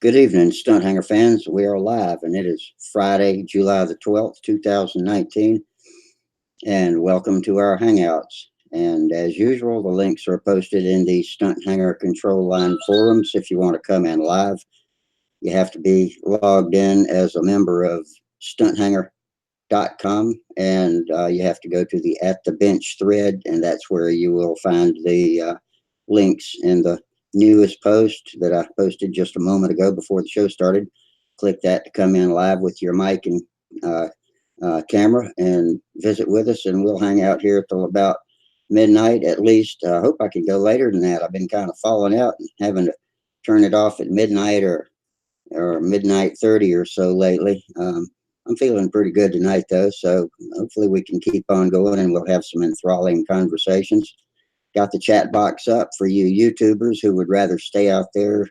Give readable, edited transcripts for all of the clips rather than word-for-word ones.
Good evening, Stunthanger fans. We are live, and it is Friday, July the 12th, 2019. And welcome to our Hangouts. And as usual, the links are posted in the Stunthanger Control Line forums if you want to come in live. You have to be logged in as a member of stunthanger.com, and you have to go to the At the Bench thread, and that's where you will find the links in the newest post that I posted just a moment ago before the show started. Click that to come in live with your mic and camera and visit with us, and we'll hang out here till about midnight at least. I hope I can go later than that. I've been kind of falling out and having to turn it off at midnight or midnight 30 or so lately. I'm feeling pretty good tonight though, so hopefully we can keep on going and we'll have some enthralling conversations. Got the chat box up for you YouTubers who would rather stay out there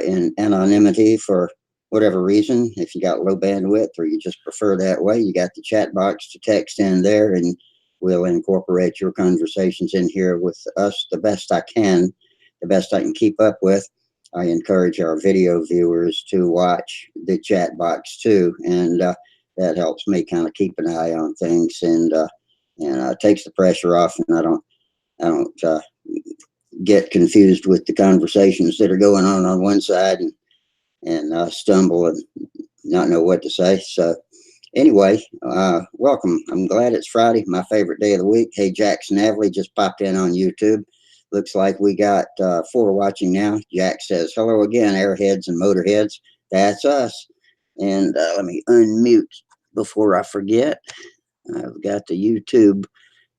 in anonymity for whatever reason. If you got low bandwidth or you just prefer that way, you got the chat box to text in there, and we'll incorporate your conversations in here with us the best I can, the best I can keep up with. I encourage our video viewers to watch the chat box too, and that helps me kind of keep an eye on things and takes the pressure off, and I don't get confused with the conversations that are going on one side and stumble and not know what to say. So anyway, welcome. I'm glad it's Friday, my favorite day of the week. Hey, Jack Snavely just popped in on YouTube. Looks like we got 4 watching now. Jack says, hello again, airheads and motorheads. That's us. And let me unmute before I forget. I've got the YouTube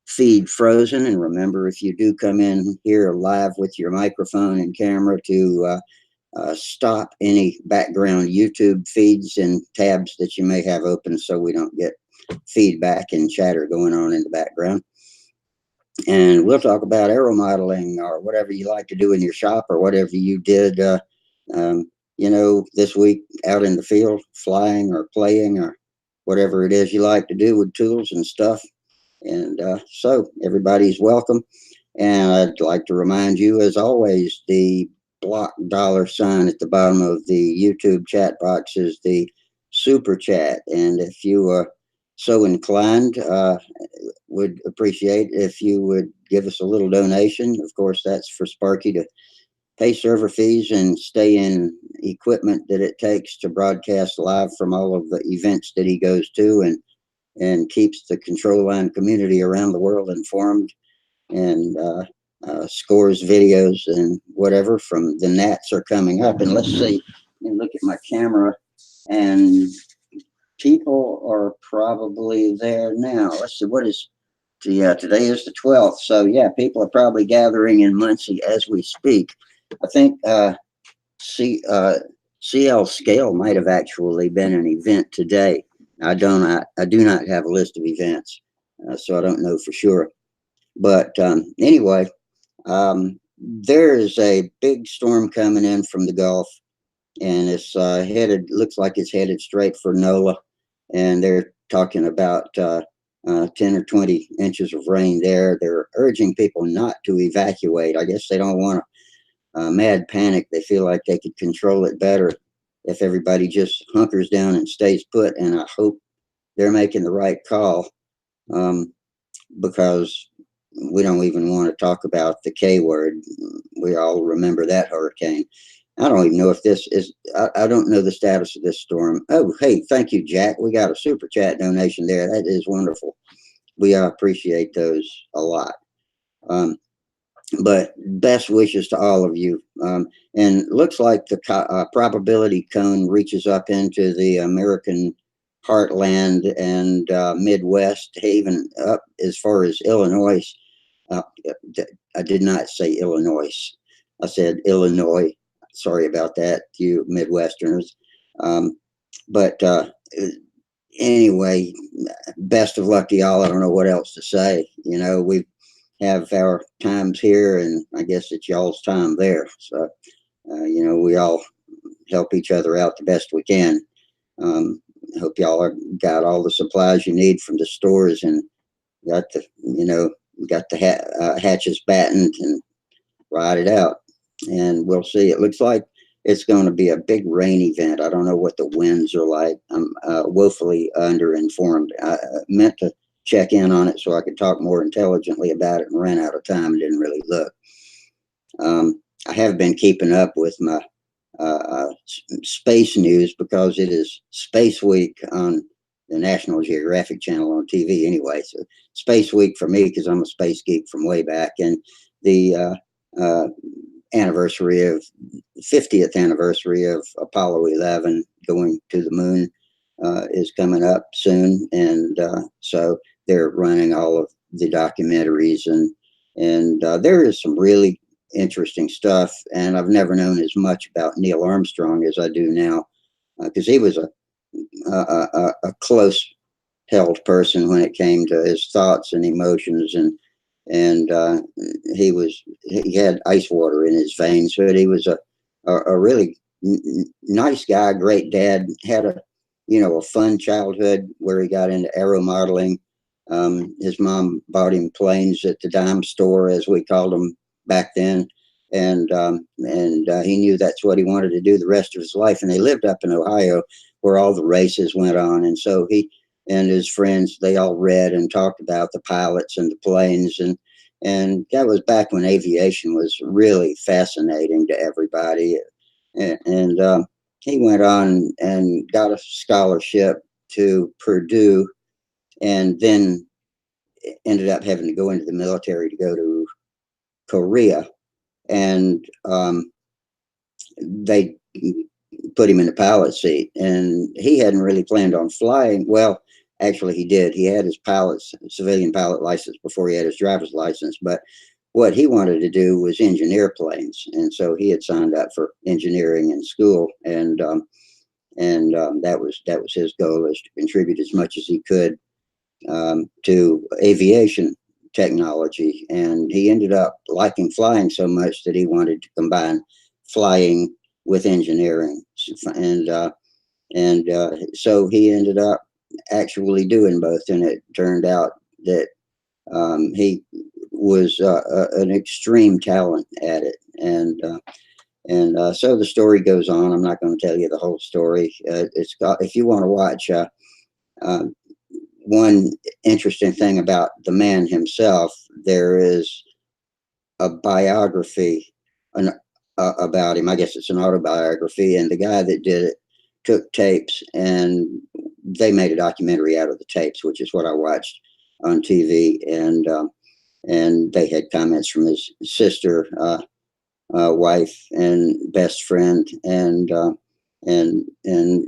feed frozen, and remember, if you do come in here live with your microphone and camera, to stop any background YouTube feeds and tabs that you may have open so we don't get feedback and chatter going on in the background. And we'll talk about aeromodeling or whatever you like to do in your shop, or whatever you did this week out in the field, flying or playing or whatever it is you like to do with tools and stuff. And so everybody's welcome. And I'd like to remind you, as always, the block $ at the bottom of the YouTube chat box is the super chat. And if you are so inclined, would appreciate if you would give us a little donation. Of course, that's for Sparky to pay server fees and stay in equipment that it takes to broadcast live from all of the events that he goes to, and keeps the control line community around the world informed, and scores videos and whatever from the Nats are coming up. And let's see, let me look at my camera, and people are probably there now. Let's see, today is the 12th. So yeah, people are probably gathering in Muncie as we speak. I think CL Scale might have actually been an event today. I do not have a list of events, so I don't know for sure. But anyway, there is a big storm coming in from the Gulf, and it's looks like it's headed straight for NOLA, and they're talking about 10 or 20 inches of rain there. They're urging people not to evacuate. I guess they don't want a mad panic. They feel like they could control it better if everybody just hunkers down and stays put, and I hope they're making the right call, because we don't even want to talk about the K word. We all remember that hurricane. I don't even know if this is, I don't know the status of this storm. Oh, hey, thank you, Jack. We got a super chat donation there. That is wonderful. We appreciate those a lot. But best wishes to all of you. And looks like the probability cone reaches up into the American heartland and Midwest, even up as far as Illinois. I did not say Illinois. I said Illinois. Sorry about that, you Midwesterners. But anyway, best of luck to y'all. I don't know what else to say. You know, we have our times here, and I guess it's y'all's time there. So, we all help each other out the best we can. I hope y'all got all the supplies you need from the stores, and got the hatches battened and ride it out. And we'll see. It looks like it's going to be a big rain event. I don't know what the winds are like. I'm woefully underinformed. I meant to check in on it so I could talk more intelligently about it and ran out of time and didn't really look. I have been keeping up with my space news because it is Space Week on the National Geographic Channel on TV anyway. So Space Week for me because I'm a space geek from way back, and the anniversary of 50th anniversary of Apollo 11 going to the moon is coming up soon, and so they're running all of the documentaries, and there is some really interesting stuff. And I've never known as much about Neil Armstrong as I do now, because he was a close held person when it came to his thoughts and emotions, and he had ice water in his veins, but he was a really nice guy, great dad, had a fun childhood where he got into aeromodeling. His mom bought him planes at the dime store, as we called them back then, and he knew that's what he wanted to do the rest of his life. And they lived up in Ohio, where all the races went on, and so he and his friends, they all read and talked about the pilots and the planes, and that was back when aviation was really fascinating to everybody. And he went on and got a scholarship to Purdue, and then ended up having to go into the military to go to Korea, and they put him in the pilot seat, and he hadn't really planned on flying. Well, actually, he did. He had his civilian pilot license before he had his driver's license, but what he wanted to do was engineer planes, and so he had signed up for engineering in school, and that was his goal, is to contribute as much as he could to aviation technology. And he ended up liking flying so much that he wanted to combine flying with engineering, and so he ended up actually doing both. And it turned out that he was an extreme talent at it, and so the story goes on. I'm not going to tell you the whole story. It's got, if you want to watch. Uh, One interesting thing about the man himself, there is a biography about him. I guess it's an autobiography, and the guy that did it took tapes, and they made a documentary out of the tapes, which is what I watched on TV. And they had comments from his sister, wife, and best friend, and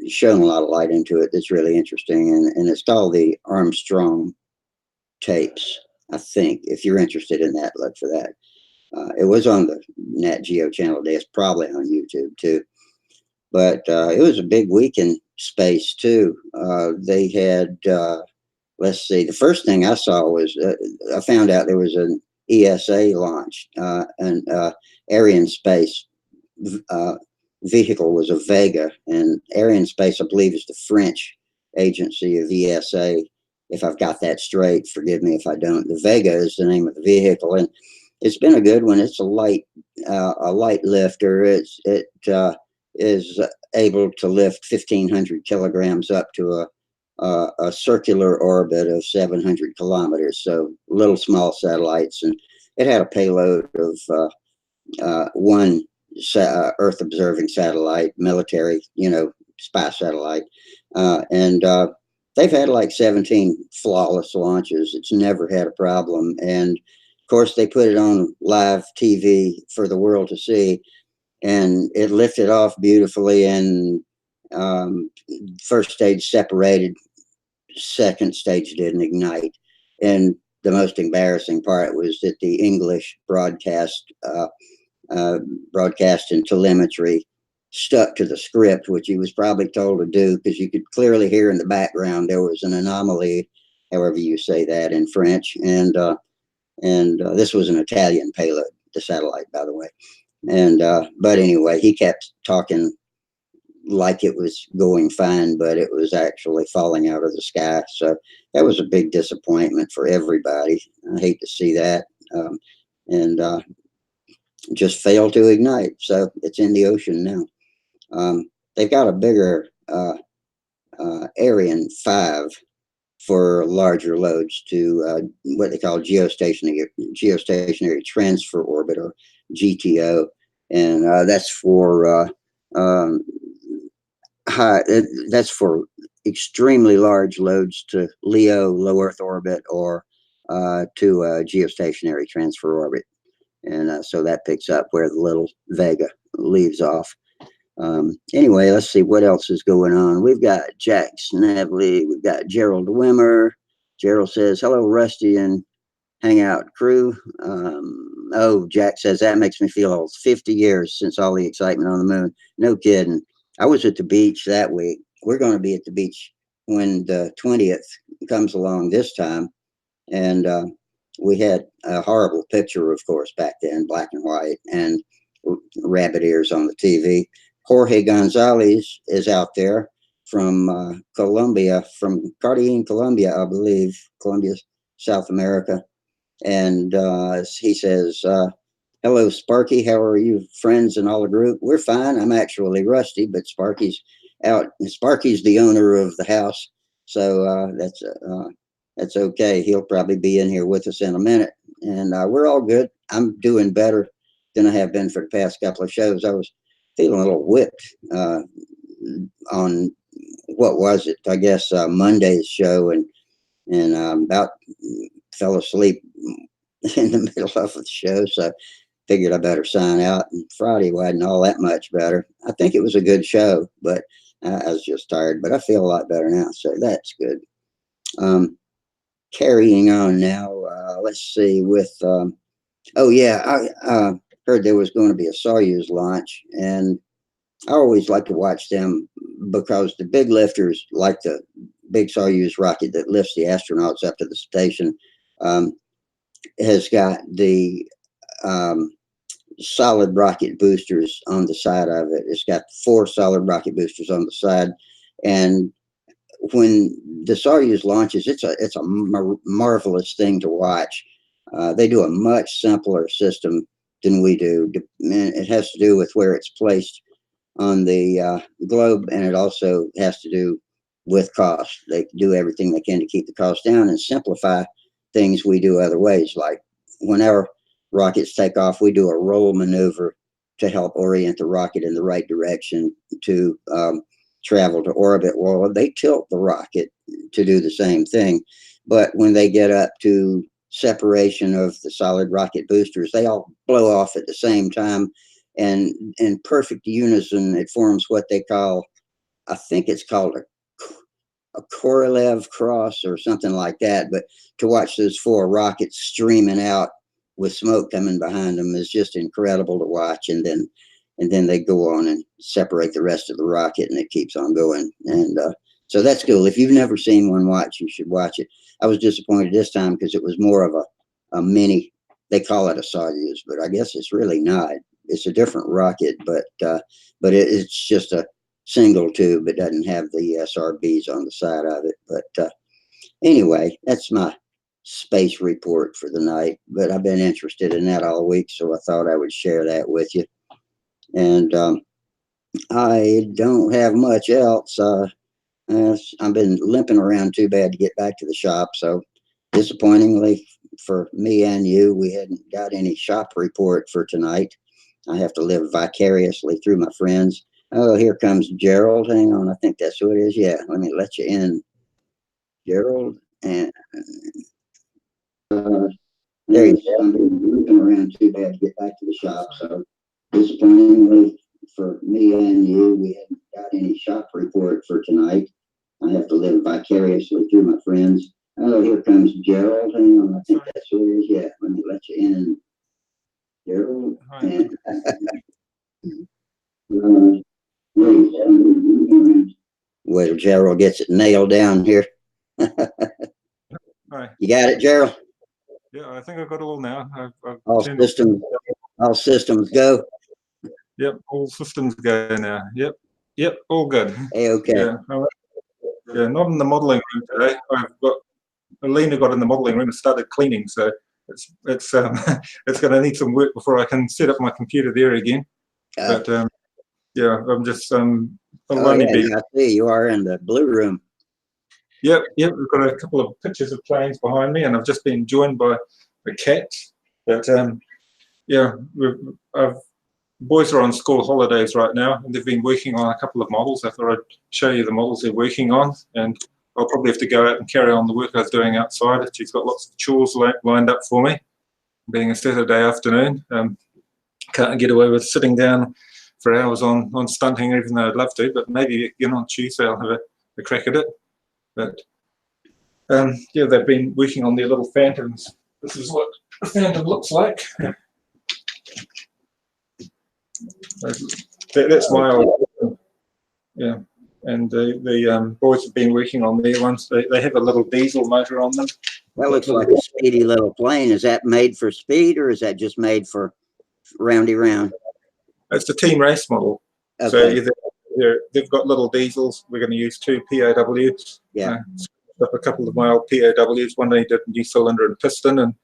shown a lot of light into it. That's really interesting, and it's called the Armstrong tapes. I think if you're interested in that, look for that. It was on the Nat Geo channel today. It's probably on YouTube too. But it was a big week in space too. They had, let's see, the first thing I saw was I found out there was an ESA launch, an Arianespace vehicle was a Vega, and Arianespace, I believe, is the French agency of ESA. If I've got that straight, forgive me if I don't. The Vega is the name of the vehicle, and it's been a good one. It's a light lifter. It is able to lift 1,500 kilograms up to a circular orbit of 700 kilometers. So little small satellites, and it had a payload of one Earth observing satellite, military, spy satellite, and they've had like 17 flawless launches. It's never had a problem, and of course they put it on live TV for the world to see, and it lifted off beautifully. And first stage separated, second stage didn't ignite, and the most embarrassing part was that the English broadcast and telemetry stuck to the script, which he was probably told to do, because you could clearly hear in the background there was an anomaly, however you say that in French, and this was an Italian payload, the satellite, by the way. And but anyway, he kept talking like it was going fine, but it was actually falling out of the sky. So that was a big disappointment for everybody. I hate to see that. And just failed to ignite. So it's in the ocean now. They've got a bigger Ariane 5 for larger loads to what they call geostationary transfer orbit, or GTO, and that's for that's for extremely large loads to LEO, low Earth orbit, or to geostationary transfer orbit, and so that picks up where the little Vega leaves off. Anyway, let's see what else is going on. We've got Jack Snavely. We've got Gerald Wimmer. Gerald says, hello, Rusty and Hangout crew. Oh, Jack says, that makes me feel old. 50 years since all the excitement on the moon. No kidding. I was at the beach that week. We're going to be at the beach when the 20th comes along this time. And we had a horrible picture, of course, back then, black and white, and rabbit ears on the TV. Jorge Gonzalez is out there from Colombia, from Cartagena, Colombia, I believe, Colombia, South America. And he says, hello, Sparky. How are you, friends and all the group? We're fine. I'm actually Rusty, but Sparky's out. Sparky's the owner of the house. So that's okay. He'll probably be in here with us in a minute. And we're all good. I'm doing better than I have been for the past couple of shows. I was feeling a little whipped on, what was it? I guess Monday's show, and about fell asleep in the middle of the show, so figured I better sign out. And Friday wasn't all that much better. I think it was a good show, but I was just tired. But I feel a lot better now, so that's good. Carrying on now, let's see. With oh yeah, I heard there was going to be a Soyuz launch, and I always like to watch them because the big lifters, like the big Soyuz rocket that lifts the astronauts up to the station, has got the solid rocket boosters on the side of it. It's got 4 solid rocket boosters on the side, and when the Soyuz launches, it's a marvelous thing to watch. They do a much simpler system than we do. It has to do with where it's placed on the globe, and it also has to do with cost. They do everything they can to keep the cost down and simplify things we do other ways. Like whenever rockets take off, we do a roll maneuver to help orient the rocket in the right direction to travel to orbit. Well, they tilt the rocket to do the same thing, but when they get up to separation of the solid rocket boosters, they all blow off at the same time, and in perfect unison, it forms what they call, I think it's called a Korolev cross or something like that. But to watch those 4 rockets streaming out with smoke coming behind them is just incredible to watch. And then they go on and separate the rest of the rocket, and it keeps on going. And so that's cool. If you've never seen one watch, you should watch it. I was disappointed this time because it was more of a mini. They call it a Soyuz, but I guess it's really not. It's a different rocket, but it's just a single tube. It doesn't have the SRBs on the side of it. But anyway, that's my space report for the night. But I've been interested in that all week, so I thought I would share that with you. And I don't have much else. I've been limping around too bad to get back to the shop. So disappointingly for me and you, we hadn't got any shop report for tonight. I have to live vicariously through my friends. Oh, here comes Gerald. Hang on, I think that's who it is. Yeah, let me let you in, Gerald. And there you go. I've been looking around too bad to get back to the shop. So disappointingly for me and you, we haven't got any shop report for tonight. I have to live vicariously through my friends. Oh, here comes Gerald. Hang on, I think that's who it is. Yeah, let me let you in, Gerald. And well, Gerald gets it nailed down here. Hi. You got it, Gerald? Yeah, I think I've got it all now. I've all systems go. Yep, all systems go now. Yep, all good. Okay. Yeah, not in the modeling room today. Alina got in the modeling room and started cleaning, so it's it's going to need some work before I can set up my computer there again. But Yeah, I'm just I'll Oh only yeah, be. yeah, I see. You are in the blue room. Yep, yep. We've got a couple of pictures of planes behind me, and I've just been joined by a cat. But yeah, I've boys are on school holidays right now, and they've been working on a couple of models. I thought I'd show you the models they're working on, and I'll probably have to go out and carry on the work I was doing outside. She's got lots of chores lined up for me, being a Saturday afternoon. Can't get away with sitting down for hours on Stunthangar, even though I'd love to, but maybe again on Tuesday I'll have a crack at it. But yeah, they've been working on their little phantoms. This is what a phantom looks like. That's my old, yeah. And the boys have been working on their ones. They have a little diesel motor on them. That looks like a speedy little plane. Is that made for speed, or is that just made for roundy round? It's a team race model. Okay. So they've got little diesels. We're going to use 2 PAWs. Yeah. A couple of my old PAWs. One needed a new cylinder and piston, and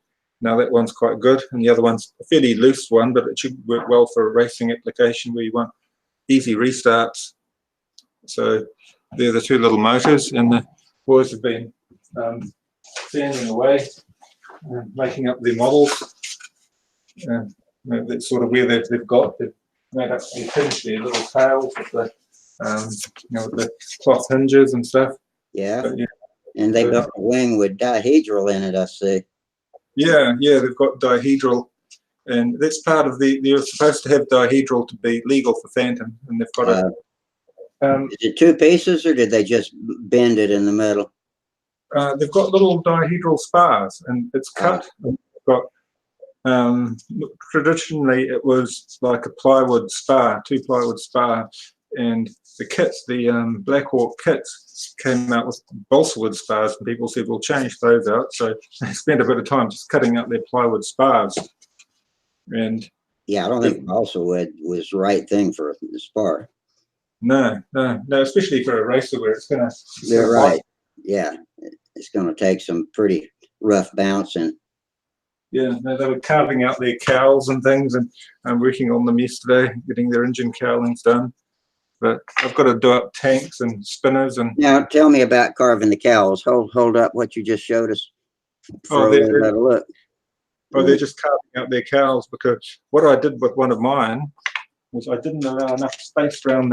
now that one's quite good. And the other one's a fairly loose one, but it should work well for a racing application where you want easy restarts. So they're the 2 little motors, and the boys have been sanding away, making up their models. That's sort of where they've made up, they finished their little tails with the with the cloth hinges and stuff. Yeah. But, yeah. And they built a wing with dihedral in it, I see. Yeah, they've got dihedral, and that's part of they're supposed to have dihedral to be legal for Phantom, and they've got it. Is it 2 pieces, or did they just bend it in the middle? They've got little dihedral spars, and it's cut. And they've got traditionally it was like a plywood spar, 2 plywood spar, and the kits, the Black Hawk kits, came out with balsa wood spars, and people said, "We'll change those out." So they spent a bit of time just cutting out their plywood spars. And yeah, I don't think balsa wood was the right thing for the spar. No, especially for a racer where it's gonna. You're right. Yeah, it's gonna take some pretty rough bouncing. Yeah, no, they were carving out their cowls and things, and I'm working on them yesterday, getting their engine cowlings done. But I've got to do up tanks and spinners and. Now, tell me about carving the cowls. Hold up what you just showed us for a little bit of look. Oh, they're just carving out their cowls, because what I did with one of mine was I didn't allow enough space around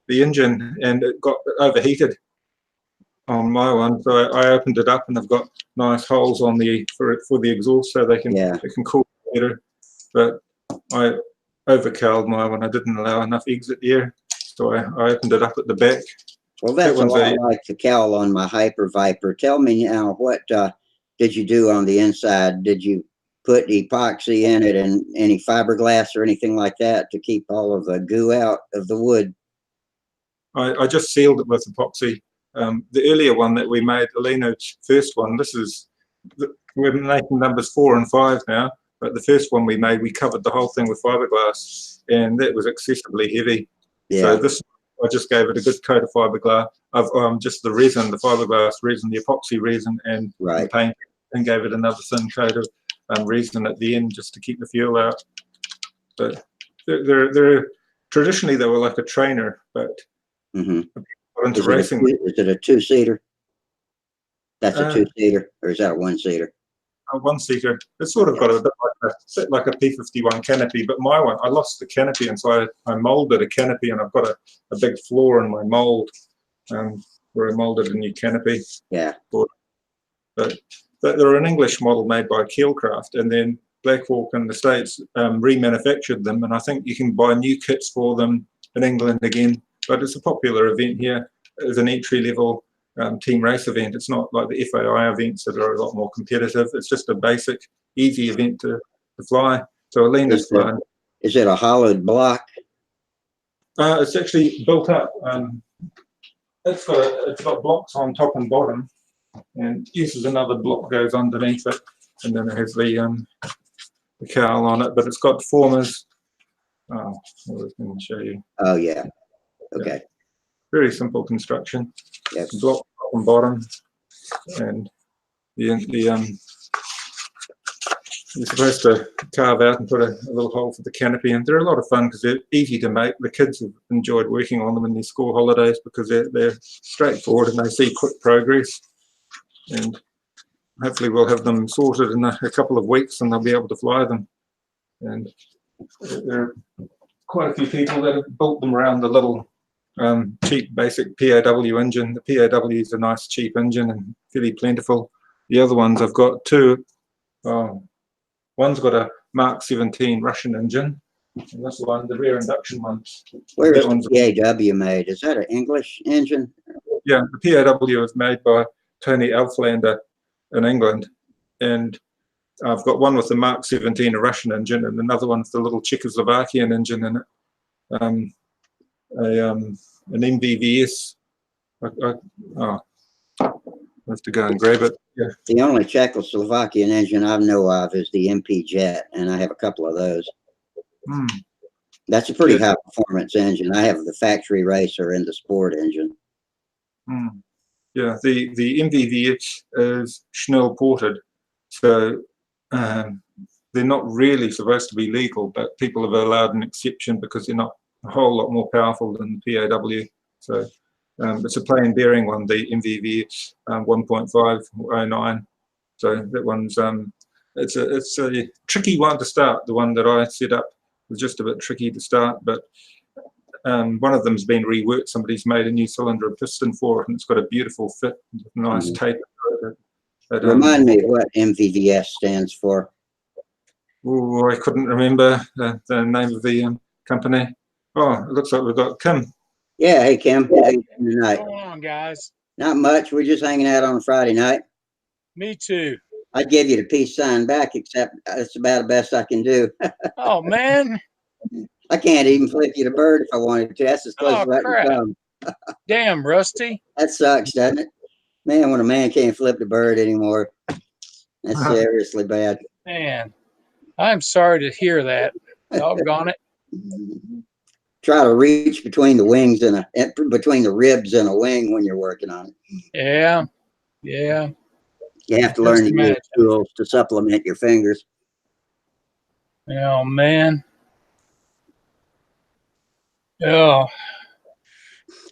the engine, and it got overheated on my one. So I opened it up, and I've got nice holes on for the exhaust, so it can cool better. But I overcowled my one. I didn't allow enough exit air, so I opened it up at the back. Well, that's a lot like the cowl on my Hyper Viper. Tell me now, what did you do on the inside? Did you put epoxy in it and any fiberglass or anything like that to keep all of the goo out of the wood? I just sealed it with epoxy. The earlier one that we made, Alina's first one, we're making numbers 4 and 5 now, but the first one we made, we covered the whole thing with fiberglass, and that was excessively heavy. Yeah. So I just gave it a good coat of fiberglass, just the resin, the fiberglass resin, the epoxy resin, and the paint, and gave it another thin coat of resin at the end just to keep the fuel out. But they're traditionally they were like a trainer, but into racing. Is it a 2-seater? That's a 2-seater, or is that a 1-seater? A 1-seater. It's sort of got a bit like a P51 canopy, but my one, I lost the canopy, and so I molded a canopy, and I've got a big flaw in my mold where I molded a new canopy. Yeah. But they're an English model made by Keelcraft, and then Black Hawk in the States remanufactured them, and I think you can buy new kits for them in England again. But it's a popular event here. It's an entry-level team race event. It's not like the FAI events that are a lot more competitive. It's just a basic, easy event to fly. So Alina's flying. Is it a hollowed block? It's actually built up. It's got blocks on top and bottom, and uses another block goes underneath it, and then it has the cowl on it. But it's got formers. I was going to show you. Oh yeah. Okay. Yeah. Very simple construction. Yep. Block top and bottom, and the you're supposed to carve out and put a little hole for the canopy, and they're a lot of fun because they're easy to make. The kids have enjoyed working on them in their school holidays because they're straightforward and they see quick progress. And hopefully we'll have them sorted in a couple of weeks and they'll be able to fly them. And there are quite a few people that have built them around the little cheap basic PAW engine. The PAW is a nice cheap engine and fairly plentiful. The other ones I've got two. One's got a Mark 17 Russian engine, and this one, the rear induction one. Where is the PAW made? Is that an English engine? Yeah, the PAW is made by Tony Elflander in England, and I've got one with the Mark 17, a Russian engine, and another one with the little Czechoslovakian engine in it. An MVVS. I have to go and grab it. Yeah. The only Czechoslovakian engine I know of is the MP Jet, and I have a couple of those. That's a pretty high performance engine. I have the factory racer and the sport engine. Yeah, the MVVH is Schnell ported, so they're not really supposed to be legal, but people have allowed an exception because they're not a whole lot more powerful than the PAW. So it's a plain bearing one, the MVVH 1.509. So that one's it's a tricky one to start. The one that I set up was just a bit tricky to start, but one of them's been reworked. Somebody's made a new cylinder and piston for it, and it's got a beautiful fit, nice tape. Remind me what MVVS stands for. Oh, I couldn't remember the name of the company. Oh, it looks like we've got Kim. Yeah, hey Kim. How you doing tonight? What's going on, guys? Not much. We're just hanging out on a Friday night. Me too. I'd give you the peace sign back, except that's about the best I can do. Oh man, I can't even flip you the bird if I wanted to. That's as close as I can come. Damn, Rusty. That sucks, doesn't it? Man, when a man can't flip the bird anymore, that's seriously bad. Man, I'm sorry to hear that. Doggone it. Try to reach between the wings and between the ribs and a wing when you're working on it. Yeah, yeah. You have to learn to use tools to supplement your fingers. Oh man. Oh.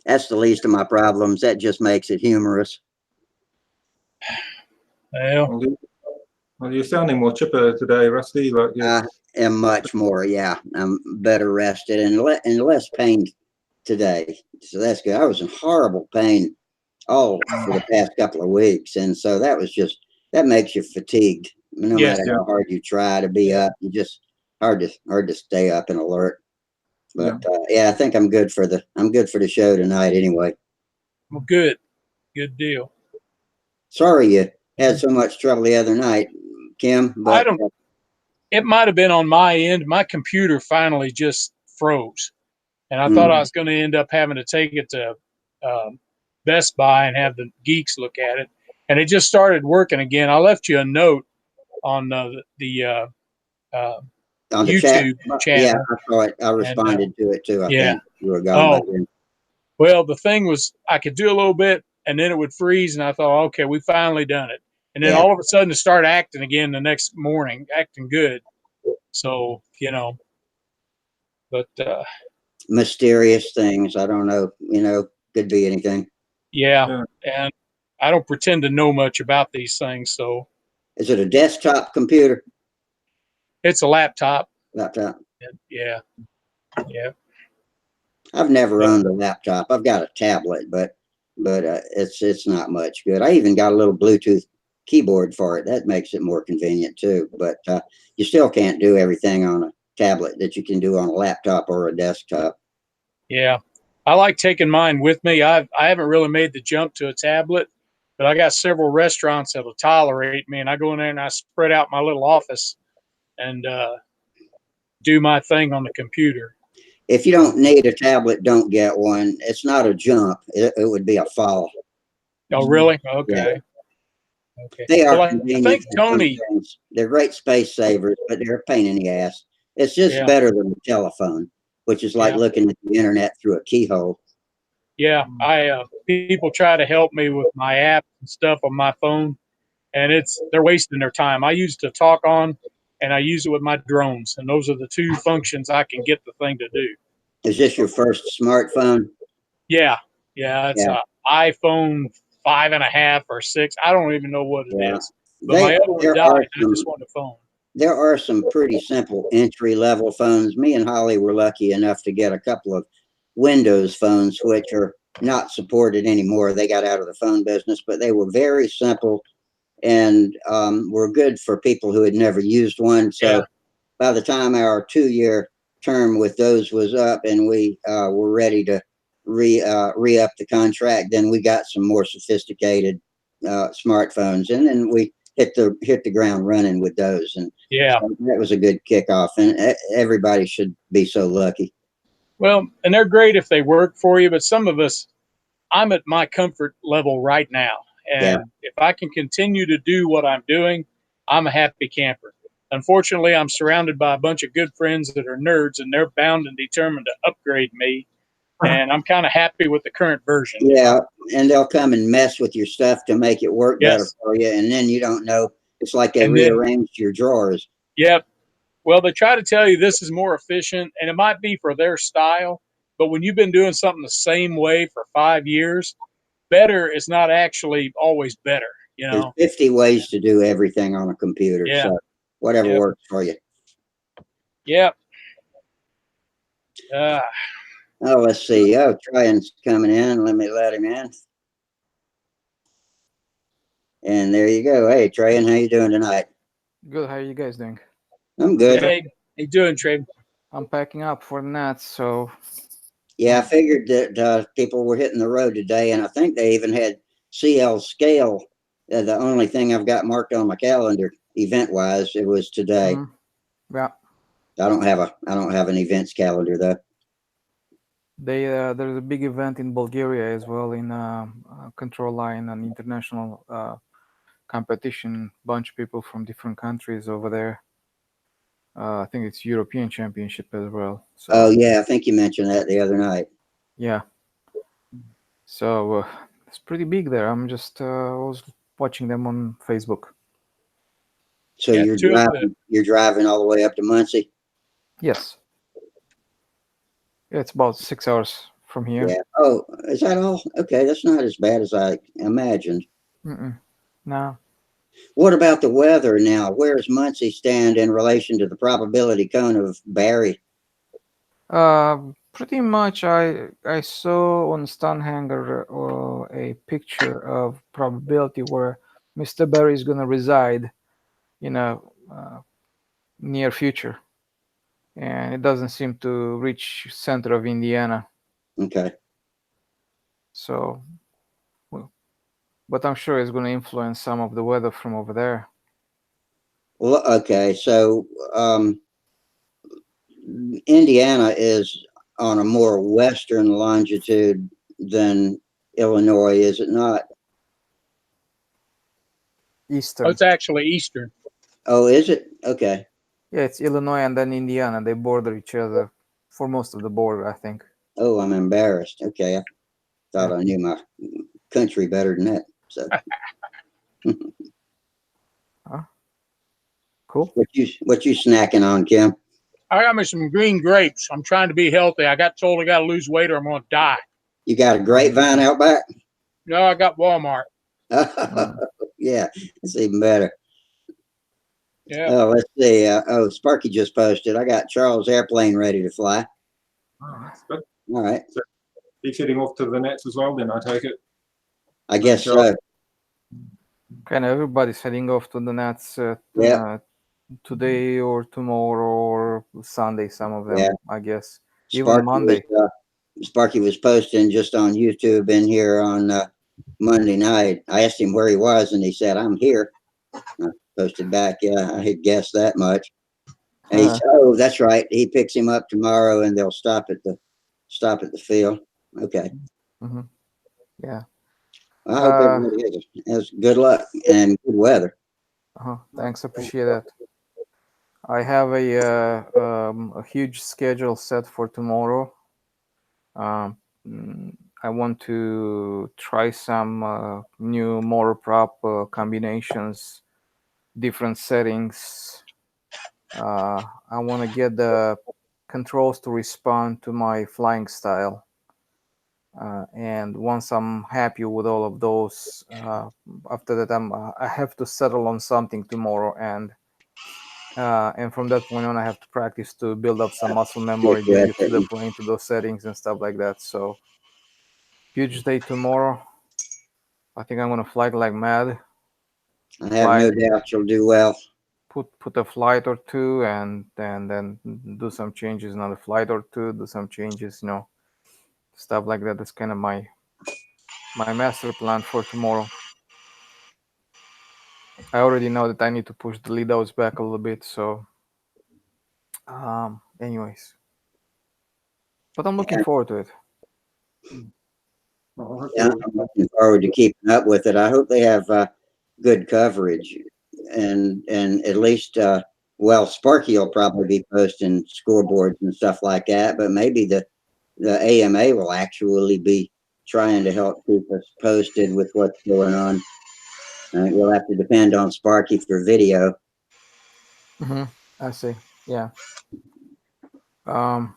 That's the least of my problems. That just makes it humorous. Well, you're sounding more chipper today, Rusty. Like I am much more. Yeah, I'm better rested and less pain today. So that's good. I was in horrible pain all for the past couple of weeks, and so that makes you fatigued. No matter how hard you try to be up, you just hard to stay up and alert. But yeah, I think I'm good for the show tonight anyway. Well, good deal. Sorry you had so much trouble the other night, Kim. But it might have been on my end. My computer finally just froze, and I thought I was going to end up having to take it to Best Buy and have the geeks look at it, and it just started working again. I left you a note on the YouTube channel. Yeah, I saw it. I responded to it too. I think you were gone. Well, the thing was, I could do a little bit, and then it would freeze, and I thought, okay, we finally done it. And then all of a sudden, it started acting again the next morning, acting good. So, but mysterious things. I don't know. Could be anything. Yeah, and I don't pretend to know much about these things. So, is it a desktop computer? It's a laptop. Laptop. Yeah. I've never owned a laptop. I've got a tablet, but it's not much good. I even got a little Bluetooth keyboard for it. That makes it more convenient too. But you still can't do everything on a tablet that you can do on a laptop or a desktop. Yeah, I like taking mine with me. I haven't really made the jump to a tablet, but I got several restaurants that'll tolerate me, and I go in there and I spread out my little office and do my thing on the computer. If you don't need a tablet, don't get one. It's not a jump. It would be a fall. Oh, really? Okay. Yeah. Okay. They are convenient. I think Tony. They're great space savers, but they're a pain in the ass. It's just better than a telephone, which is like looking at the internet through a keyhole. Yeah, people try to help me with my app and stuff on my phone, and they're wasting their time. I use it to talk on, and I use it with my drones. And those are the two functions I can get the thing to do. Is this your first smartphone? Yeah, it's Yeah. a iPhone 5.5 or 6. I don't even know what it Yeah. is. But my other one died. I just want a phone. There are some pretty simple entry level phones. Me and Holly were lucky enough to get a couple of Windows phones, which are not supported anymore. They got out of the phone business, but they were very simple and were good for people who had never used one. So by the time our 2-year term with those was up and we were ready to re-up the contract, then we got some more sophisticated smartphones, and then we hit the ground running with those. And so that was a good kickoff, and everybody should be so lucky. Well, and they're great if they work for you, but some of us, I'm at my comfort level right now. And if I can continue to do what I'm doing, I'm a happy camper. Unfortunately, I'm surrounded by a bunch of good friends that are nerds, and they're bound and determined to upgrade me. And I'm kind of happy with the current version. Yeah, and they'll come and mess with your stuff to make it work better for you, and then you don't know. It's like they rearranged your drawers. Yep. Well, they try to tell you this is more efficient, and it might be for their style. But when you've been doing something the same way for 5 years, better is not actually always better. You know, there's 50 ways to do everything on a computer. So whatever works for you. Yep. Oh, let's see. Oh, Tryan's coming in. Let me let him in. And there you go. Hey, Tryan, how you doing tonight? Good. How are you guys doing? I'm good. Hey, how you doing, Trey? I'm packing up for the Nats, so. Yeah, I figured that people were hitting the road today, and I think they even had CL Scale. The only thing I've got marked on my calendar, event-wise, it was today. Yeah. I don't have an events calendar though. There's a big event in Bulgaria as well in control line, an international competition. Bunch of people from different countries over there. I think it's European Championship as well. So, oh yeah, I think you mentioned that the other night. Yeah. So it's pretty big there. I'm just was watching them on Facebook. So you're driving all the way up to Muncie? Yes. Yeah, it's about 6 hours from here. Yeah. Oh, is that all? Okay, that's not as bad as I imagined. No. What about the weather now? Where does Muncie stand in relation to the probability cone of Barry? Pretty much. I saw on Stunthangar a picture of probability where Mr. Barry is gonna reside in a near future, and it doesn't seem to reach center of Indiana. Okay. So, but I'm sure it's gonna influence some of the weather from over there. Well, okay. So Indiana is on a more western longitude than Illinois, is it not? Eastern. Oh, it's actually eastern. Oh, is it? Okay. Yeah, it's Illinois and then Indiana. They border each other for most of the border, I think. Oh, I'm embarrassed. Okay, I thought I knew my country better than that. So. Cool. What you snacking on, Kim? I got me some green grapes. I'm trying to be healthy. I got told I got to lose weight or I'm going to die. You got a grapevine out back? No, I got Walmart. Yeah, it's even better. Yeah. Oh, let's see. Sparky just posted. I got Charles' airplane ready to fly. Oh, that's good. All right. So he's heading off to the Nets as well, then I take it. I guess so. Kind of everybody's heading off to the Nats today or tomorrow or Sunday. Some of them, I guess. Even Monday. Sparky was posting just on YouTube in here on Monday night. I asked him where he was, and he said, "I'm here." I posted back, "Yeah, I had guessed that much." And he said, "Oh, that's right. He picks him up tomorrow, and they'll stop at the field." Okay. Yeah. I hope everybody has good luck and good weather. Thanks, appreciate that. I have a huge schedule set for tomorrow. I want to try some new motor prop combinations, different settings, I want to get the controls to respond to my flying style. And once I'm happy with all of those, after that I have to settle on something tomorrow, and from that point on I have to practice to build up some muscle memory, Get you get at used to the it. plane, to those settings and stuff like that. So huge day tomorrow. I think I'm gonna fly like mad. I have Fly, no doubt you'll do well. put a flight or two, and then do some changes, another flight or two, do some changes, stuff like that. That's kind of my master plan for tomorrow. I already know that I need to push the lead outs back a little bit. So, anyways, but I'm looking Yeah, forward to it. Well, yeah, hopefully, I'm looking forward to keeping up with it. I hope they have good coverage, and at least well, Sparky will probably be posting scoreboards and stuff like that, but maybe the AMA will actually be trying to help keep us posted with what's going on. We'll have to depend on Sparky for video. Mm-hmm. I see. Yeah. Um,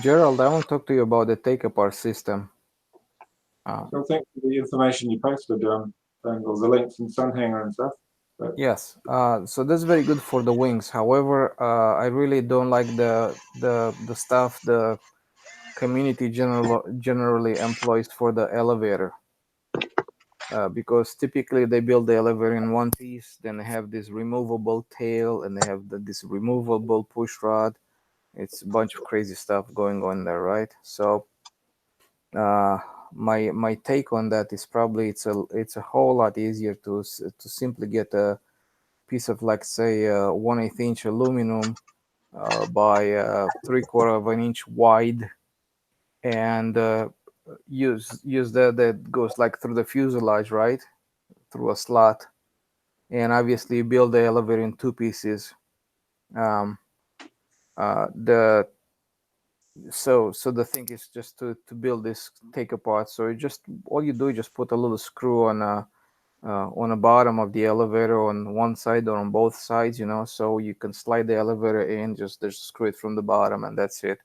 Gerald, I want to talk to you about the take apart system. so thanks for the information you posted, or the links in Stunthangar and stuff. But Yes. So that's very good for the wings. However, I really don't like the stuff the community generally employs for the elevator. Because typically they build the elevator in one piece, then they have this removable tail, and they have this removable push rod. It's a bunch of crazy stuff going on there, right? So uh, my take on that is probably it's a whole lot easier to simply get a piece of, like, say, 1/8 inch aluminum by 3/4 of an inch wide, and use that goes like through the fuselage, right, through a slot, and obviously build the elevator in two pieces. Um, the so the thing is just to build this take apart. So all you do is just put a little screw on the bottom of the elevator on one side or on both sides, so you can slide the elevator in, just screw it from the bottom, and that's it.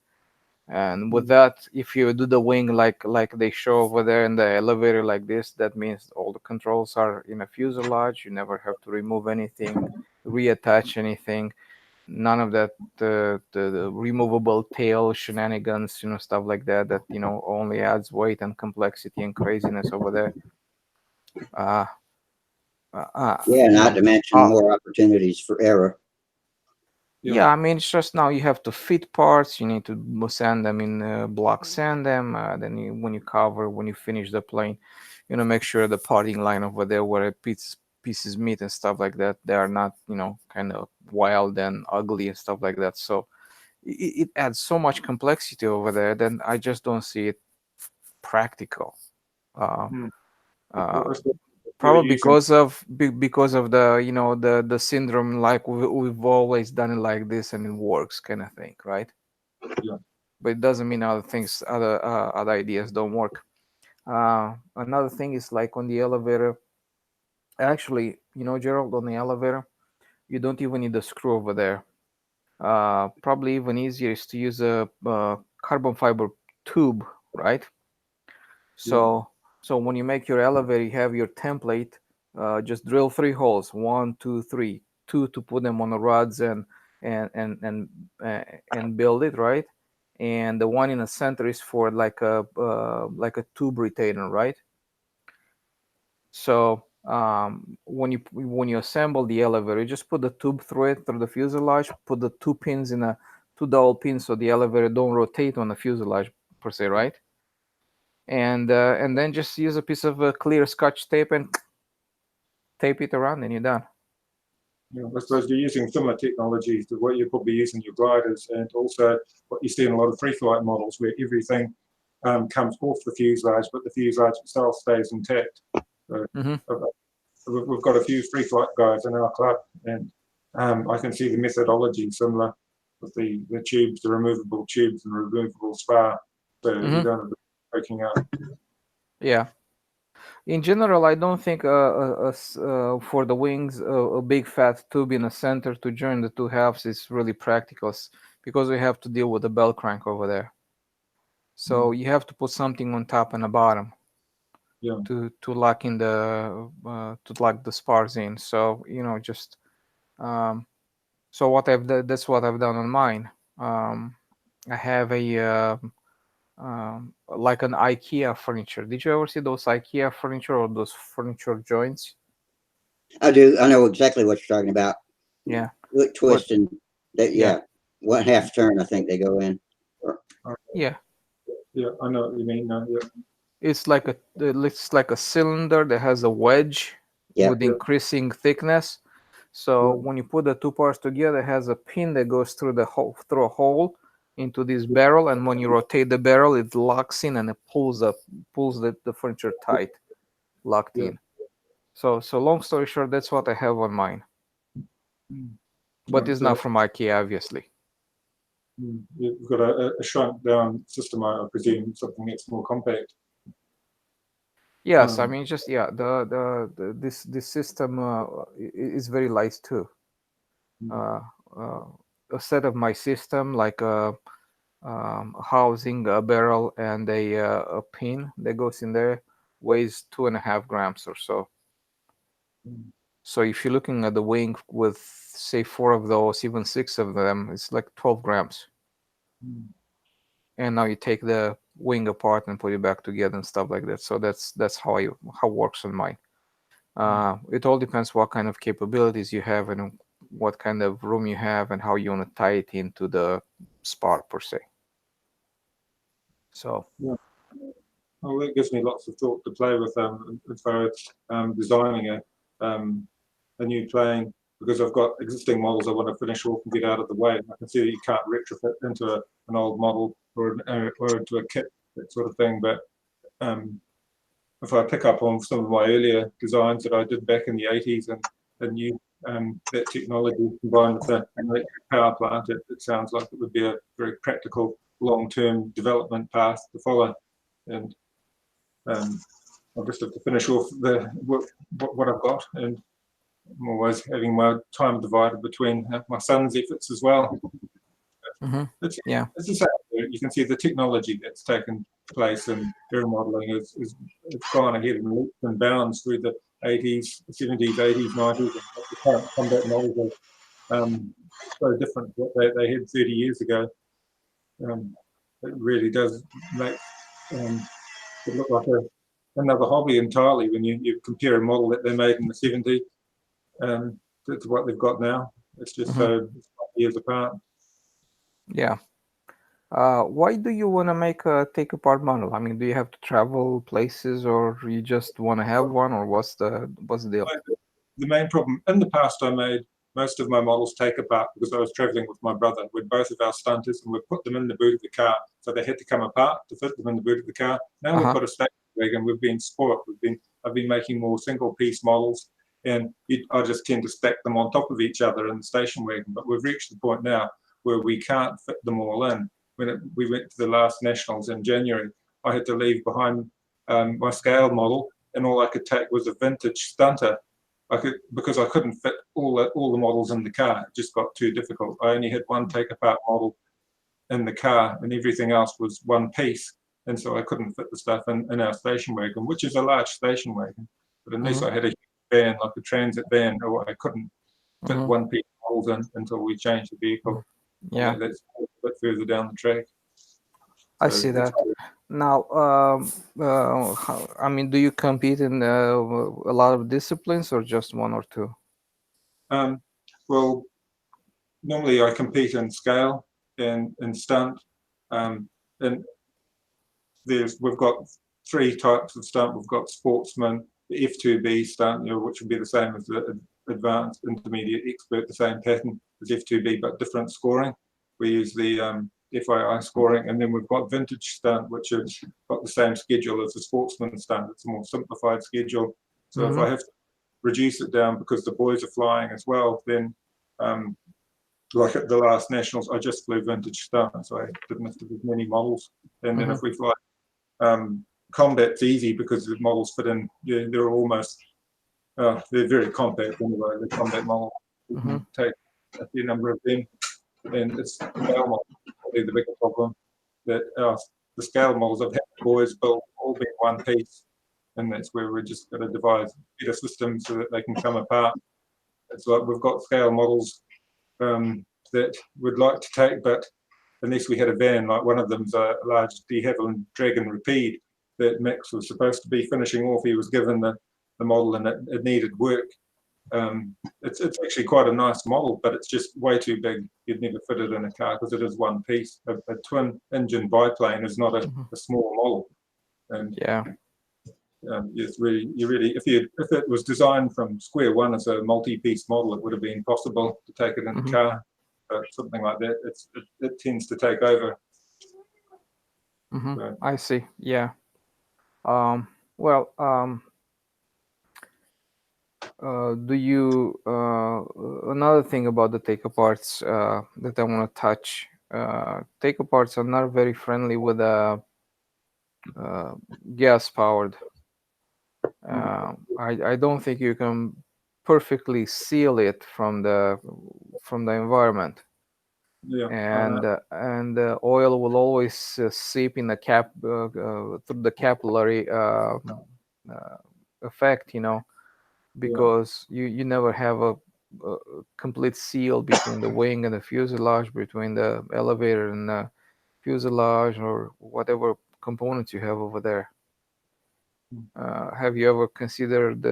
And with that, if you do the wing like they show over there in the elevator like this, that means all the controls are in a fuselage. You never have to remove anything, reattach anything, none of that the removable tail shenanigans, stuff like that only adds weight and complexity and craziness over there. uh, Yeah, you not know to mention more opportunities for error. Yeah, I mean, it's just now you have to fit parts. You need to sand them in block, sand them. Then when you cover, when you finish the plane, make sure the parting line over there where pieces meet and stuff like that, they are not, kind of wild and ugly and stuff like that. So it adds so much complexity over there. Then I just don't see it practical. Uh, uh, I suppose you're Probably using, because of the the syndrome, like we've always done it like this and it works, kind of thing, right? yeah, But it doesn't mean other ideas don't work. Another thing is like on the elevator. Actually, Gerald, on the elevator, you don't even need a screw over there. Probably even easier is to use a carbon fiber tube, right? yeah, So when you make your elevator, you have your template. Just drill 3 holes, 1, 2, 3, two to put them on the rods and and and and build it, right. And the one in the center is for like a tube retainer, right. So when you assemble the elevator, you just put the tube through it, through the fuselage. Put the two pins in a two dowel pins so the elevator don't rotate on the fuselage per se, right. And then just use a piece of clear Scotch tape and tape it around, and you're done. yeah. I suppose you're using similar technologies to what you're probably using your gliders, and also what you see in a lot of free flight models where everything comes off the fuselage, but the fuselage itself stays intact. So, Mm-hmm. we've got a few free flight guys in our club, and I can see the methodology similar with the tubes, the removable tubes and removable spar, so you Mm-hmm. don't have to breaking out. Yeah. In general, I don't think for the wings a big fat tube in the center to join the two halves is really practical because we have to deal with the bell crank over there. So you have to put something on top and the bottom Yeah. to lock in the to lock the spars in. So just so what I've done, that's what I've done on mine. I have a like an IKEA furniture. Did you ever see those IKEA furniture or those furniture joints? I do. I know exactly what you're talking about. Yeah. Look, twist and that. Yeah. Yeah. What half turn I think they go in. Yeah. Yeah, I know what you mean now. Yeah. It's like a cylinder that has a wedge Yeah. with increasing thickness. So when you put the two parts together, it has a pin that goes through a hole into this barrel, and when you rotate the barrel, it locks in and it pulls the furniture tight, locked in. So long story short, that's what I have on mine. But it's not from IKEA, obviously. You've got a shrunk down system, I presume, something that's more compact. Yes, I mean just this system is very light too. A set of my system, like a housing, a barrel, and a pin that goes in there, weighs 2.5 grams or so. So if you're looking at the wing with say 4 of those, even 6 of them, it's like 12 grams. And now you take the wing apart and put it back together and stuff like that. So that's how it works on mine. It all depends what kind of capabilities you have and what kind of room you have and how you want to tie it into the spar per se. So yeah, well, that gives me lots of thought to play with as far as designing a new plane, because I've got existing models I want to finish off and get out of the way. I can see that you can't retrofit into an old model or into a kit, that sort of thing. But if I pick up on some of my earlier designs that I did back in the 80s and new that technology combined with an electric power plant, it sounds like it would be a very practical long-term development path to follow. And I'll just have to finish off what I've got, and I'm always having my time divided between my son's efforts as well. It's the same. You can see the technology that's taken place in aeromodeling is gone ahead and leaps and bounds through the 80s, 70s, 80s, 90s. The current combat models are so different to what they had 30 years ago. It really does make it look like another hobby entirely when you compare a model that they made in the 70s to what they've got now. It's just so years apart. Yeah. Why do you want to make a take apart model? I mean, do you have to travel places, or you just want to have one, or what's the deal? The main problem in the past, I made most of my models take apart because I was traveling with my brother with both of our stunters, and we put them in the boot of the car, so they had to come apart to fit them in the boot of the car. Now we've got a station wagon. We've been spoiled. I've been making more single piece models, and I just tend to stack them on top of each other in the station wagon. But we've reached the point now where we can't fit them all in. When we went to the last nationals in January, I had to leave behind my scale model, and all I could take was a vintage stunter. Because I couldn't fit all the models in the car. It just got too difficult. I only had one take apart model in the car, and everything else was one piece. And so I couldn't fit the stuff in our station wagon, which is a large station wagon. But unless I had a van, like a transit van, or I couldn't fit one piece models in until we changed the vehicle. Yeah, that's a bit further down the track. I see that. Now, I mean, do you compete in a lot of disciplines or just one or two? Well, normally I compete in scale and in stunt, and we've got 3 types of stunt. We've got sportsman, the F2B stunt, which would be the same as the advanced, intermediate, expert, the same pattern as F2B, but different scoring. We use the FII scoring, and then we've got vintage stunt, which has got the same schedule as the sportsman stunt. It's a more simplified schedule. So if I have to reduce it down because the boys are flying as well, then like at the last nationals, I just flew vintage stunt, so I didn't have to do many models. And then if we fly combat's easy because the models fit in. They're almost they're very compact anyway. The combat model, you can take a fair number of them, and it's the scale model probably the bigger problem. That the scale models I've had boys build all being one piece, and that's where we're just going to devise better systems so that they can come apart. It's like we've got scale models that we'd like to take, but unless we had a van, like one of them's a large de Havilland Dragon Rapide that Max was supposed to be finishing off. He was given the model and it needed work. It's actually quite a nice model, but it's just way too big. You'd never fit it in a car because it is one piece. A twin engine biplane is not a small model. And Yeah. it's really, if it was designed from square one as a multi-piece model, it would have been possible to take it in a car. But something like that, it tends to take over. So, I see. Yeah. Well, do you another thing about the take aparts that I want to touch? Take aparts are not very friendly with gas powered. I don't think you can perfectly seal it from the environment. yeah, And oil will always seep in the through the capillary effect, because you never have a complete seal between the wing and the fuselage, between the elevator and the fuselage, or whatever components you have over there. Have you ever considered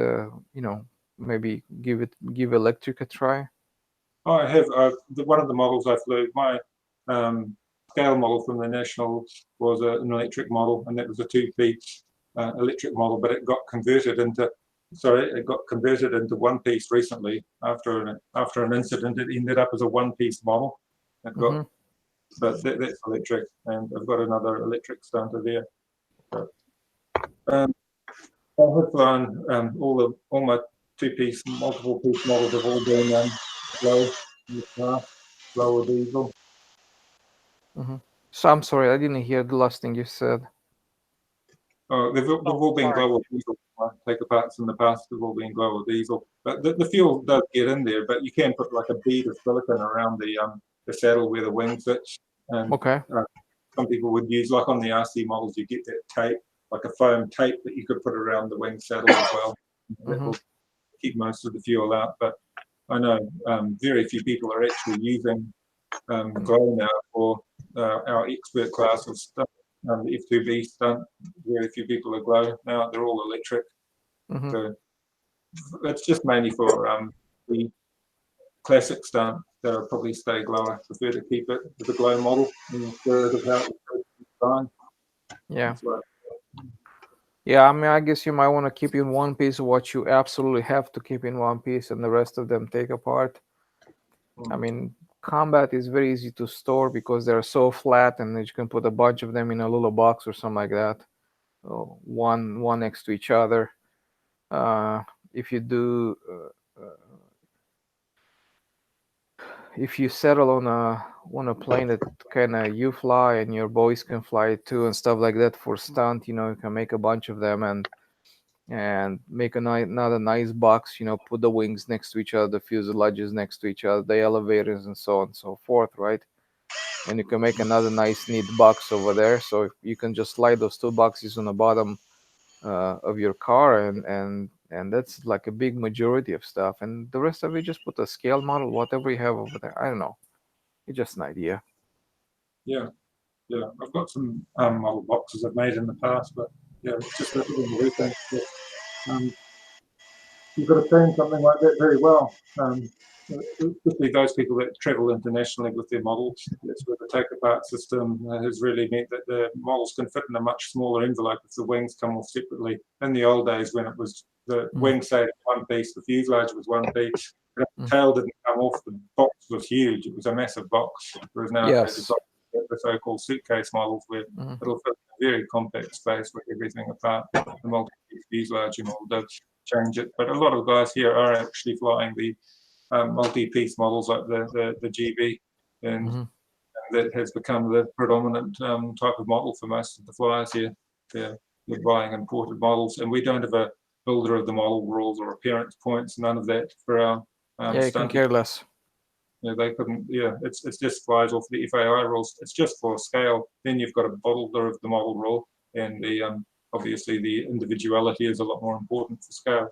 maybe give electric a try? I have. One of the models I flew, my scale model from the National was an electric model, and that was a two-piece electric model, but it got converted into one piece recently after an incident. It ended up as a one-piece model. It got, but that's electric, and I've got another electric Stunter there. But, I have flown all my two-piece, multiple-piece models have all been low in the car, lower diesel. So I'm sorry, I didn't hear the last thing you said. They've all been glow or diesel. Take aparts in the past, they've all been glow or diesel. But the fuel does get in there, but you can put like a bead of silicone around the saddle where the wing sits. And Okay. some people would use, like on the RC models, you get that tape, like a foam tape that you could put around the wing saddle as well. That will keep most of the fuel out. But I know very few people are actually using glow now for our expert class of stuff. The F2B stunt, very few people are glow now. They're all electric. So it's just mainly for the classic stunt that will probably stay glow. I prefer to keep it with a glow model in the spirit of how it's designed. Yeah. Right. Yeah, I mean, I guess you might want to keep in one piece what you absolutely have to keep in one piece, and the rest of them take apart. I mean, combat is very easy to store because they're so flat, and you can put a bunch of them in a little box or something like that, one next to each other. If you do, if you settle on a plane that kind of you fly and your boys can fly too and stuff like that for stunt, you can make a bunch of them and make another nice box, put the wings next to each other, the fuselages next to each other, the elevators, and so on and so forth, right? And you can make another nice neat box over there, so you can just slide those two boxes on the bottom of your car, and that's like a big majority of stuff, and the rest of it just put a scale model, whatever you have over there. I don't know, it's just an idea. Yeah, I've got some model boxes I've made in the past, but yeah, it's just a new thing. You've got to plan something like that very well. Especially those people that travel internationally with their models. That's where the take-apart system has really meant that the models can fit in a much smaller envelope if the wings come off separately. In the old days, when it was the wing stayed one piece, the fuselage was one piece, the tail didn't come off, the box was huge. It was a massive box. Whereas nowadays, it's like the so-called suitcase models where it'll fit in a very compact space with everything apart. The multi-piece fuselage model does change it, but a lot of guys here are actually flying the multi-piece models like the GB, and that has become the predominant type of model for most of the flyers here. Yeah, you're buying imported models, and we don't have a builder of the model rules or appearance points, none of that for our Yeah, you can stunt. care less. Yeah, they couldn't. Yeah, it's just flies off the FAI rules. It's just for scale. Then you've got a builder of the model rule, and the obviously the individuality is a lot more important for scale.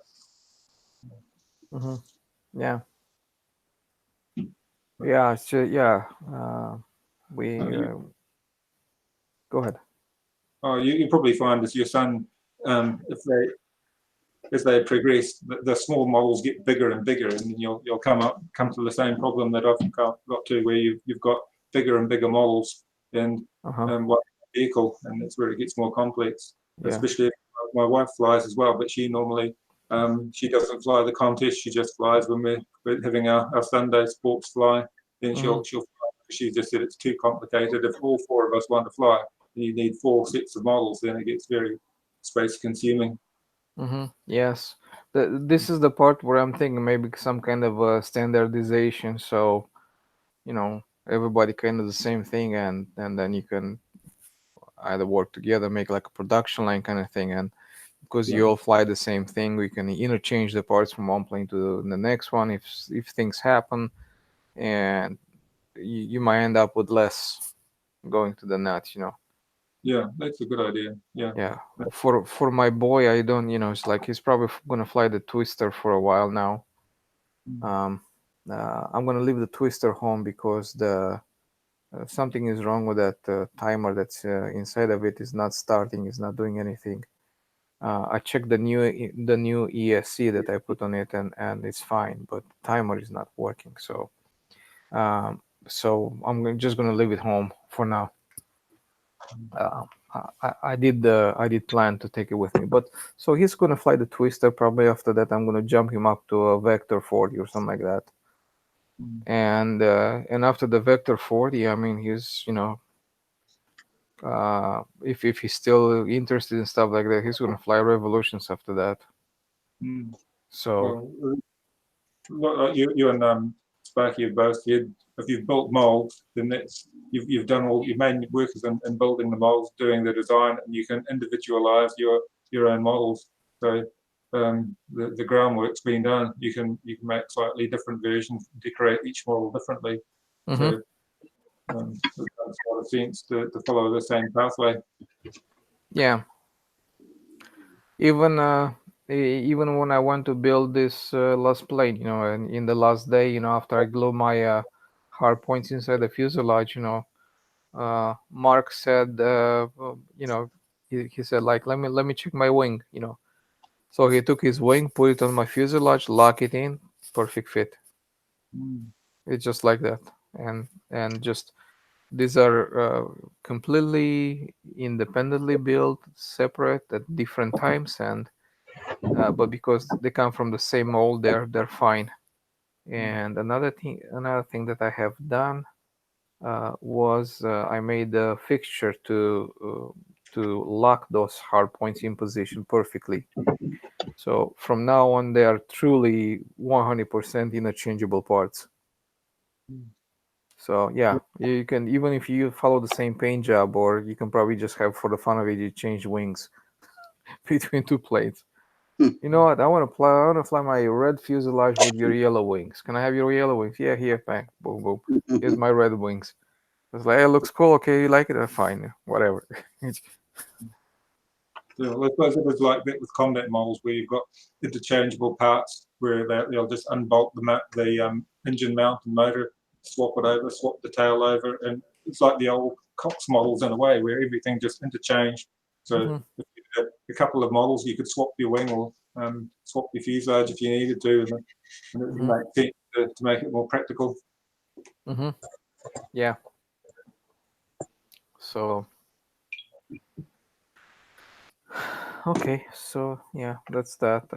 Yeah. Yeah. So yeah. We go ahead. Oh, you probably find as your son, if they as they progress, the small models get bigger and bigger, and then you'll come to the same problem that I've got to, where you've got bigger and bigger models and one vehicle, and that's where it gets more complex. Yeah. Especially my wife flies as well, but she normally she doesn't fly the contest. She just flies when we're having our Sunday sports fly. Then she'll fly. She just said it's too complicated. If all four of us want to fly, you need 4 sets of models. Then it gets very space consuming. Yes. This is the part where I'm thinking maybe some kind of a standardization, so everybody kind of the same thing, and then you can either work together, make like a production line kind of thing, and because you all fly the same thing, we can interchange the parts from one plane to the next one if things happen, and you might end up with less going to the nuts. Yeah, that's a good idea. Yeah. Yeah. For my boy, I don't, it's like he's probably gonna fly the Twister for a while now. I'm gonna leave the Twister home because the something is wrong with that timer that's inside of it. Is not starting. Is not doing anything. I checked the new ESC that I put on it, and it's fine, but the timer is not working. So I'm just gonna leave it home for now. I did plan to take it with me, but so he's gonna fly the Twister. Probably after that, I'm gonna jump him up to a Vector 40 or something like that. And after the Vector 40, I mean, he's if he's still interested in stuff like that, he's gonna fly Revolutions after that. So Well, you and Sparky have both said if you've built molds, then that's you've done all you've made workers in building the molds, doing the design, and you can individualize your own models. So the groundwork's been done. You can make slightly different versions, decorate each model differently. So it makes a lot of sense to follow the same pathway. yeah, even even when I went to build this last plane, and in the last day, after I glue my hard points inside the fuselage, Mark said, he said like, let me check my wing, So he took his wing, put it on my fuselage, lock it in, perfect fit. It's just like that, and just these are completely independently built, separate at different times, and but because they come from the same mold, they're fine. And another thing that I have done was I made a fixture to lock those hard points in position perfectly. So from now on, they are truly 100% interchangeable parts. So yeah, you can, even if you follow the same paint job, or you can probably just have, for the fun of it, you change wings between two planes. You know what? I want to fly my red fuselage with your yellow wings. Can I have your yellow wings? Yeah, here, bang, boom, boom. Here's my red wings. It's like, hey, it looks cool. Okay, you like it? Fine, whatever. Yeah, well, I suppose it was like that with combat models, where you've got interchangeable parts, where they'll just unbolt the engine mount and motor, swap it over, swap the tail over, and it's like the old Cox models in a way, where everything just interchanged. So if you had a couple of models, you could swap your wing or swap your fuselage if you needed to, and it would make sense to make it more practical. Yeah. So okay, so yeah, that's that.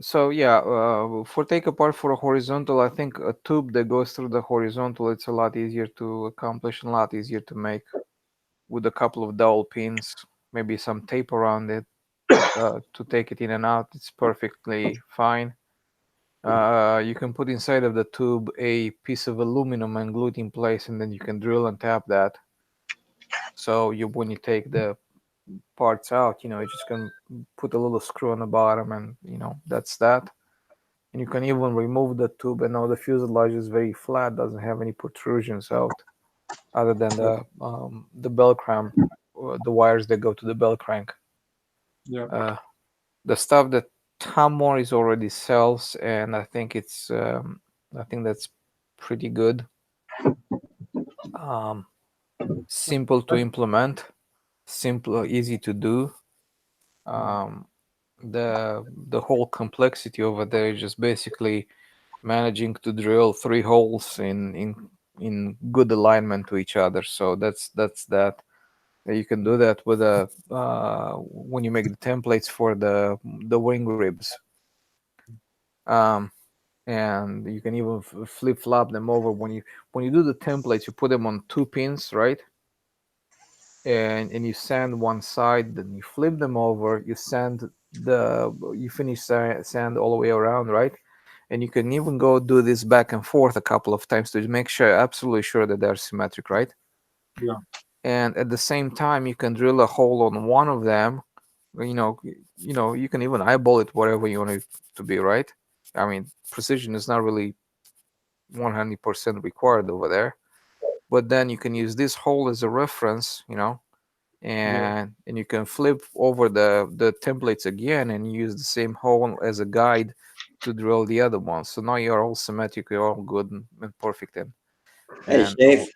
So yeah, for take apart for a horizontal, I think a tube that goes through the horizontal, it's a lot easier to accomplish and a lot easier to make with a couple of dowel pins, maybe some tape around it to take it in and out. It's perfectly fine. You can put inside of the tube a piece of aluminum and glue it in place, and then you can drill and tap that. So when you take the parts out, you just can put a little screw on the bottom, and that's that. And you can even remove the tube, and now the fuselage is very flat, doesn't have any protrusions out, other than the bell crank, the wires that go to the bell crank. Yeah. The stuff that Tom Morris already sells, and I think I think that's pretty good. Simple to implement, simple, easy to do. The whole complexity over there is just basically managing to drill 3 holes in good alignment to each other. So that's that. You can do that with when you make the templates for the wing ribs. And you can even flip flop them over when you do the templates. You put them on 2 pins, right? And you sand one side, then you flip them over. You finish sand all the way around, right? And you can even go do this back and forth a couple of times to make sure, absolutely sure, that they're symmetric, right? Yeah. And at the same time, you can drill a hole on one of them. You can even eyeball it whatever you want it to be, right? I mean, precision is not really 100% required over there, but then you can use this hole as a reference, and you can flip over the templates again and use the same hole as a guide to drill the other one. So now you're all symmetric, you're all good and perfect. Hey, Steve.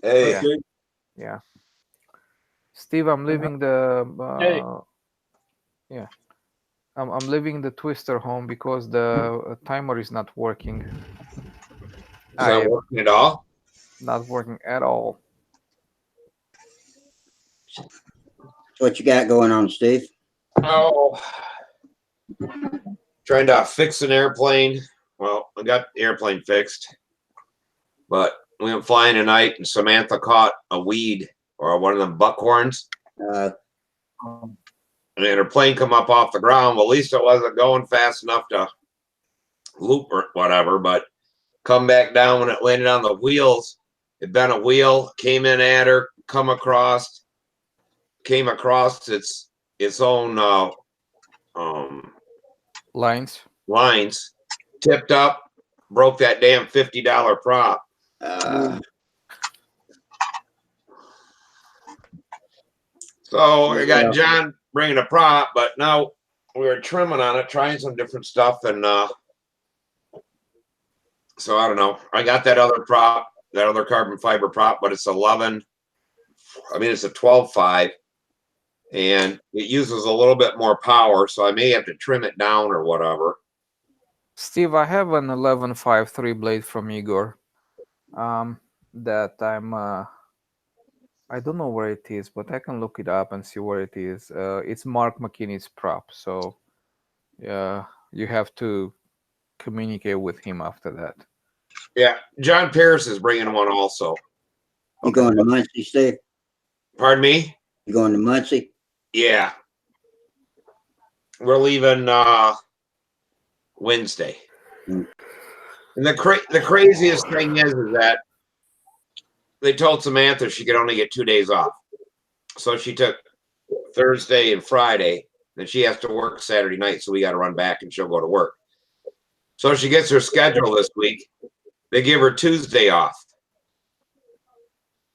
Hey, Yeah. Yeah. Steve, I'm leaving the Hey. yeah. I'm leaving the twister home because the timer is not working. is that working at all? Not working at all. So what you got going on, Steve? Oh, trying to fix an airplane. Well, I got the airplane fixed, but we went flying tonight, and Samantha caught a weed or one of them buckhorns, Uh, and then her plane come up off the ground. Well, at least it wasn't going fast enough to loop or whatever, but come back down when it landed on the wheels. It bent a wheel, came in at her, came across its own Lines. tipped up, broke that damn $50 prop. So I got John bringing a prop, but now we were trimming on it, trying some different stuff, and so I don't know. I got that other prop, that other carbon fiber prop, but it's 11. I mean, it's a 12.5, and it uses a little bit more power, so I may have to trim it down or whatever. Steve, I have an 11.53 blade from Igor. That I don't know where it is, but I can look it up and see where it is. It's Mark McKinney's prop, so you have to communicate with him after that. Yeah, John Pierce is bringing one also. You going to Muncie, Steve? Pardon me? You going to Muncie? Yeah. We're leaving Wednesday. Mm. And the craziest thing is that they told Samantha she could only get 2 days off. So she took Thursday and Friday, then she has to work Saturday night, so we got to run back and she'll go to work. So she gets her schedule this week. They give her Tuesday off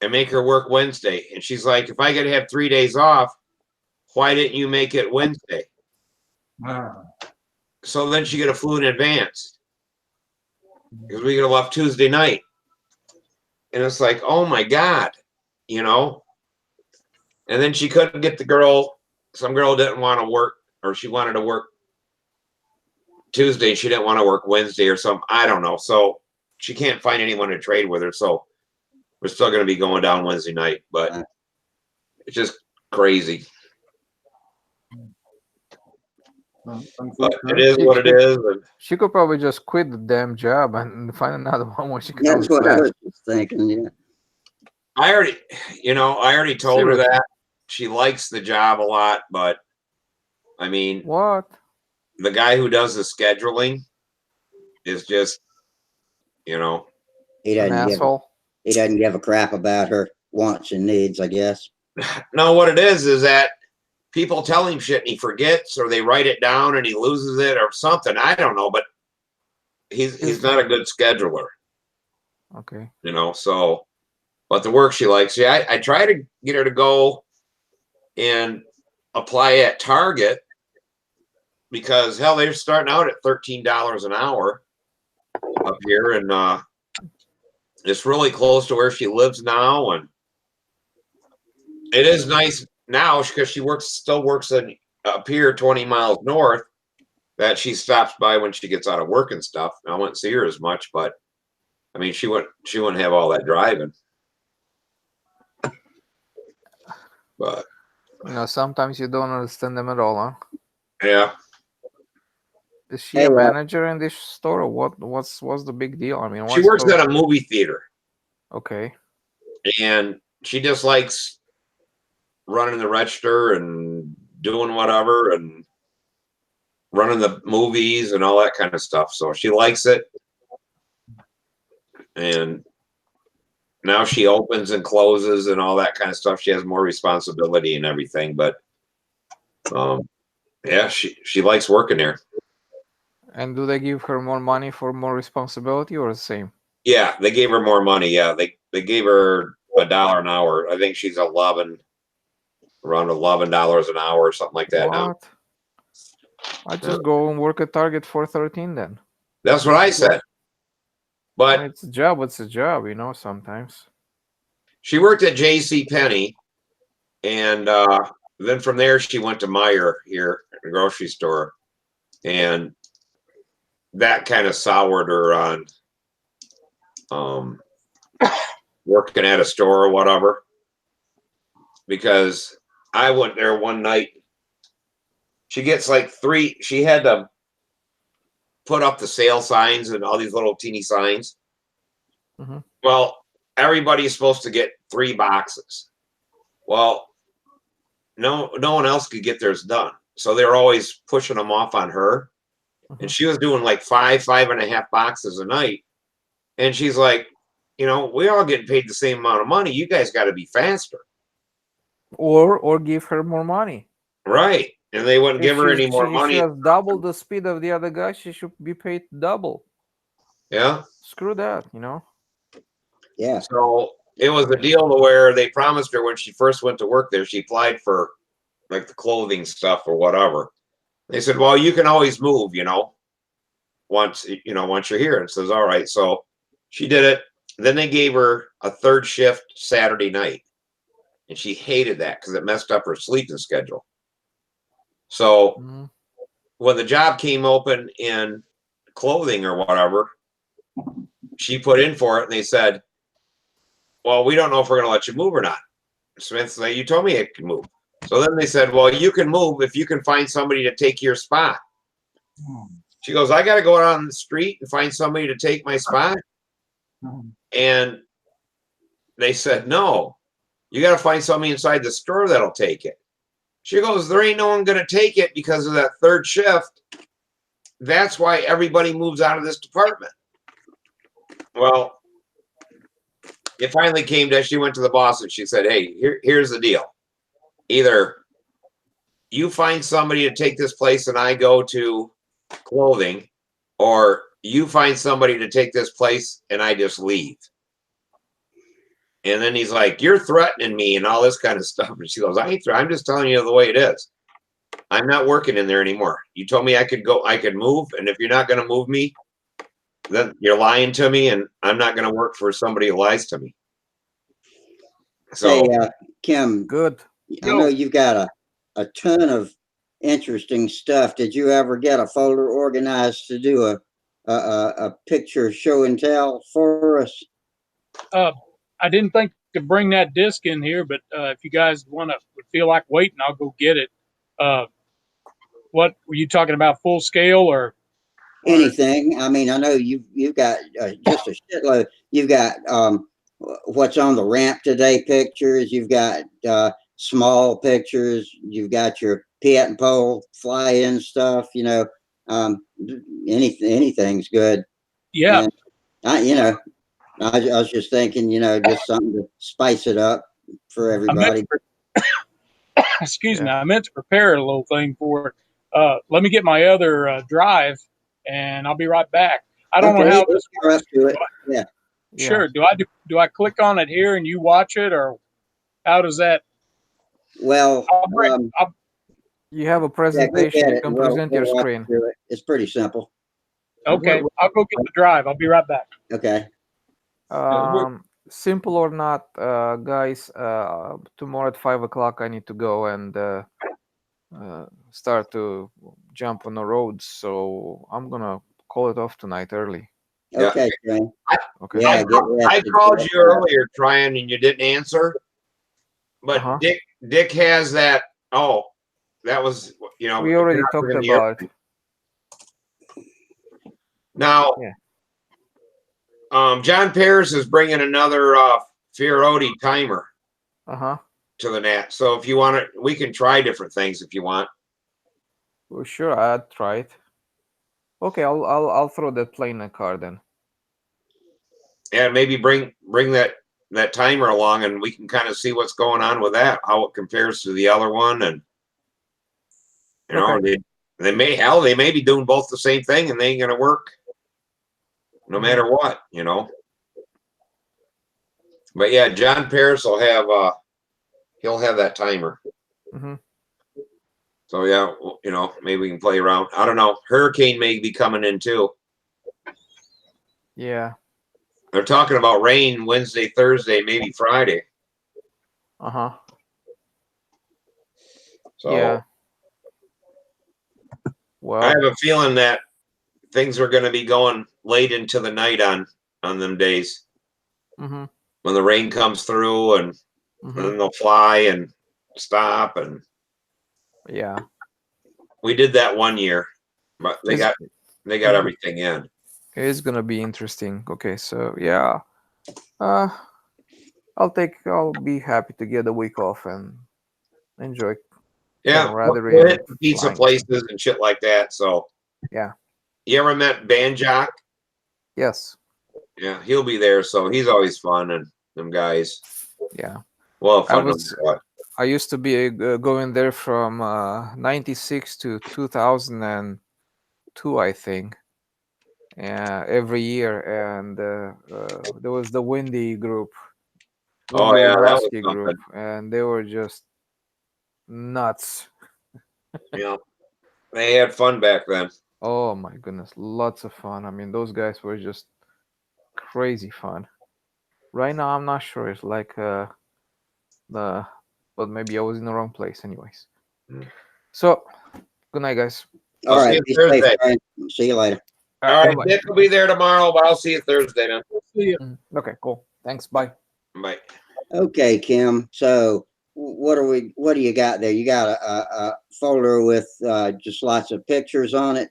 and make her work Wednesday. And she's like, if I could have 3 days off, why didn't you make it Wednesday? Wow. So then she could have flew in advance because we could have left Tuesday night. And it's like, oh my God, And then she couldn't get some girl didn't want to work, or she wanted to work Tuesday. She didn't want to work Wednesday or something. I don't know. So she can't find anyone to trade with her. So we're still going to be going down Wednesday night, but it's just crazy. But it is what it is. She could probably just quit the damn job and find another one when she comes That's what back. I was just thinking. Yeah. I already told her that. She likes the job a lot, but I mean, what? The guy who does the scheduling is just, He an asshole. He doesn't give a crap about her wants and needs, I guess. No, what it is that people tell him shit and he forgets, or they write it down and he loses it or something. I don't know, but he's not a good scheduler. Okay. You know, so, but the work she likes. Yeah, I try to get her to go and apply at Target, because hell, they're starting out at $13 an hour up here, and it's really close to where she lives now, and it is nice now because she still works up here 20 miles north, that she stops by when she gets out of work and stuff. I wouldn't see her as much, but I mean, she wouldn't have all that driving. But You know, sometimes you don't understand them at all, huh? yeah. Is she a manager in this store, or what's the big deal? I mean, she works at a movie theater. Okay. And she just likes running the register and doing whatever and running the movies and all that kind of stuff. So she likes it. And now she opens and closes and all that kind of stuff. She has more responsibility and everything, but yeah, she likes working there. And do they give her more money for more responsibility, or the same? Yeah, they gave her more money. Yeah, they gave her $1 an hour. I think she's around $11 an hour or something like that now. I just go and work at Target for 13 then. That's what I said. But it's a job. It's a job, you know. Sometimes she worked at J.C. Penney, and then from there she went to Meijer here, a grocery store, and that kind of soured her on working at a store or whatever. Because I went there one night. She gets like she had to put up the sale signs and all these little teeny signs. Mm-hmm. Well, everybody's supposed to get 3 boxes. Well, no one else could get theirs done. So they were always pushing them off on her. Mm-hmm. And she was doing like 5.5 boxes a night. And she's like, you know, we all getting paid the same amount of money. You guys got to be faster. Or give her more money. Right. And they wouldn't give her any more money. She has double the speed of the other guy. She should be paid double. Yeah. Screw that, you know. Yeah. So it was a deal to where they promised her when she first went to work there, she applied for like the clothing stuff or whatever. They said, well, you can always move, you know, once you're here. And says, all right. So she did it. Then they gave her a 3rd shift Saturday night. And she hated that because it messed up her sleeping schedule. So when the job came open in clothing or whatever, she put in for it, and they said, well, we don't know if we're going to let you move or not. Smith said, you told me I could move. So then they said, well, you can move if you can find somebody to take your spot. She goes, I got to go out on the street and find somebody to take my spot. And they said, no, you got to find somebody inside the store that'll take it. She goes, there ain't no one going to take it because of that 3rd shift. That's why everybody moves out of this department. Well, it finally came to, she went to the boss and she said, hey, here's the deal. Either you find somebody to take this place and I go to clothing, or you find somebody to take this place and I just leave. And then he's like, you're threatening me and all this kind of stuff. And she goes, I'm just telling you the way it is. I'm not working in there anymore. You told me I could move. And if you're not going to move me, then you're lying to me, and I'm not going to work for somebody who lies to me. So, hey, Kim, good. I know you've got a ton of interesting stuff. Did you ever get a folder organized to do a picture show and tell for us? I didn't think to bring that disc in here, but if you guys would feel like waiting, I'll go get it. What were you talking about? Full scale or anything? I mean, I know you've got just a shitload. You've got what's on the ramp today pictures. You've got small pictures. You've got your Piet and pole fly-in stuff. You know, anything's good. Yeah. And I was just thinking, you know, just something to spice it up for everybody. excuse me, Yeah. I meant to prepare a little thing for it. Let me get my other drive, and I'll be right back. I don't know Okay, how this let's go up works. to it. Yeah. Yeah. Sure. Do I click on it here and you watch it, or how does that? Well, I'll break. I'll, You have a yeah, go presentation. get You it, can and present your we'll walk screen. through it. It's pretty simple. okay, I'll go get the drive. I'll be right back. Okay. Simple or not, guys, tomorrow at 5 o'clock I need to go and start to jump on the roads. So I'm gonna call it off tonight early. Yeah. Okay, Shane. Okay. Yeah, get I rested. called you earlier trying and you didn't answer. But Uh-huh. Dick has that. Oh, that was We already talked about. Now, Yeah. John Pearce is bringing another Fioroti timer Uh-huh. to the net. So if you want it, we can try different things if you want. Well, sure, I'd try it. Okay, I'll throw that plane in the car then. And maybe bring that timer along, and we can kind of see what's going on with that, how it compares to the other one, and Okay. they may be doing both the same thing, and they ain't gonna work no matter what, But yeah, John Pearce will have he'll have that timer. Mm-hmm. So yeah, maybe we can play around. I don't know. Hurricane may be coming in too. Yeah. They're talking about rain Wednesday, Thursday, maybe Friday. Uh-huh. So Yeah. I Well, have a feeling that things are going to be going late into the night on them days mm-hmm. when the rain comes through, and then they'll fly and stop. And Yeah. we did that one year, but they got everything in. It's gonna be interesting. Okay, so yeah. I'll be happy to get a week off and enjoy Yeah, camaraderie we'll and hit the pizza flying. places and shit like that. So Yeah. you ever met Banjock? Yes. Yeah, he'll be there. So he's always fun, and them guys. Yeah. Well, fun. I used to be going there from 96 to 2002, I think. Every year, and there was the Windy group, Oh Windy yeah, that was Lebowski group, something. and they were just nuts. Yeah, they had fun back then. Oh my goodness, lots of fun. I mean, those guys were just crazy fun. Right now, I'm not sure. It's like but maybe I was in the wrong place, anyways. So, good night, guys. All right. Be safe, Thursday. Brian. See you later. All right, bye-bye. Dick will be there tomorrow, but I'll see you Thursday, man. See you. Okay, cool. Thanks. Bye. Bye. Okay, Kim. So what do you got there? You got a folder with just lots of pictures on it?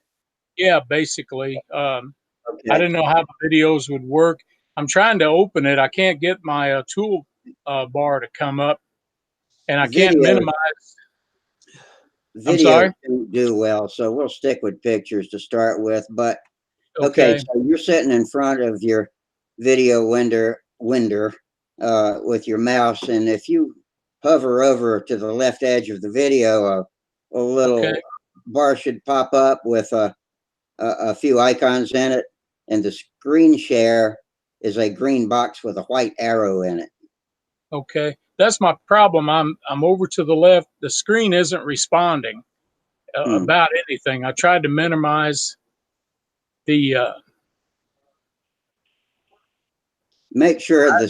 Yeah, basically. I Okay. didn't know how the videos would work. I'm trying to open it. I can't get my tool bar to come up, and I can't minimize. I'm Video sorry. don't do well, so we'll stick with pictures to start with. But okay, Okay. so you're sitting in front of your video window with your mouse, and if you hover over to the left edge of the video, a little Okay. bar should pop up with a few icons in it, and the screen share is a green box with a white arrow in it. Okay. That's my problem. I'm over to the left. The screen isn't responding about anything. I tried to minimize the. Make sure the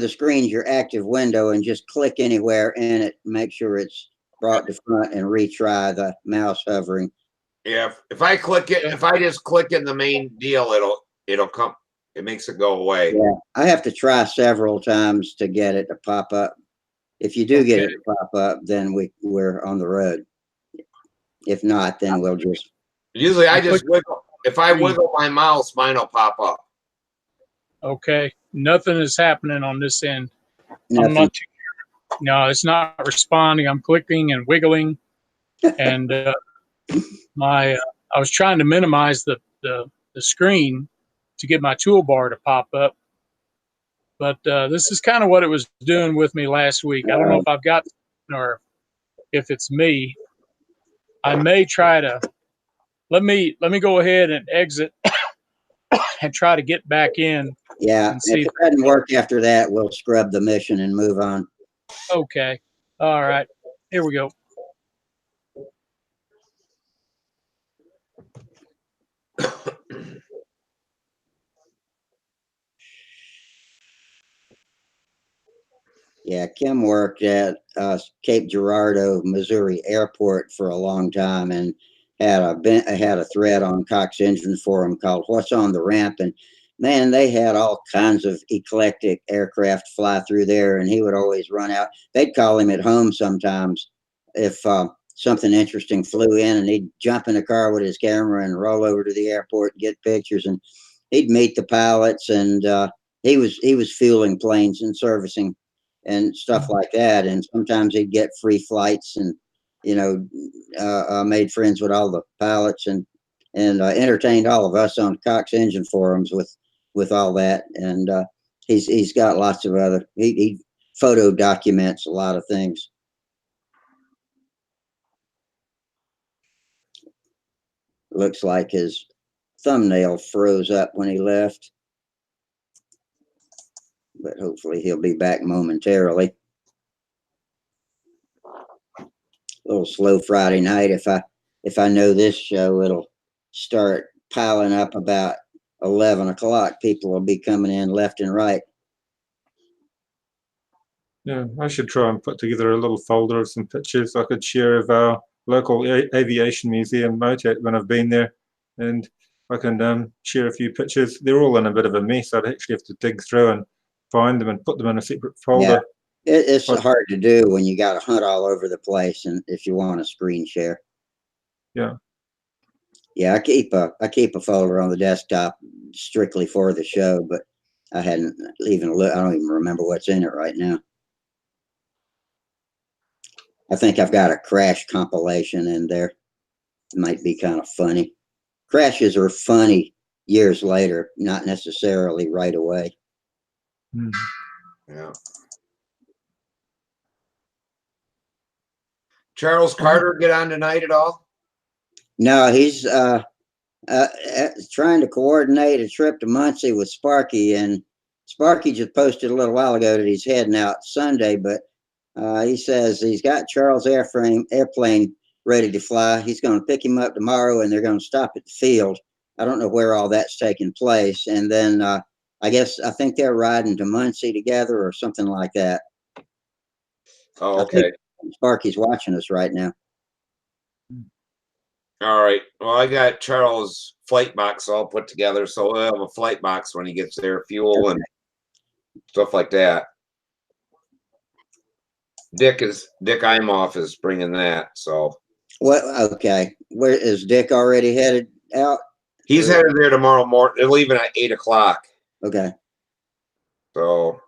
screen's your active window, and just click anywhere in it. Make sure it's brought to front, and retry the mouse hovering. Yeah, if I click it, if I just click in the main deal, it'll come. It makes it go away. Yeah, I have to try several times to get it to pop up. If you do get it to pop up, then we're on the road. If not, then we'll just. Usually, I just wiggle. If I wiggle my mouse, mine will pop up. Okay. Nothing is happening on this end. Nothing. I'm not too sure. No, it's not responding. I'm clicking and wiggling, and I was trying to minimize the screen to get my toolbar to pop up, but this is kind of what it was doing with me last week. I don't know if I've got or if it's me, I may try to let me go ahead and exit and try to get back in. Yeah, and if see. it doesn't work after that, we'll scrub the mission and move on. Okay. All right. Here we go. Yeah, Kim worked at Cape Girardeau, Missouri airport for a long time and had a thread on Cox Engine Forum called "What's on the Ramp?" And man, they had all kinds of eclectic aircraft fly through there, and he would always run out. They'd call him at home sometimes if something interesting flew in, and he'd jump in the car with his camera and roll over to the airport and get pictures. And he'd meet the pilots, and he was fueling planes and servicing and stuff like that. And sometimes he'd get free flights, and made friends with all the pilots, and entertained all of us on Cox Engine Forums with all that. And he's got lots of other he photo documents a lot of things. Looks like his thumbnail froze up when he left, but hopefully he'll be back momentarily. A little slow Friday night. If I know this show, it'll start piling up about 11 o'clock. People will be coming in left and right. Yeah, I should try and put together a little folder of some pictures I could share of our local aviation museum, MOTAT, when I've been there, and I can share a few pictures. They're all in a bit of a mess. I'd actually have to dig through and find them and put them in a separate folder. Yeah, it's hard to do when you got to hunt all over the place, and if you want to screen share. Yeah. Yeah, I keep a folder on the desktop strictly for the show, but I hadn't even looked. I don't even remember what's in it right now. I think I've got a crash compilation in there. It might be kind of funny. Crashes are funny years later, not necessarily right away. Mm. Yeah. Charles Carter get on tonight at all? No, he's trying to coordinate a trip to Muncie with Sparky, and Sparky just posted a little while ago that he's heading out Sunday, but he says he's got Charles' airplane ready to fly. He's going to pick him up tomorrow, and they're going to stop at the field. I don't know where all that's taking place, and then I think they're riding to Muncie together or something like that. Oh, okay. Sparky's watching us right now. All right. Well, I got Charles' flight box all put together, so we'll have a flight box when he gets there, fuel and stuff like that. Dick Imoff is bringing that. So what? Okay, where is Dick already headed out? He's headed there tomorrow morning. They're leaving at 8 o'clock. Okay. So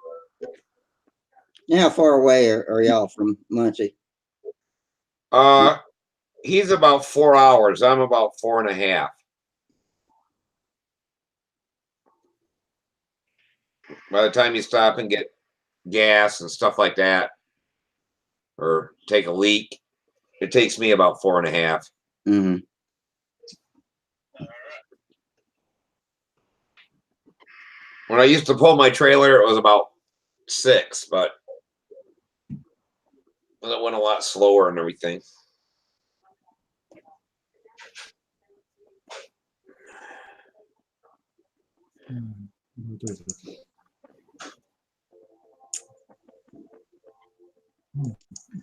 Now, how far away are y'all from Muncie? he's about 4 hours. I'm about 4.5. By the time you stop and get gas and stuff like that, or take a leak, it takes me about 4.5. Mm-hmm. When I used to pull my trailer, it was about 6, but it went a lot slower and everything.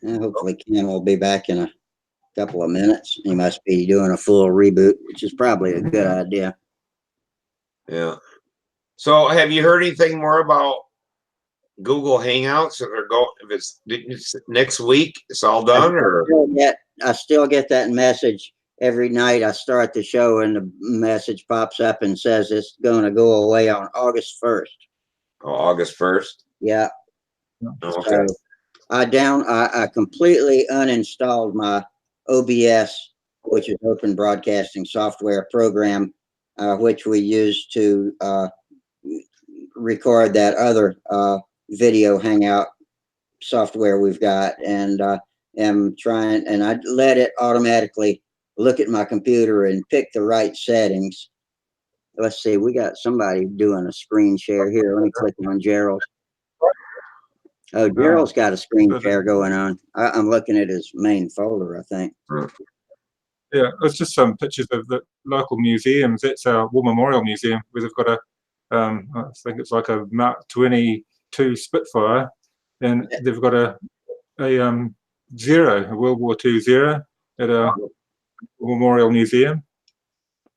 And hopefully Ken will be back in a couple of minutes. He must be doing a full reboot, which is probably a good idea. Yeah. So have you heard anything more about Google Hangouts? If they're going, if it's next week, it's all done, or I still get that message every night. I start the show and the message pops up and says it's going to go away on August 1st. oh, August 1st? Yeah. Okay. So I completely uninstalled my OBS, which is Open Broadcasting Software program, which we use to record that other video Hangout software we've got, and am trying, and I let it automatically look at my computer and pick the right settings. Let's see, we got somebody doing a screen share here. Let me click on Gerald. Oh, Gerald's got a screen share going on. I'm looking at his main folder, I think. Yeah, it's just some pictures of the local museums. It's a War Memorial Museum where they've got a, I think it's like a Mark 22 Spitfire, and they've got a Zero, a World War II Zero at a Memorial Museum.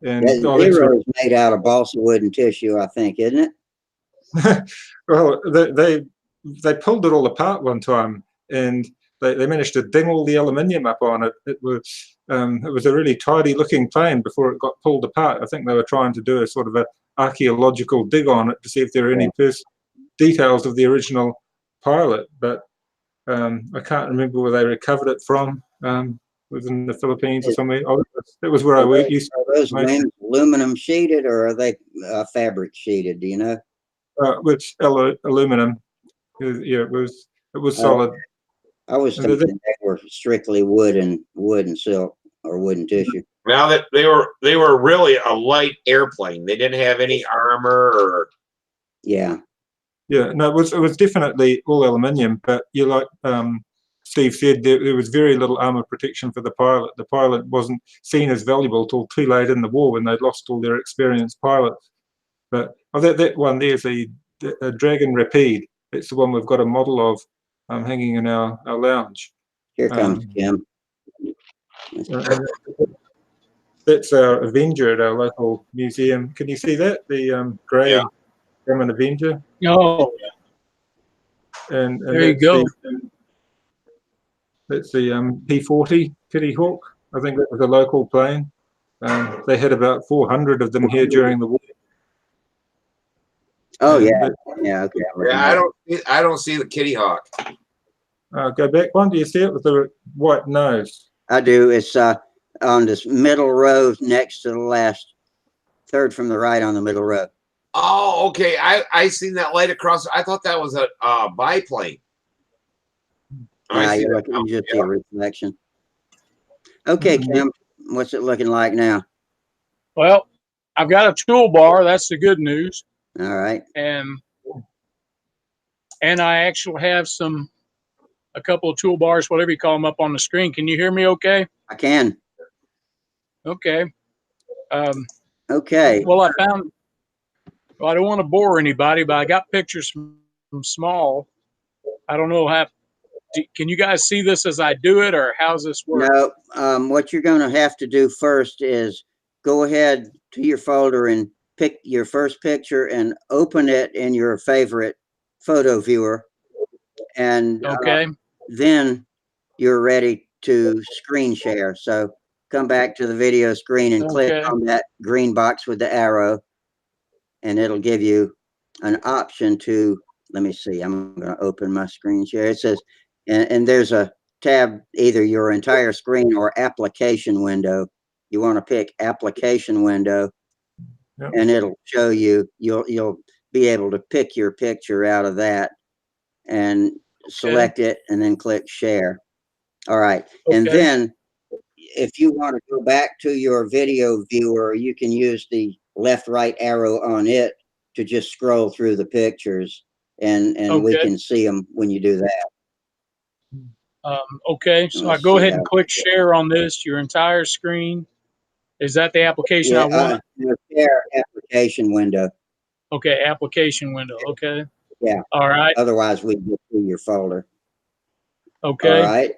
And That Zero is made out of balsa wood and tissue, I think, isn't it? Well, they pulled it all apart one time, and they managed to ding all the aluminium up on it. It was a really tidy looking plane before it got pulled apart. I think they were trying to do a sort of an archaeological dig on it to see if there are any details of the original pilot, but I can't remember where they recovered it from. Within the Philippines or somewhere. Oh, it was where I used to. Are those wings aluminum sheeted, or are they fabric sheeted? Do you know? Which aluminum? Yeah, it was solid. I was thinking they were strictly wood and silk or wood and tissue. Now that they were really a light airplane. They didn't have any armor or. Yeah. Yeah, no, it was definitely all aluminium, but like Steve said, there was very little armor protection for the pilot. The pilot wasn't seen as valuable till too late in the war when they'd lost all their experienced pilots. But that one there's a Dragon Rapide. It's the one we've got a model of hanging in our lounge. Here comes Kim. That's our Avenger at our local museum. Can you see that? The grey Grumman Avenger. Oh, And there you go. That's the P-40 Kitty Hawk. I think that was a local plane. They had about 400 of them here during the war. Oh, yeah. Yeah, okay. Yeah, I don't see the Kitty Hawk. Go back one. Do you see it with the white nose? I do. It's on this middle row next to the last, third from the right on the middle row. Oh, okay. I seen that light across. I thought that was a biplane. You just see a reflection. Okay, Kim, what's it looking like now? Well, I've got a toolbar. That's the good news. All right. And I actually have a couple of toolbars, whatever you call them, up on the screen. Can you hear me okay? I can. Okay. Okay. Well, I don't want to bore anybody, but I got pictures from small. I don't know how. Can you guys see this as I do it, or how's this work? No. What you're going to have to do first is go ahead to your folder and pick your first picture and open it in your favorite photo viewer. And then you're ready to screen share. So come back to the video screen and click on that green box with the arrow, and it'll give you an option to, let me see, I'm going to open my screen share. It says, and there's a tab, either your entire screen or application window. You want to pick application window, and it'll show you, you'll be able to pick your picture out of that and select it and then click share. All right. And then if you want to go back to your video viewer, you can use the left right arrow on it to just scroll through the pictures, and we can see them when you do that. Okay, so I go ahead and click share on this, your entire screen. Is that the application I want? Share application window. Okay, application window. Okay. Yeah. All right. Otherwise, we go through your folder. Okay. All right.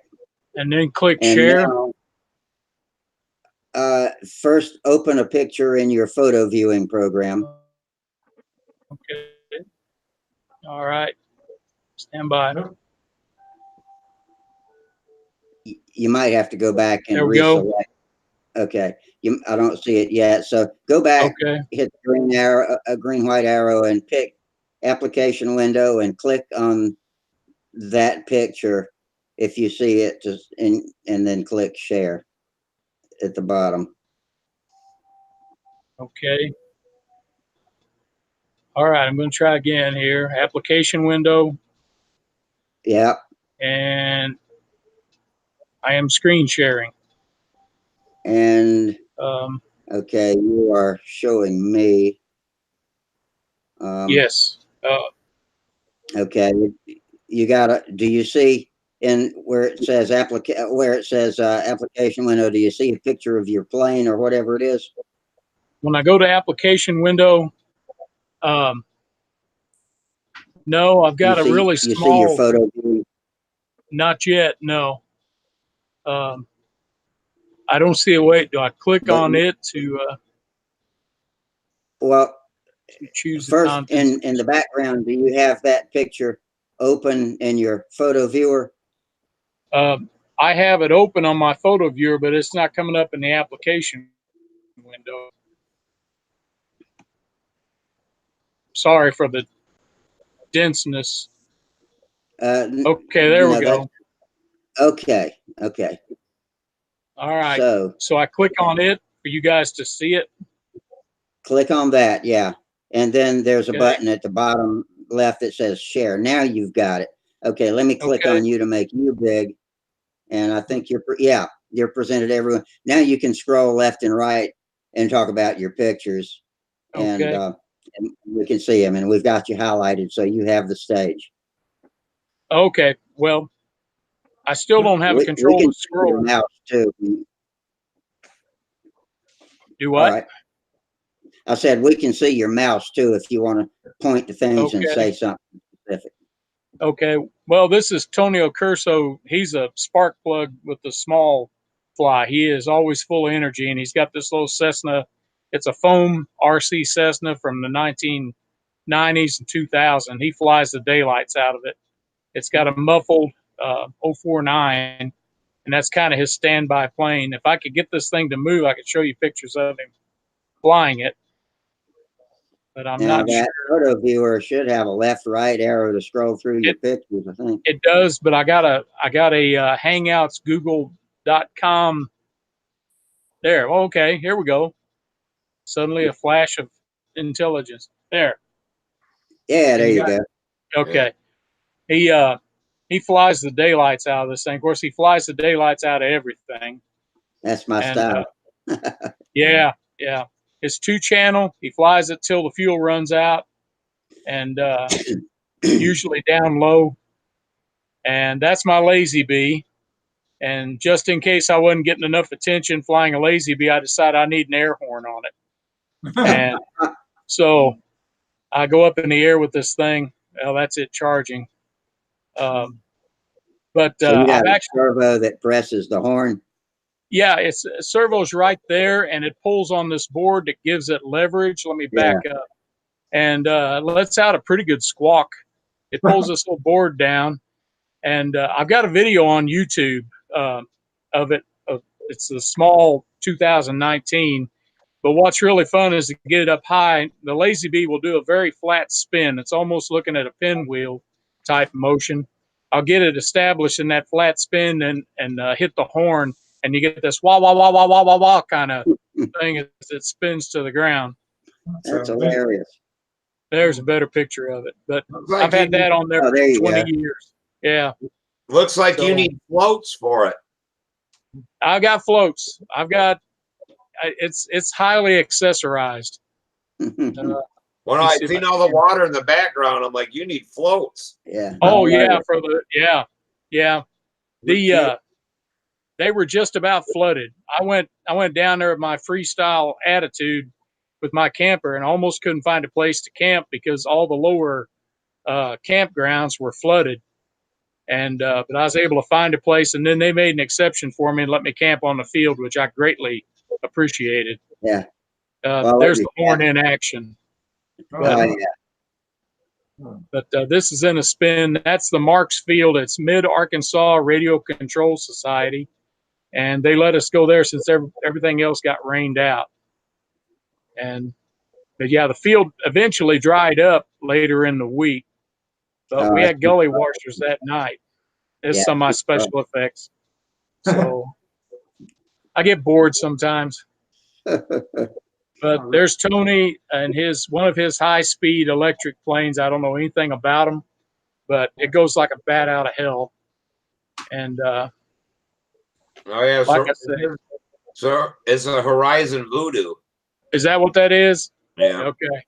And then click share. Now, first, open a picture in your photo viewing program. Okay. All right. Stand by. You might have to go back and reselect. Okay. I don't see it yet. So go back, hit the green arrow, a green white arrow, and pick application window and click on that picture if you see it, and then click share at the bottom. Okay. All right, I'm going to try again here. Application window. Yeah. and I am screen sharing. And Um, okay, you are showing me. yes. Okay, you gotta. Do you see in where it says application window? Do you see a picture of your plane or whatever it is? When I go to application window, um, no, I've got a really You see your small. photo view. Not yet. No. Um, I don't see a way. Do I click But on it to well, choose the first contents? in the background, do you have that picture open in your photo viewer? I have it open on my photo viewer, but it's not coming up in the application window. Sorry for the denseness. Okay, there we No, go. okay. Okay. All right. So So I click on it for you guys to see it. click on that, yeah. And then there's a Okay. button at the bottom left that says share. Now you've got it. Okay, let me click Okay. on you to make you big. And I think you're presented to everyone. Now you can scroll left and right and talk about your pictures. Okay. And we can see them, and we've got you highlighted, so you have the stage. Okay. Well, I still don't have a We control can to see your scroll. mouse too. Do All what? right. I said we can see your mouse too if you want to point to things and Okay. say something specific. Okay. Well, this is Tonio Curso. He's a spark plug with the small fly. He is always full of energy, and he's got this little Cessna. It's a foam RC Cessna from the 1990s and 2000. He flies the daylights out of it. It's got a muffled 049, and that's kind of his standby plane. If I could get this thing to move, I could show you pictures of him flying it, but I'm Now not sure. that photo viewer should have a left-right arrow to scroll through your It, pictures, I think. it does, but I got a Hangouts Google.com. There. Okay, here we go. Suddenly a flash of intelligence. There. Yeah, there you got go. Okay. He flies the daylights out of this thing. Of course, he flies the daylights out of everything. That's my And style. yeah, yeah. It's 2-channel. He flies it till the fuel runs out, and usually down low. And that's my lazy bee. And just in case I wasn't getting enough attention flying a lazy bee, I decided I need an air horn on it. And so I go up in the air with this thing. Well, that's it charging. But So you got I've a actually, servo that presses the horn. yeah, it's servo's right there, and it pulls on this board that gives it leverage. Let me back up, and lets out a pretty good squawk. It pulls this little board down, and I've got a video on YouTube of it. It's the small 2019. But what's really fun is to get it up high. The lazy bee will do a very flat spin. It's almost looking at a pinwheel type motion. I'll get it established in that flat spin and hit the horn, and you get this wah wah wah wah wah wah wah kind of thing as it spins to the ground. That's hilarious. There's a better picture of it. But Like I've had that on there Oh, for there you 20 go. years. Yeah. Looks like So you need floats for it. I've got floats. It's highly accessorized. When Let me I see if seen I all the water in the background, I'm like, you need floats. Yeah. Oh I yeah, love for the yeah. They were just about flooded. I went down there with my freestyle attitude with my camper and almost couldn't find a place to camp because all the lower campgrounds were flooded. And but I was able to find a place, and then they made an exception for me and let me camp on the field, which I greatly appreciated. Yeah. Well, There's the horn in action. Oh, yeah. But this is in a spin. That's the Marks Field. It's Mid Arkansas Radio Control Society, and they let us go there since everything else got rained out. And but yeah, the field eventually dried up later in the week, but we That's had gully washers that night. There's yeah. some of my special effects. So I get bored sometimes. But there's Tony and one of his high-speed electric planes. I don't know anything about them, but it goes like a bat out of hell. And Oh yeah, like I said, so it's a Horizon Voodoo. is that what that is? Yeah. Okay.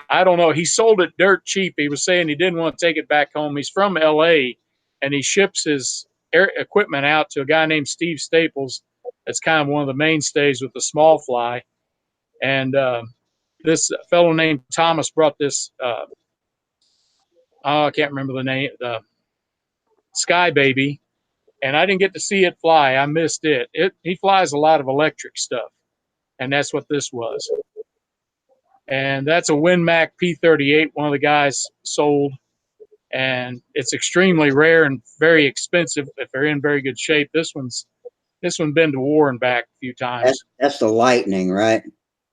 I don't know. He sold it dirt cheap. He was saying he didn't want to take it back home. He's from LA and he ships his equipment out to a guy named Steve Staples. That's kind of one of the mainstays with the small fly. And this fellow named Thomas brought this, I can't remember the name, the Sky Baby. And I didn't get to see it fly. I missed it. He flies a lot of electric stuff. And that's what this was. And that's a WinMac P38, one of the guys sold. And it's extremely rare and very expensive if they're in very good shape. This one's been to war and back a few times. That's the Lightning, right?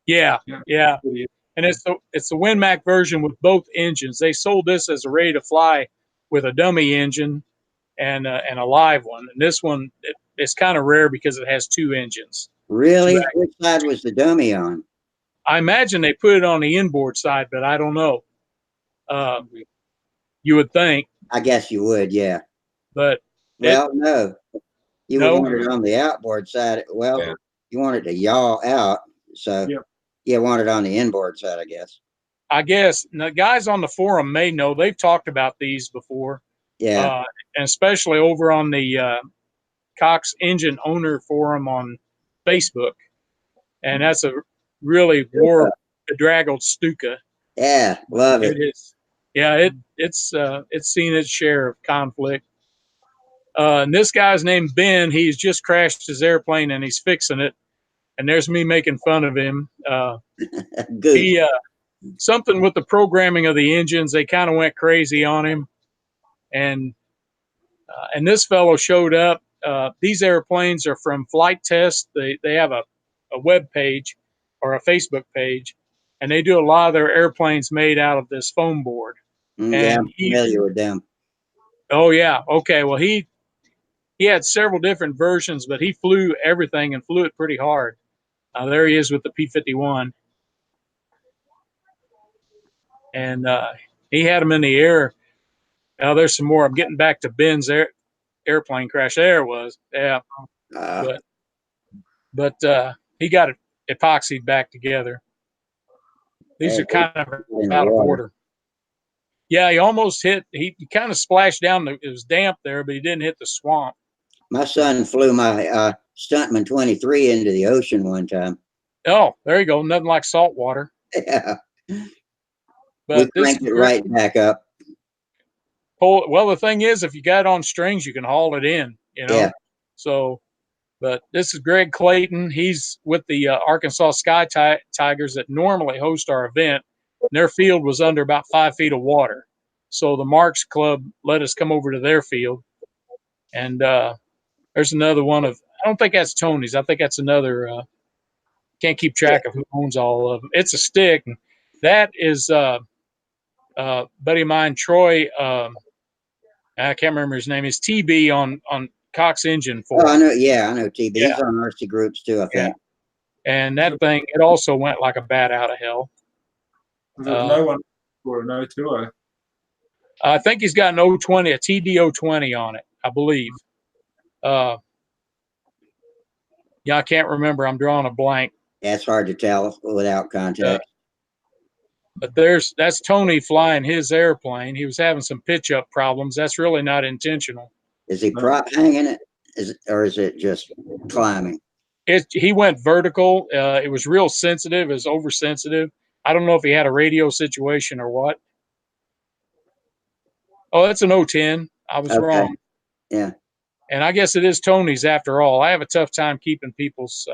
Yeah. And it's the WinMac version with both engines. They sold this as a ready to fly with a dummy engine and a live one. And this one it's kind of rare because it has two engines. Really? Which side was the dummy on? I imagine they put it on the inboard side, but I don't know. You would think. I guess you would, yeah. But no, you no? would want it on the outboard side. Well, Yeah. you want it to yaw out, so you want it on the inboard side, I guess. I guess the guys on the forum may know. They've talked about these before. Yeah. And especially over on the Cox Engine Owner Forum on Facebook. And that's a really war-bedraggled Stuka. Yeah, love it. It is. Yeah, it's seen its share of conflict. And this guy's named Ben. He's just crashed his airplane and he's fixing it. And there's me making fun of him. Good. He something with the programming of the engines. They kind of went crazy on him. And this fellow showed up. These airplanes are from Flight Test. They have a web page or a Facebook page, and they do a lot of their airplanes made out of this foam board. Yeah, I'm familiar with them. Oh yeah, okay. Well, he had several different versions, but he flew everything and flew it pretty hard. There he is with the P-51, and he had them in the air. Now there's some more. I'm getting back to Ben's airplane crash. There it was. Yeah. But he got it epoxied back together. These are kind of out of order. Yeah, he almost hit. He kind of splashed down. It was damp there, but he didn't hit the swamp. My son flew my Stuntman 23 into the ocean one time. Oh, there you go. Nothing like salt water. Yeah. But we cranked it right back up. Well, the thing is, if you got it on strings, you can haul it in, you know. Yeah. So, but this is Greg Clayton. He's with the Arkansas Sky Tigers that normally host our event. Their field was under about 5 feet of water. So the Marks Club let us come over to their field. And there's another one of, I don't think that's Tony's. I think that's another, can't keep track of who owns all of them. It's a stick. That is buddy of mine, Troy, I can't remember his name. Is TB on Cox Engine Forum. Oh, I know. Yeah, I know TB. Yeah. He's on RC groups too, I think. And that thing, it also went like a bat out of hell. There's no one for an O2O. I think he's got an 020, a TD020 on it, I believe. Yeah, I can't remember. I'm drawing a blank. Yeah, it's hard to tell without context. But that's Tony flying his airplane. He was having some pitch up problems. That's really not intentional. Is he prop hanging it? Or is it just climbing? He went vertical. It was real sensitive. It was oversensitive. I don't know if he had a radio situation or what. Oh, that's an 010. I was wrong. Yeah. And I guess it is Tony's after all. I have a tough time keeping people's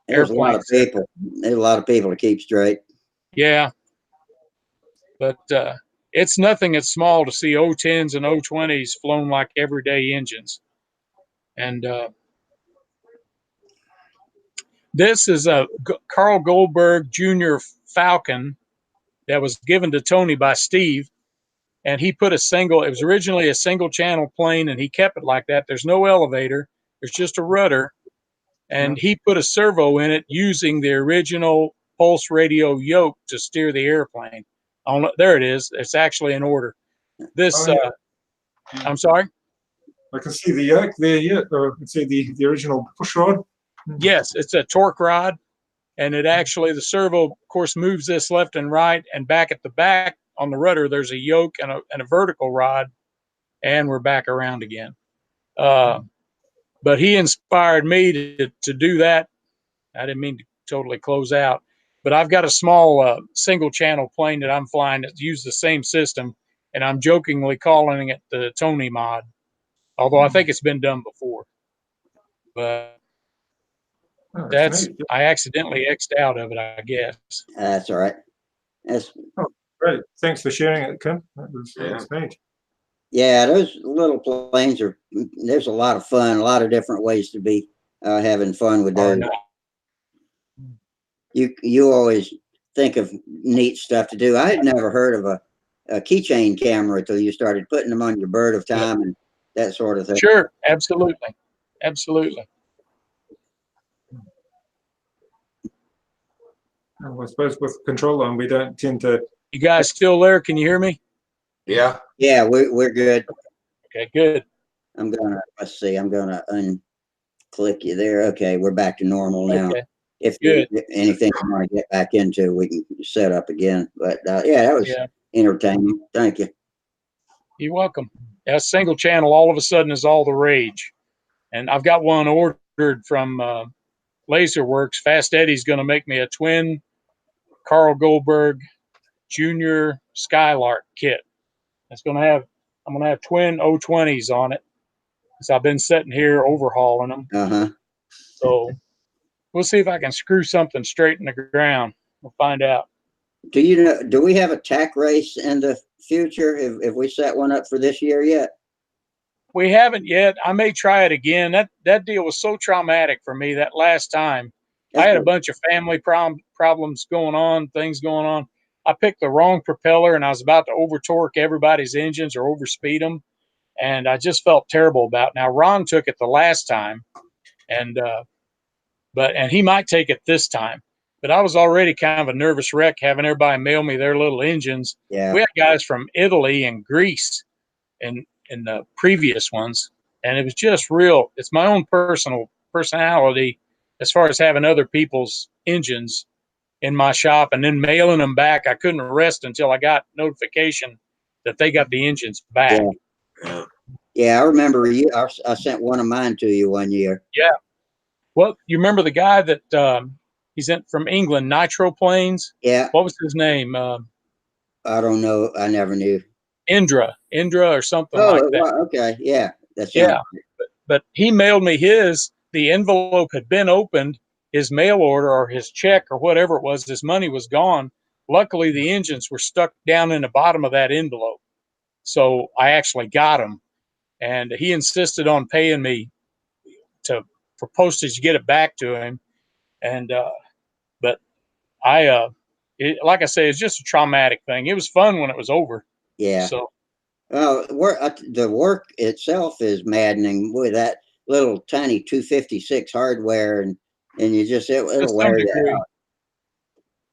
There's a lot of people. There's a lot of people to keep straight. Yeah. But it's nothing that's small to see 010s and 020s flown like everyday engines. And this is a Carl Goldberg Jr. Falcon that was given to Tony by Steve. And he put it was originally a single channel plane, and he kept it like that. There's no elevator. There's just a rudder. And he put a servo in it using the original pulse radio yoke to steer the airplane. There it is. It's actually in order. This, I'm sorry? I can see the yoke there, yeah. Or I can see the original push rod. Yes, it's a torque rod, and it actually, the servo, of course, moves this left and right, and back at the back on the rudder, there's a yoke and a vertical rod, and we're back around again. But he inspired me to do that. I didn't mean to totally close out, but I've got a small single channel plane that I'm flying that uses the same system, and I'm jokingly calling it the Tony mod, although I think it's been done before. But Oh, that's neat. I accidentally X'd out of it, I guess. That's all right. That's Great. Thanks for sharing it, Kim. That's neat. yeah. Those little planes are. There's a lot of fun. A lot of different ways to be having fun with those. You always think of neat stuff to do. I had never heard of a keychain camera until you started putting them on your bird of time and that sort of thing. Sure, absolutely, absolutely. Well, I suppose with control on, we don't tend to. You guys still there? Can you hear me? Yeah. Yeah, we're good. Okay, good. Let's see. I'm gonna unclick you there. Okay, we're back to normal now. Okay. If Good. anything you want to get back into, we can set up again. But yeah, that was entertaining. Thank you. You're welcome. Yeah, single channel all of a sudden is all the rage. And I've got one ordered from Laserworks. Fast Eddie's going to make me a twin Carl Goldberg Junior Skylark kit. I'm going to have twin 020s on it. So I've been sitting here overhauling them. So we'll see if I can screw something straight in the ground. We'll find out. Do we have a tack race in the future? If we set one up for this year yet? We haven't yet. I may try it again. That deal was so traumatic for me that last time. I had a bunch of family problems going on, things going on. I picked the wrong propeller, and I was about to over torque everybody's engines or overspeed them, and I just felt terrible about it. Now Ron took it the last time, and he might take it this time. But I was already kind of a nervous wreck having everybody mail me their little engines. Yeah. We had guys from Italy and Greece in the previous ones, and it was just real. It's my own personality as far as having other people's engines in my shop and then mailing them back. I couldn't rest until I got notification that they got the engines back. Yeah, I remember you. I sent one of mine to you one year. Yeah. Well, you remember the guy that he's from England, Nitro Planes? Yeah. What was his name? I don't know. I never knew. Indra or something like that. Well, okay. Yeah. But he mailed me his. The envelope had been opened. His mail order or his check or whatever it was, his money was gone. Luckily, the engines were stuck down in the bottom of that envelope. So I actually got them. And he insisted on paying me for postage to get it back to him. And but like I say, it's just a traumatic thing. It was fun when it was over. Yeah. So, well, the work itself is maddening with that little tiny 256 hardware, and you just it'll wear you out.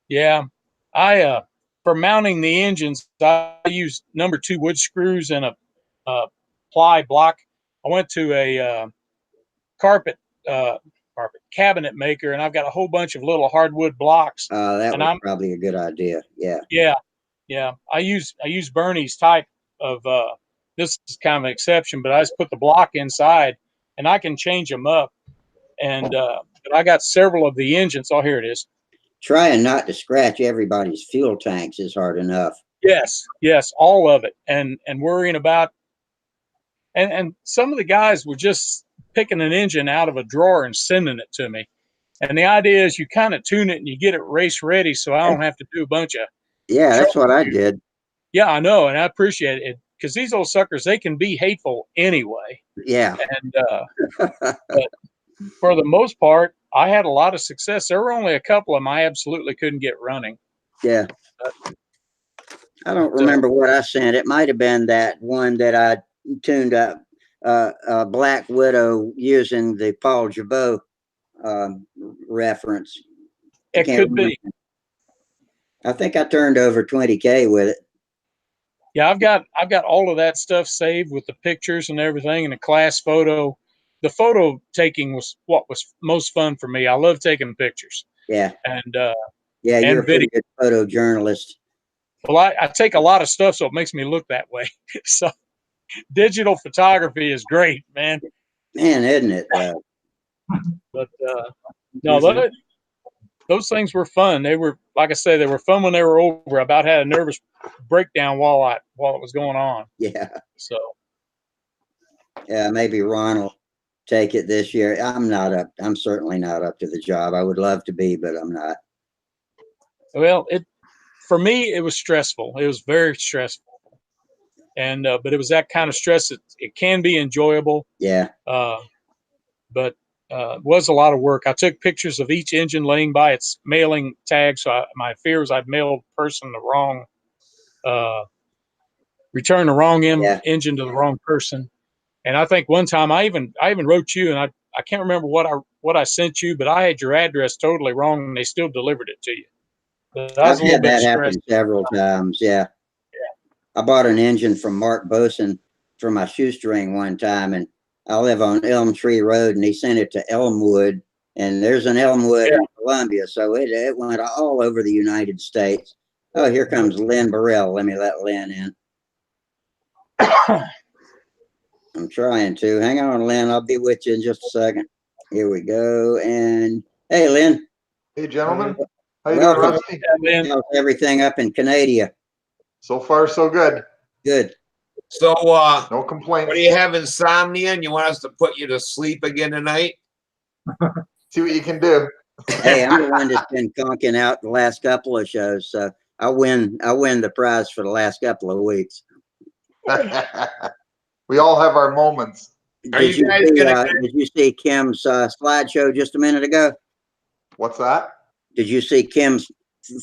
Yeah, for mounting the engines, I use number 2 wood screws and a ply block. I went to a carpet cabinet maker, and I've got a whole bunch of little hardwood blocks. That was probably a good idea. Yeah. Yeah. I use Bernie's type of. This is kind of an exception, but I just put the block inside, and I can change them up. And but I got several of the engines. Oh, here it is. Trying not to scratch everybody's fuel tanks is hard enough. Yes, all of it, and worrying about. And some of the guys were just picking an engine out of a drawer and sending it to me. And the idea is you kind of tune it and you get it race ready, so I don't have to do a bunch of. Yeah, that's what I did. Yeah, I know, and I appreciate it because these old suckers, they can be hateful anyway. Yeah. And but for the most part, I had a lot of success. There were only a couple of them I absolutely couldn't get running. Yeah. I don't remember what I sent. It might have been that one that I tuned up, Black Widow, using the Paul Jabot reference. It could be. I think I turned over 20K with it. Yeah, I've got all of that stuff saved with the pictures and everything, and the class photo. The photo taking was what was most fun for me. I love taking pictures. Yeah. And yeah, you're and a pretty video. good photojournalist. Well, I take a lot of stuff, so it makes me look that way. So digital photography is great, man. Man, isn't it? But no, those things were fun. They were, like I say, they were fun when they were over. I about had a nervous breakdown while it was going on. Yeah. So Yeah, maybe Ron will take it this year. I'm certainly not up to the job. I would love to be, but I'm not. well, for me it was stressful. It was very stressful, and but it was that kind of stress that it can be enjoyable. Yeah. But it was a lot of work. I took pictures of each engine laying by its mailing tag. So my fear was I'd mail a person the wrong, return the wrong engine to the wrong person. And I think one time I even wrote you, and I can't remember what I sent you, but I had your address totally wrong, and they still delivered it to you. But that I've was a little had bit that stressed. happen several times. Yeah. I bought an engine from Mark Boson for my shoestring one time, and I live on Elm Tree Road, and he sent it to Elmwood, and there's an Elmwood in Columbia, so it went all over the United States. Oh, here comes Lynn Burrell. Let me let Lynn in. I'm trying to. Hang on, Lynn. I'll be with you in just a second. Here we go. And hey, Lynn. Hey, gentlemen. How you Welcome. doing, Rusty? Lynn. How's everything up in Canada? So far, so good. Good. So, No complaints. what do you have, insomnia, and you want us to put you to sleep again tonight? See what you can do. Hey, I'm the one that's been conking out the last couple of shows, so I win the prize for the last couple of weeks. We all have our moments. Are you guys gonna Did you see Kim's slideshow just a minute ago? What's that? Did you see Kim's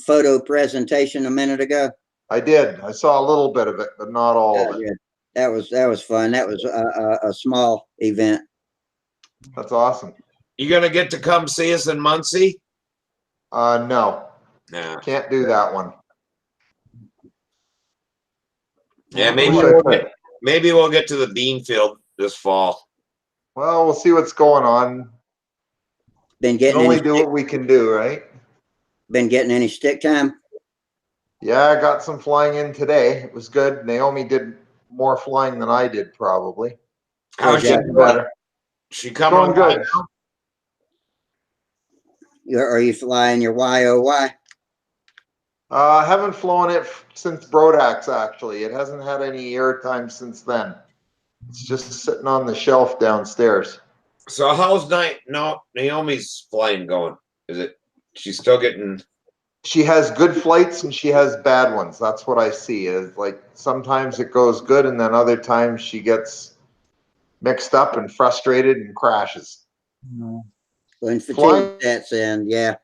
photo presentation a minute ago? I did. I saw a little bit of it, but not all of it. That was fun. That was a small event. That's awesome. You gonna get to come see us in Muncie? No, No. can't do that one. Yeah, I maybe we'll get to the bean field this fall. Well, we'll see what's going on. Been We can getting only do what we can do, right? Been getting any stick time? Yeah, I got some flying in today. It was good. Naomi did more flying than I did, probably. How's she Getting better. She coming Going good. Are you flying your YOY? I haven't flown it since Brodax, actually. It hasn't had any airtime since then. It's just sitting on the shelf downstairs. So how's Naomi's flying going? She's still getting... She has good flights and she has bad ones. That's what I see. Is like sometimes it goes good and then other times she gets mixed up and frustrated and crashes. When fatigue sets in, yeah.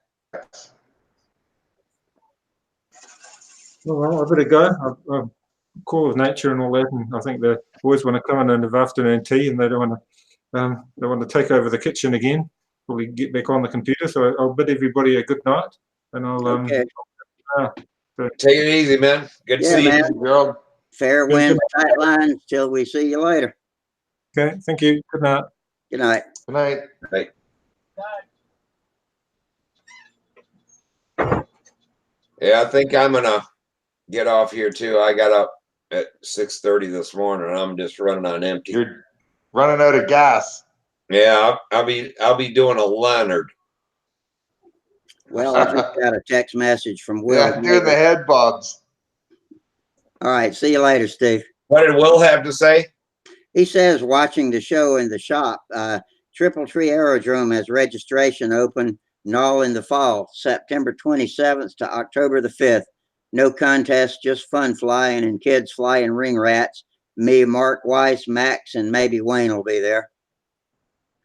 Well, I better go. I'm cool with nature and all that, and I think the boys want to come in and have afternoon tea, and they don't want to take over the kitchen again. Probably get back on the computer. So I'll bid everybody a good night, and I'll Okay. Take it easy, man. Good to see man. you. Fair winds, tight lines. Till we see you later. Okay, thank you. Good night. Good night. Good night. Right. Yeah, I think I'm gonna get off here too. I got up at 6:30 this morning, and I'm just running on empty. You're running out of gas. Yeah, I'll be doing a Leonard. Well, I just got a text message from Will. Yeah, doing the head bobs. All right, see you later, Steve. What did Will have to say? He says watching the show in the shop. Triple Tree Aerodrome has registration open all in the fall, September 27th to October the 5th. No contest, just fun flying and kids flying ring rats. Me, Mark Weiss, Max, and maybe Wayne will be there.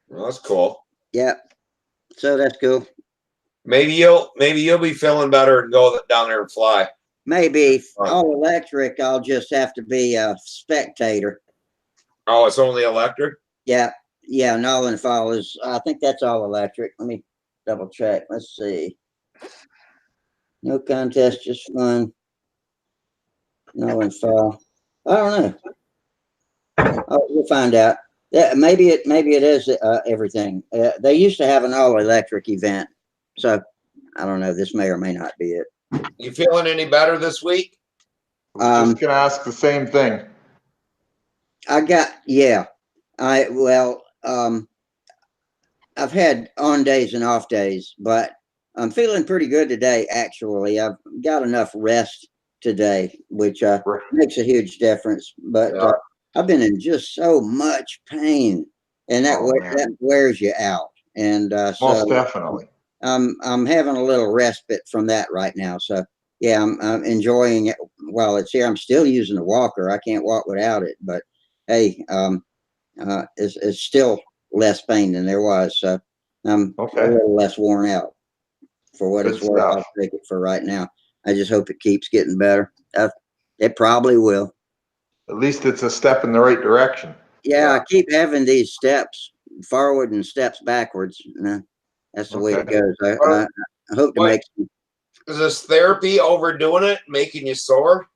Well, that's cool. Yep. So that's cool. Maybe you'll be feeling better and go down there and fly. Maybe all electric. I'll just have to be a spectator. Oh, it's only electric? Yeah. Yeah. Nolan Fall is, I think that's all electric. Let me double check. Let's see. No contest, just fun. Nolan Fall. I don't know. Oh, we'll find out. Yeah, maybe it is everything. They used to have an all electric event, so I don't know. This may or may not be it. You feeling any better this week? I was just gonna ask the same thing. I've had on days and off days, but I'm feeling pretty good today. Actually, I've got enough rest today, which makes a huge difference. But Yeah. I've been in just so much pain, and that wears you out. And Most definitely. I'm having a little respite from that right now. So yeah, I'm enjoying it while it's here. I'm still using the walker. I can't walk without it, but hey, it's still less pain than there was. So I'm a little less worn out. For what it's worth, I'll take it for right now. I just hope it keeps getting better. It probably will. At least it's a step in the right direction. Yeah, I keep having these steps forward and steps backwards. That's the way it goes. I hope to make some. Is this therapy overdoing it, making you sore?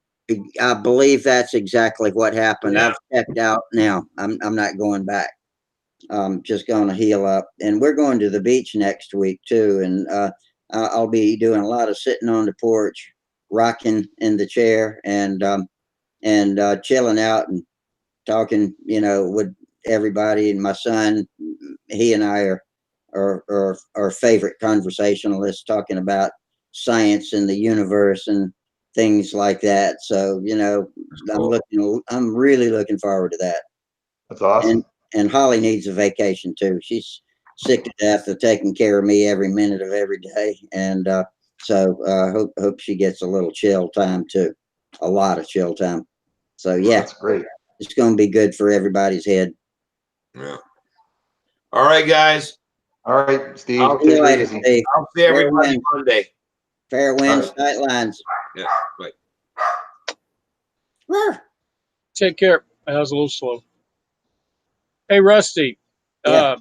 I believe that's exactly what happened. I've checked out now. I'm not going back. Just going to heal up. And we're going to the beach next week too. And I'll be doing a lot of sitting on the porch, rocking in the chair, and chilling out and talking, with everybody. And my son, he and I are favorite conversationalists, talking about science and the universe and things like that. So, I'm really looking forward to that. That's awesome. And Holly needs a vacation too. She's sick to death of taking care of me every minute of every day. And so hope she gets a little chill time too. A lot of chill time. So yeah. That's great. It's gonna be good for everybody's head. Yeah. All right, guys. All right, Steve. I'll see you later, Steve. I'll see everybody Monday. Fair winds, tight lines. Yeah, right. Take care. That was a little slow. Hey, Rusty. Yeah.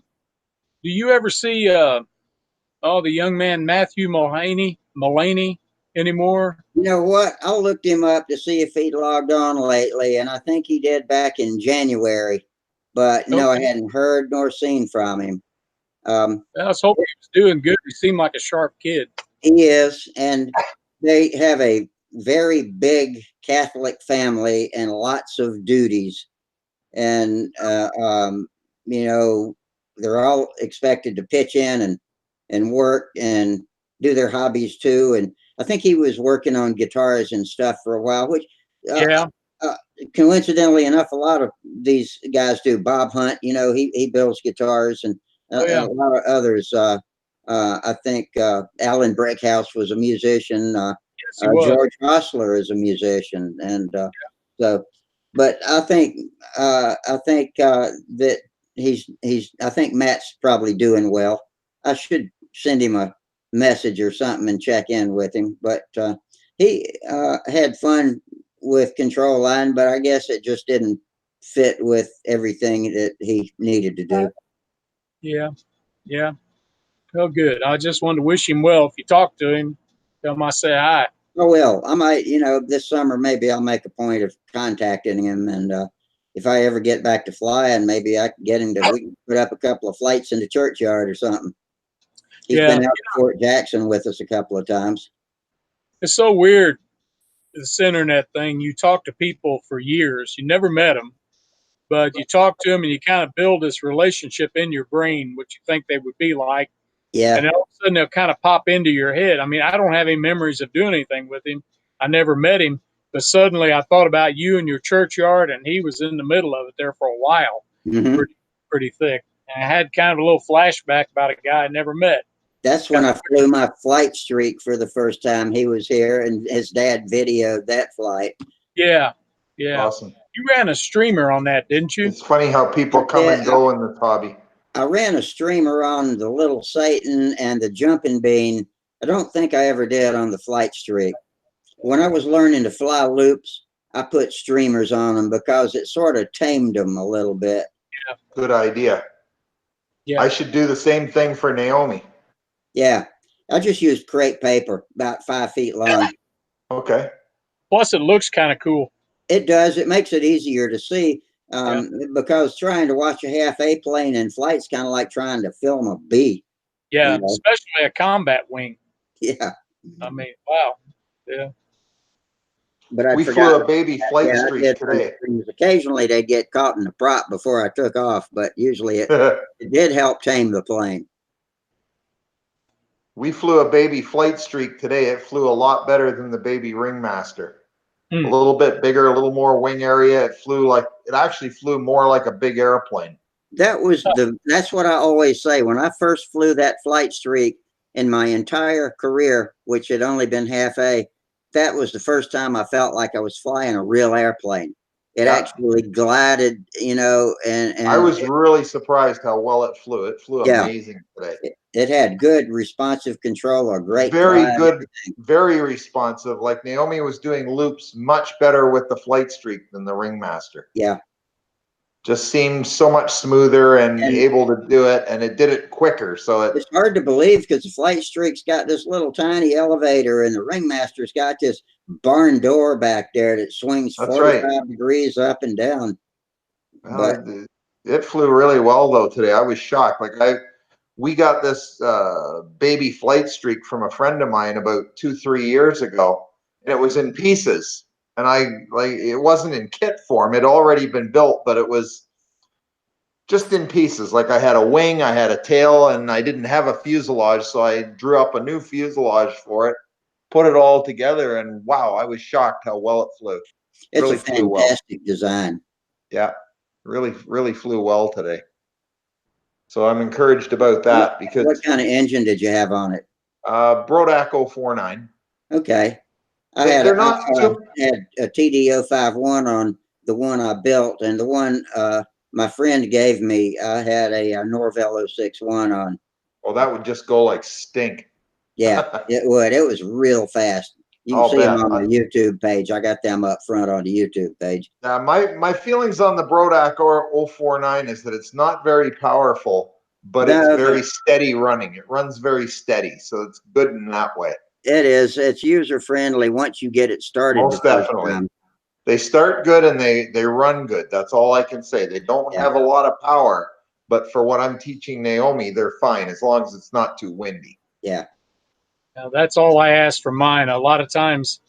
Do you ever see the young man Matthew Mullaney anymore? You know what? I looked him up to see if he'd logged on lately, and I think he did back in January. But no, I hadn't heard nor seen from him. I was hoping he was doing good. He seemed like a sharp kid. He is, and they have a very big Catholic family and lots of duties. And they're all expected to pitch in and work and do their hobbies too. And I think he was working on guitars and stuff for a while, which coincidentally enough, a lot of these guys do. Bob Hunt, he builds guitars, and a lot of others. I think Alan Breckhouse was a musician. George Hostler is a musician, and so. But I think that I think Matt's probably doing well. I should send him a message or something and check in with him. But he had fun with Control Line, but I guess it just didn't fit with everything that he needed to do. Yeah. Oh, good. I just wanted to wish him well. If you talk to him, tell him I say hi. Oh, well, I might, this summer, maybe I'll make a point of contacting him. And if I ever get back to flying, maybe I can get him we can put up a couple of flights in the churchyard or something. He's been out to Fort Jackson with us a couple of times. It's so weird, this internet thing. You talk to people for years. You never met them, but you talk to them and you kind of build this relationship in your brain, what you think they would be like. Yeah. And all of a sudden they'll kind of pop into your head. I mean, I don't have any memories of doing anything with him. I never met him, but suddenly I thought about you in your churchyard, and he was in the middle of it there for a while, pretty thick. And I had kind of a little flashback about a guy I never met. That's when I flew my flight streak for the first time. He was here, and his dad videoed that flight. Yeah. Awesome. You ran a streamer on that, didn't you? It's funny how people come and go in this hobby. I ran a streamer on the Little Satan and the Jumping Bean. I don't think I ever did on the flight streak. When I was learning to fly loops, I put streamers on them because it sort of tamed them a little bit. Yeah. Good idea. Yeah. I should do the same thing for Naomi. Yeah. I just used crepe paper, about 5 feet long. Okay. Plus, it looks kind of cool. It does. It makes it easier to see because trying to watch a half A plane in flight's kind of like trying to film a B. Yeah, You know? especially a combat wing. Yeah. I mean, wow. Yeah. But I We forgot. flew a baby flight Yeah, I streak did today. things. Occasionally they get caught in the prop before I took off, but usually it did help tame the plane. We flew a baby flight streak today. It flew a lot better than the baby ringmaster. A little bit bigger, a little more wing area. It actually flew more like a big airplane. That's what I always say. When I first flew that flight streak in my entire career, which had only been half A, that was the first time I felt like I was flying a real airplane. It actually glided, and I was really surprised how well it flew. It flew amazing today. It had good responsive control, a great Very glide, good, everything. very responsive. Like Naomi was doing loops much better with the flight streak than the ringmaster. Yeah. Just seemed so much smoother and able to do it, and it did it quicker. So it's hard to believe because the flight streak's got this little tiny elevator, and the ringmaster's got this barn door back there that swings 45 degrees up and down. But it flew really well though today. I was shocked. We got this baby flight streak from a friend of mine about 2-3 years ago, and it was in pieces. And it wasn't in kit form. It had already been built, but it was just in pieces. Like I had a wing, I had a tail, and I didn't have a fuselage, so I drew up a new fuselage for it, put it all together, and wow, I was shocked how well it flew. It's really a fantastic design. Yeah, really, really flew well today. So I'm encouraged about that because. What kind of engine did you have on it? Brodak 049. Okay. I had a TD051 on the one I built, and the one my friend gave me, I had a Norvell 061 on. Well, that would just go like stink. Yeah, it would. It was real fast. You can see them on the YouTube page. I got them up front on the YouTube page. Now, my feelings on the Brodak 049 is that it's not very powerful, but it's very steady running. It runs very steady, so it's good in that way. It is. It's user friendly once you get it started. Most definitely. They start good and they run good. That's all I can say. They don't have a lot of power, but for what I'm teaching Naomi, they're fine as long as it's not too windy. Yeah. Now, that's all I ask for mine. A lot of times,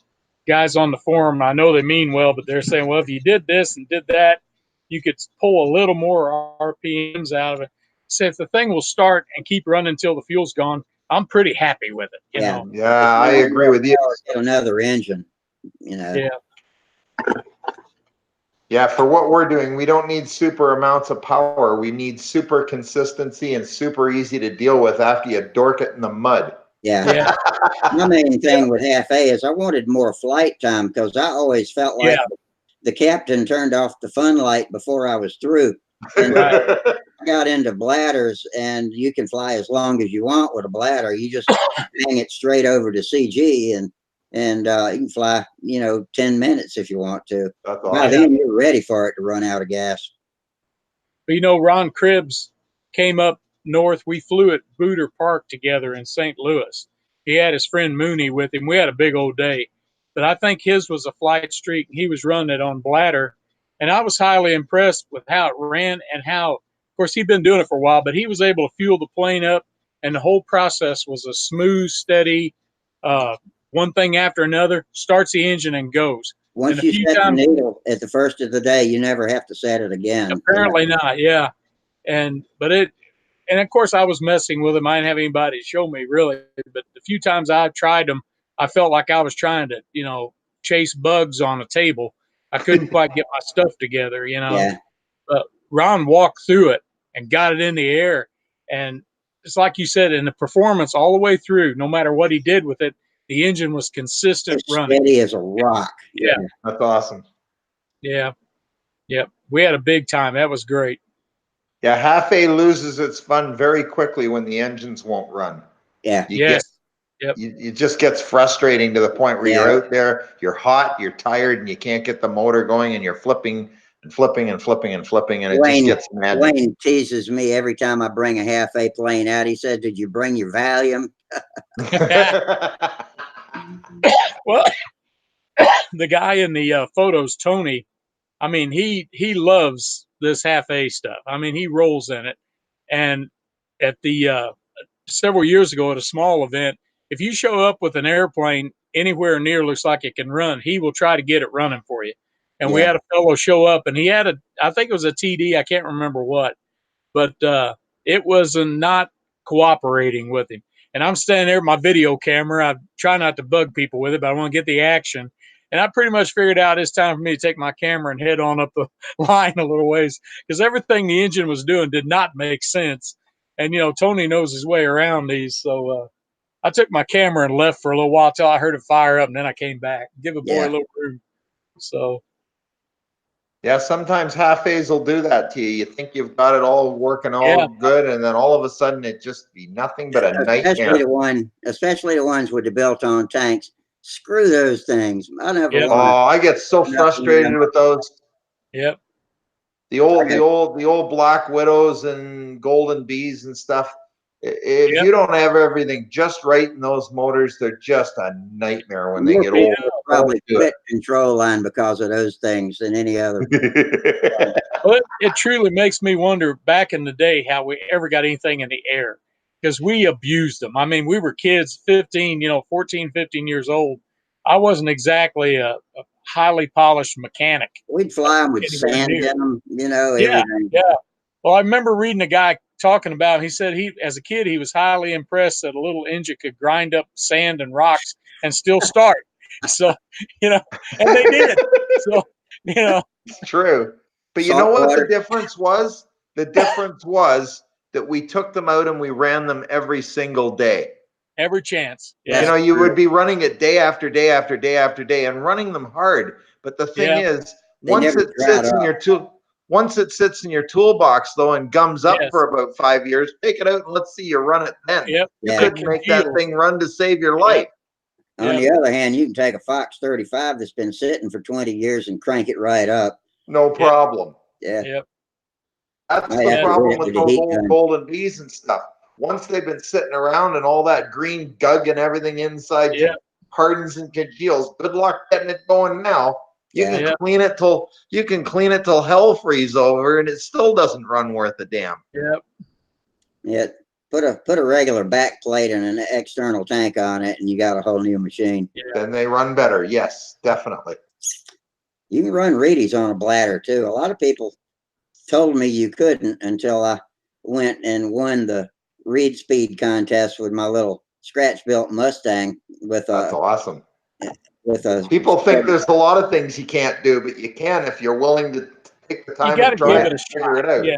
guys on the forum, I know they mean well, but they're saying, well, if you did this and did that, you could pull a little more RPMs out of it. So if the thing will start and keep running until the fuel's gone, I'm pretty happy with it. You know? Yeah, I agree with you. Another engine, Yeah. Yeah, for what we're doing, we don't need super amounts of power. We need super consistency and super easy to deal with after you dork it in the mud. Yeah. My main thing with half A is I wanted more flight time because I always felt like the captain turned off the fun light before I was through. And I got into bladders, and you can fly as long as you want with a bladder. You just hang it straight over to CG, and you can fly, 10 minutes if you want to. By then you're ready for it to run out of gas. But Ron Cribbs came up north. We flew at Booter Park together in St. Louis. He had his friend Mooney with him. We had a big old day. But I think his was a flight streak. He was running it on bladder. And I was highly impressed with how it ran and how, of course, he'd been doing it for a while, but he was able to fuel the plane up. And the whole process was a smooth, steady, one thing after another, starts the engine and goes. Once you set the needle at the first of the day, you never have to set it again. Apparently not, yeah. And of course I was messing with them. I didn't have anybody to show me really, but the few times I tried them, I felt like I was trying to, chase bugs on a table. I couldn't quite get my stuff together, Yeah. But Ron walked through it and got it in the air. And it's like you said, in the performance all the way through, no matter what he did with it, the engine was consistent running. Steady as a rock. Yeah. That's awesome. Yeah. Yep. We had a big time. That was great. Yeah, half A loses its fun very quickly when the engines won't run. Yeah. It just gets frustrating to the point where you're out there, you're hot, you're tired, and you can't get the motor going, and you're flipping and flipping and flipping and flipping, and it just gets mad. Wayne teases me every time I bring a half A plane out. He said, "Did you bring your Valium?" Well, the guy in the photos, Tony, I mean, he loves this half A stuff. I mean, he rolls in it. And at the several years ago at a small event, if you show up with an airplane anywhere near looks like it can run, he will try to get it running for you. And we Yeah. had a fellow show up, and he had I think it was a TD, I can't remember what, but it was not cooperating with him. And I'm standing there with my video camera. I try not to bug people with it, but I want to get the action. And I pretty much figured out it's time for me to take my camera and head on up the line a little ways, because everything the engine was doing did not make sense. And, you know, Tony knows his way around these. So I took my camera and left for a little while till I heard it fire up, and then I came back, give a boy a little room. So. Yeah, sometimes half A's will do that to you. You think you've got it all working all good, and then all of a sudden it just be nothing but a nightmare. Especially the ones with the built-on tanks. Screw those things. I never. Yep. Oh, I get so frustrated with those. Yep. The old Black Widows and Golden Bees and stuff. If you don't have everything just right in those motors, they're just a nightmare when they get old. Probably quit control line because of those things than any other. Well, it truly makes me wonder back in the day how we ever got anything in the air, because we abused them. I mean, we were kids, 14, 15 years old. I wasn't exactly a highly polished mechanic. We'd fly them with sand in them, you know, everything. Yeah. Well, I remember reading a guy talking about, he said as a kid, he was highly impressed that a little engine could grind up sand and rocks and still start. So, you know, and they did. So, you know. It's true. But you know what the difference was? The difference was that we took them out and we ran them every single day. Every chance. Yeah. You know, you would be running it day after day after day after day and running them hard. But the thing is, once it sits in your toolbox though and gums up for about 5 years, take it out and let's see you run it then. Yep. You couldn't make that thing run to save your life. On the other hand, you can take a Fox 35 that's been sitting for 20 years and crank it right up. No problem. Yeah. Yep. That's the problem with those old Golden Bees and stuff. Once they've been sitting around and all that green gug and everything inside hardens and congeals, good luck getting it going now. You can clean it till hell freeze over and it still doesn't run worth a damn. Yep. Yeah. Put a regular back plate and an external tank on it and you got a whole new machine. Yeah. Then they run better. Yes, definitely. You can run Reedies on a bladder too. A lot of people told me you couldn't until I went and won the Reed Speed contest with my little scratch-built Mustang with That's awesome. With a people think there's a lot of things you can't do, but you can if you're willing to take the time to try and figure it out. Yeah.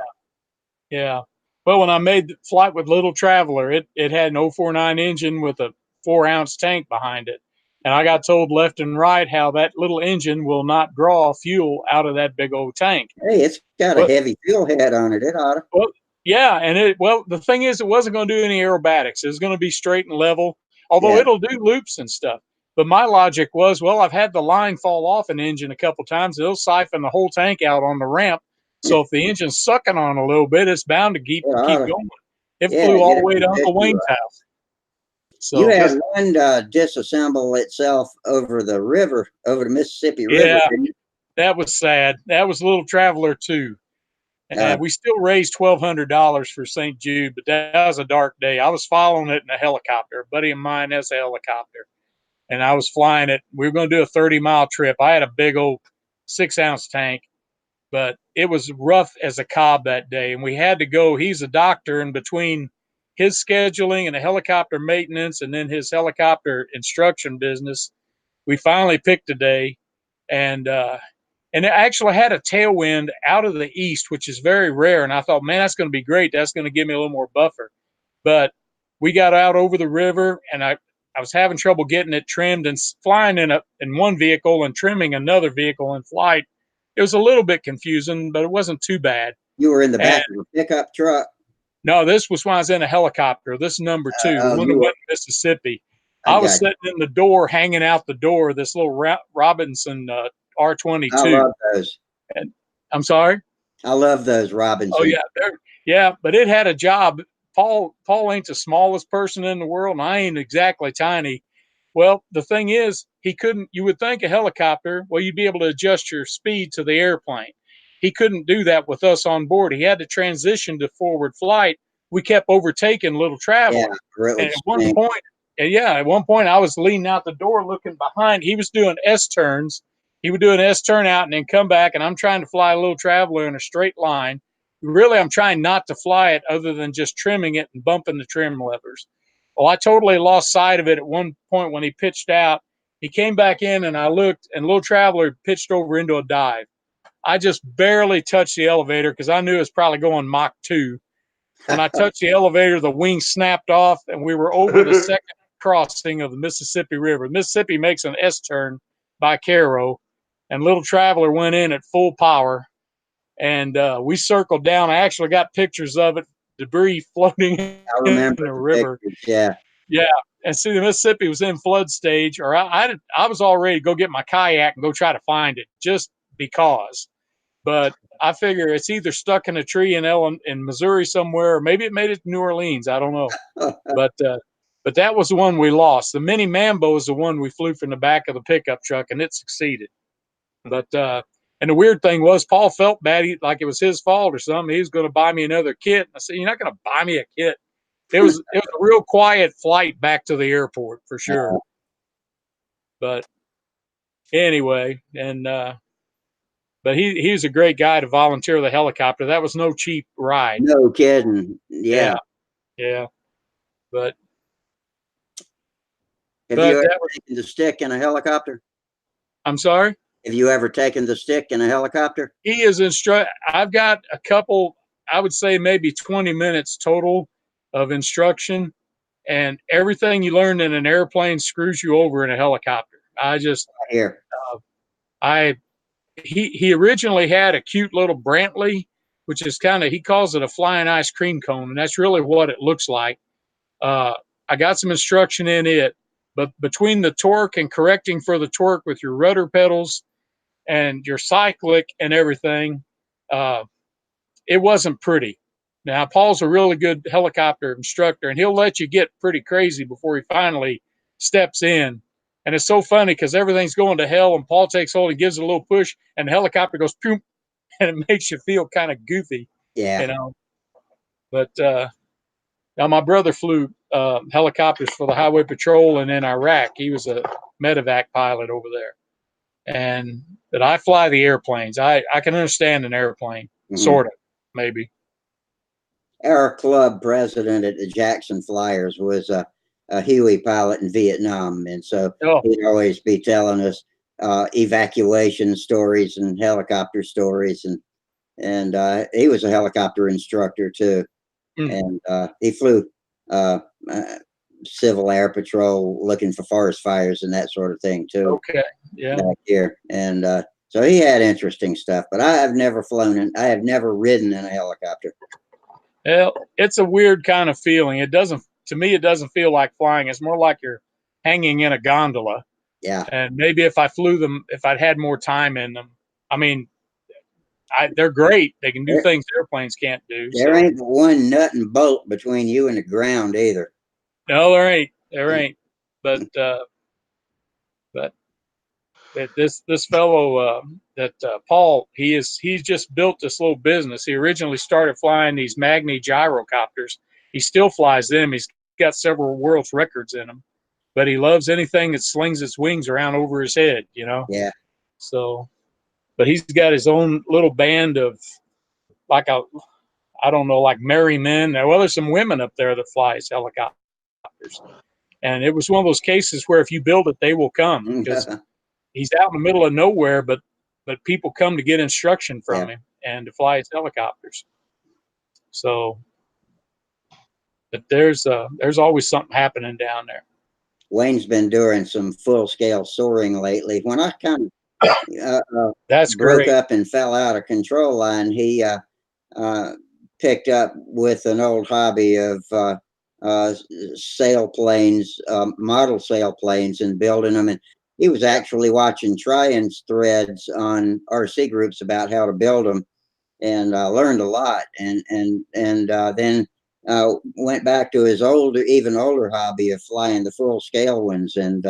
Yeah. Well, when I made the flight with Little Traveler, it had an 049 engine with a 4-ounce tank behind it. And I got told left and right how that little engine will not draw fuel out of that big old tank. Hey, it's got a heavy fuel head on it. It ought to. Well, yeah. And the thing is, it wasn't going to do any aerobatics. It was going to be straight and level, although it'll do loops and stuff. But my logic was, well, I've had the line fall off an engine a couple times. It'll siphon the whole tank out on the ramp. So if the engine's sucking on a little bit, it's bound to keep going. It flew all the way to Uncle Wayne's house. So you had one disassemble itself over the river, over the Mississippi River. Yeah, that was sad. That was Little Traveler too. And we still raised $1,200 for St. Jude, but that was a dark day. I was following it in a helicopter. A buddy of mine has a helicopter, and I was flying it. We were going to do a 30-mile trip. I had a big old 6-ounce tank, but it was rough as a cob that day, and we had to go. He's a doctor, and between his scheduling and the helicopter maintenance and then his helicopter instruction business, we finally picked a day, and it actually had a tailwind out of the east, which is very rare. And I thought, man, that's going to be great. That's going to give me a little more buffer. But we got out over the river, and I was having trouble getting it trimmed and flying in one vehicle and trimming another vehicle in flight. It was a little bit confusing, but it wasn't too bad. You were in the back of a pickup truck? No, this was when I was in a helicopter. This is number 2, the one that went to Mississippi. I was sitting in the door, hanging out the door, this little Robinson R22. I love those. And, I'm sorry? I love those Robinson. Oh, yeah. But it had a job. Paul ain't the smallest person in the world, and I ain't exactly tiny. Well, the thing is, he couldn't. You would think a helicopter, well, you'd be able to adjust your speed to the airplane. He couldn't do that with us on board. He had to transition to forward flight. We kept overtaking Little Traveler. Yeah, it And would at one swing. point, at one point, I was leaning out the door looking behind. He was doing S turns. He would do an S turn out and then come back, and I'm trying to fly a Little Traveler in a straight line. Really, I'm trying not to fly it other than just trimming it and bumping the trim levers. Well, I totally lost sight of it at one point when he pitched out. He came back in, and I looked, and Little Traveler pitched over into a dive. I just barely touched the elevator because I knew it was probably going Mach 2. When I touched the elevator, the wing snapped off, and we were over the second crossing of the Mississippi River. Mississippi makes an S turn by Cairo, and Little Traveler went in at full power, and we circled down. I actually got pictures of it, debris floating I in remember the the river. pictures, yeah. Yeah, and see, the Mississippi was in flood stage, or I was all ready to go get my kayak and go try to find it, just because. But I figure it's either stuck in a tree in Missouri somewhere, or maybe it made it to New Orleans. I don't know. But that was the one we lost. The Mini Mambo is the one we flew from the back of the pickup truck, and it succeeded. But and the weird thing was, Paul felt bad, like it was his fault or something. He was going to buy me another kit. I said, "You're not going to buy me a kit." It was a real quiet flight back to the airport for sure. But anyway, and but he's a great guy to volunteer the helicopter. That was no cheap ride. No kidding. Yeah. Yeah. But Have But you ever that was, taken the stick in a helicopter? I'm sorry? Have you ever taken the stick in a helicopter? He is I've got a couple, I would say maybe 20 minutes total of instruction, and everything you learn in an airplane screws you over in a helicopter. Here. He originally had a cute little Brantley, which is he calls it a flying ice cream cone, and that's really what it looks like. I got some instruction in it, but between the torque and correcting for the torque with your rudder pedals and your cyclic and everything, it wasn't pretty. Now, Paul's a really good helicopter instructor, and he'll let you get pretty crazy before he finally steps in. And it's so funny because everything's going to hell, and Paul takes hold and gives it a little push, and the helicopter goes, boom, and it makes you feel kind of goofy, Yeah. you know. But now my brother flew helicopters for the Highway Patrol and in Iraq. He was a medevac pilot over there. But I fly the airplanes. I can understand an airplane, sort of, maybe. Our club president at the Jackson Flyers was a Huey pilot in Vietnam, and so he'd always be telling us evacuation stories and helicopter stories, and he was a helicopter instructor too, and he flew Civil Air Patrol looking for forest fires and that sort of thing too. Okay, yeah. Back here, and so he had interesting stuff, but I have never flown in. I have never ridden in a helicopter. Well, it's a weird kind of feeling. To me, it doesn't feel like flying. It's more like you're hanging in a gondola. Yeah. And maybe if I flew them, if I'd had more time in them, I mean, they're great. They can do things airplanes can't do. There ain't one nut and bolt between you and the ground either. No, there ain't. There ain't. But this fellow Paul, he's just built this little business. He originally started flying these Magni gyrocopters. He still flies them. He's got several world's records in them. But he loves anything that slings its wings around over his head, you know? Yeah. So, but he's got his own little band of like I don't know, like merry men. Well, there's some women up there that flies helicopters. And it was one of those cases where if you build it, they will come, because he's out in the middle of nowhere, but people come to get instruction from him and to fly his helicopters. So, but there's always something happening down there. Wayne's been doing some full-scale soaring lately. When I kind of that's broke great. up and fell out of control line, he picked up with an old hobby of sailplanes, model sailplanes, and building them. And he was actually watching try-ins threads on RC groups about how to build them, and learned a lot. And then went back to his even older hobby of flying the full-scale ones. And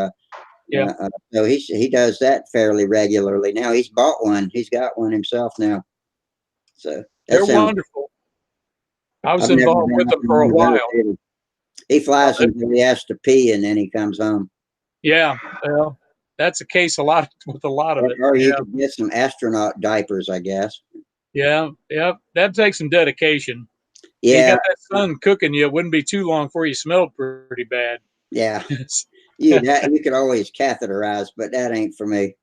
Yeah. So he does that fairly regularly now. He's bought one. He's got one himself now. So that They're sounds. wonderful. I was I've never involved been with up them in for a one of those while. either. He flies Well, until he has to pee and then he comes home. Yeah, well, that's the case a lot with a lot of it. Or you Yeah, could get some astronaut diapers, I guess. yeah. That takes some dedication. You Yeah, got that sun cooking you. It wouldn't be too long before you smelled pretty bad. yeah. You could always catheterize, but that ain't for me.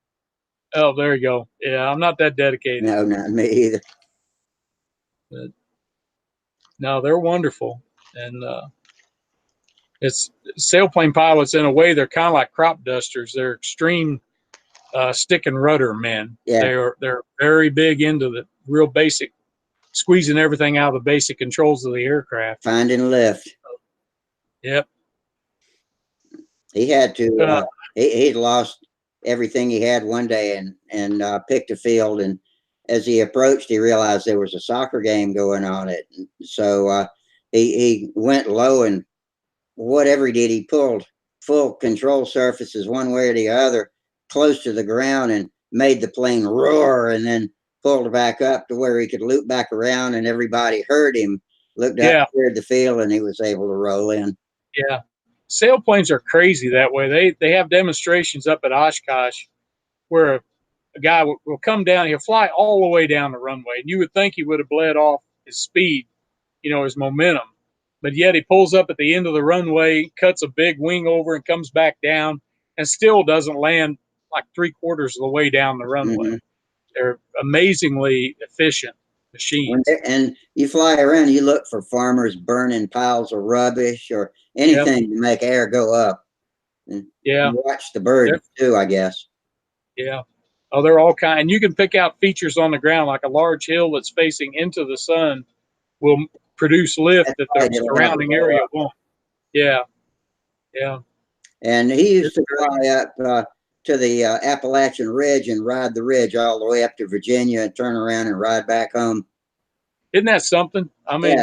Oh, there you go. Yeah, I'm not that dedicated. No, not me either. But no, they're wonderful, and it's sailplane pilots in a way. They're kind of like crop dusters. They're extreme stick and rudder men. Yeah. They're very big into the real basic, squeezing everything out of the basic controls of the aircraft. Find and lift. Yep. He had to. He'd lost everything he had one day and picked a field. And as he approached, he realized there was a soccer game going on. So he went low, and whatever he did, he pulled full control surfaces one way or the other, close to the ground, and made the plane roar. And then pulled it back up to where he could loop back around, and everybody heard him. Looked up, cleared the field, and he was able to roll in. Yeah. Sailplanes are crazy that way. They have demonstrations up at Oshkosh where a guy will come down, he'll fly all the way down the runway, and you would think he would have bled off his speed, his momentum. But yet he pulls up at the end of the runway, cuts a big wing over, and comes back down, and still doesn't land like 3/4 of the way down the runway. Mm-hmm. They're amazingly efficient machines. And you fly around, you look for farmers burning piles of rubbish or anything to make air go up. And you watch the birds too, I guess. Yeah. Oh, they're all kind. And you can pick out features on the ground, like a large hill that's facing into the sun will produce lift that the surrounding area won't. Yeah. Yeah. And he used to fly up to the Appalachian Ridge and ride the ridge all the way up to Virginia and turn around and ride back home. Isn't that something? I mean,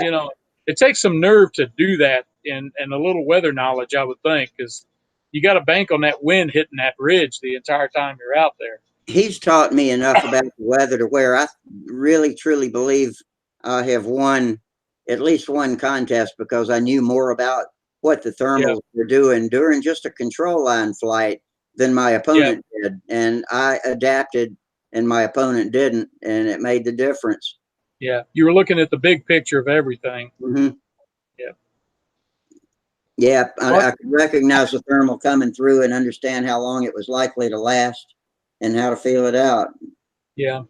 it takes some nerve to do that and a little weather knowledge, I would think, because you got to bank on that wind hitting that ridge the entire time you're out there. He's taught me enough about the weather to where I really, truly believe I have won at least one contest because I knew more about what the thermals were doing during just a control line flight than my opponent did. And I adapted and my opponent didn't, and it made the difference. Yeah, you were looking at the big picture of everything. Mm-hmm. Yeah. Yeah, I could recognize the thermal coming through and understand how long it was likely to last and how to feel it out. Yeah.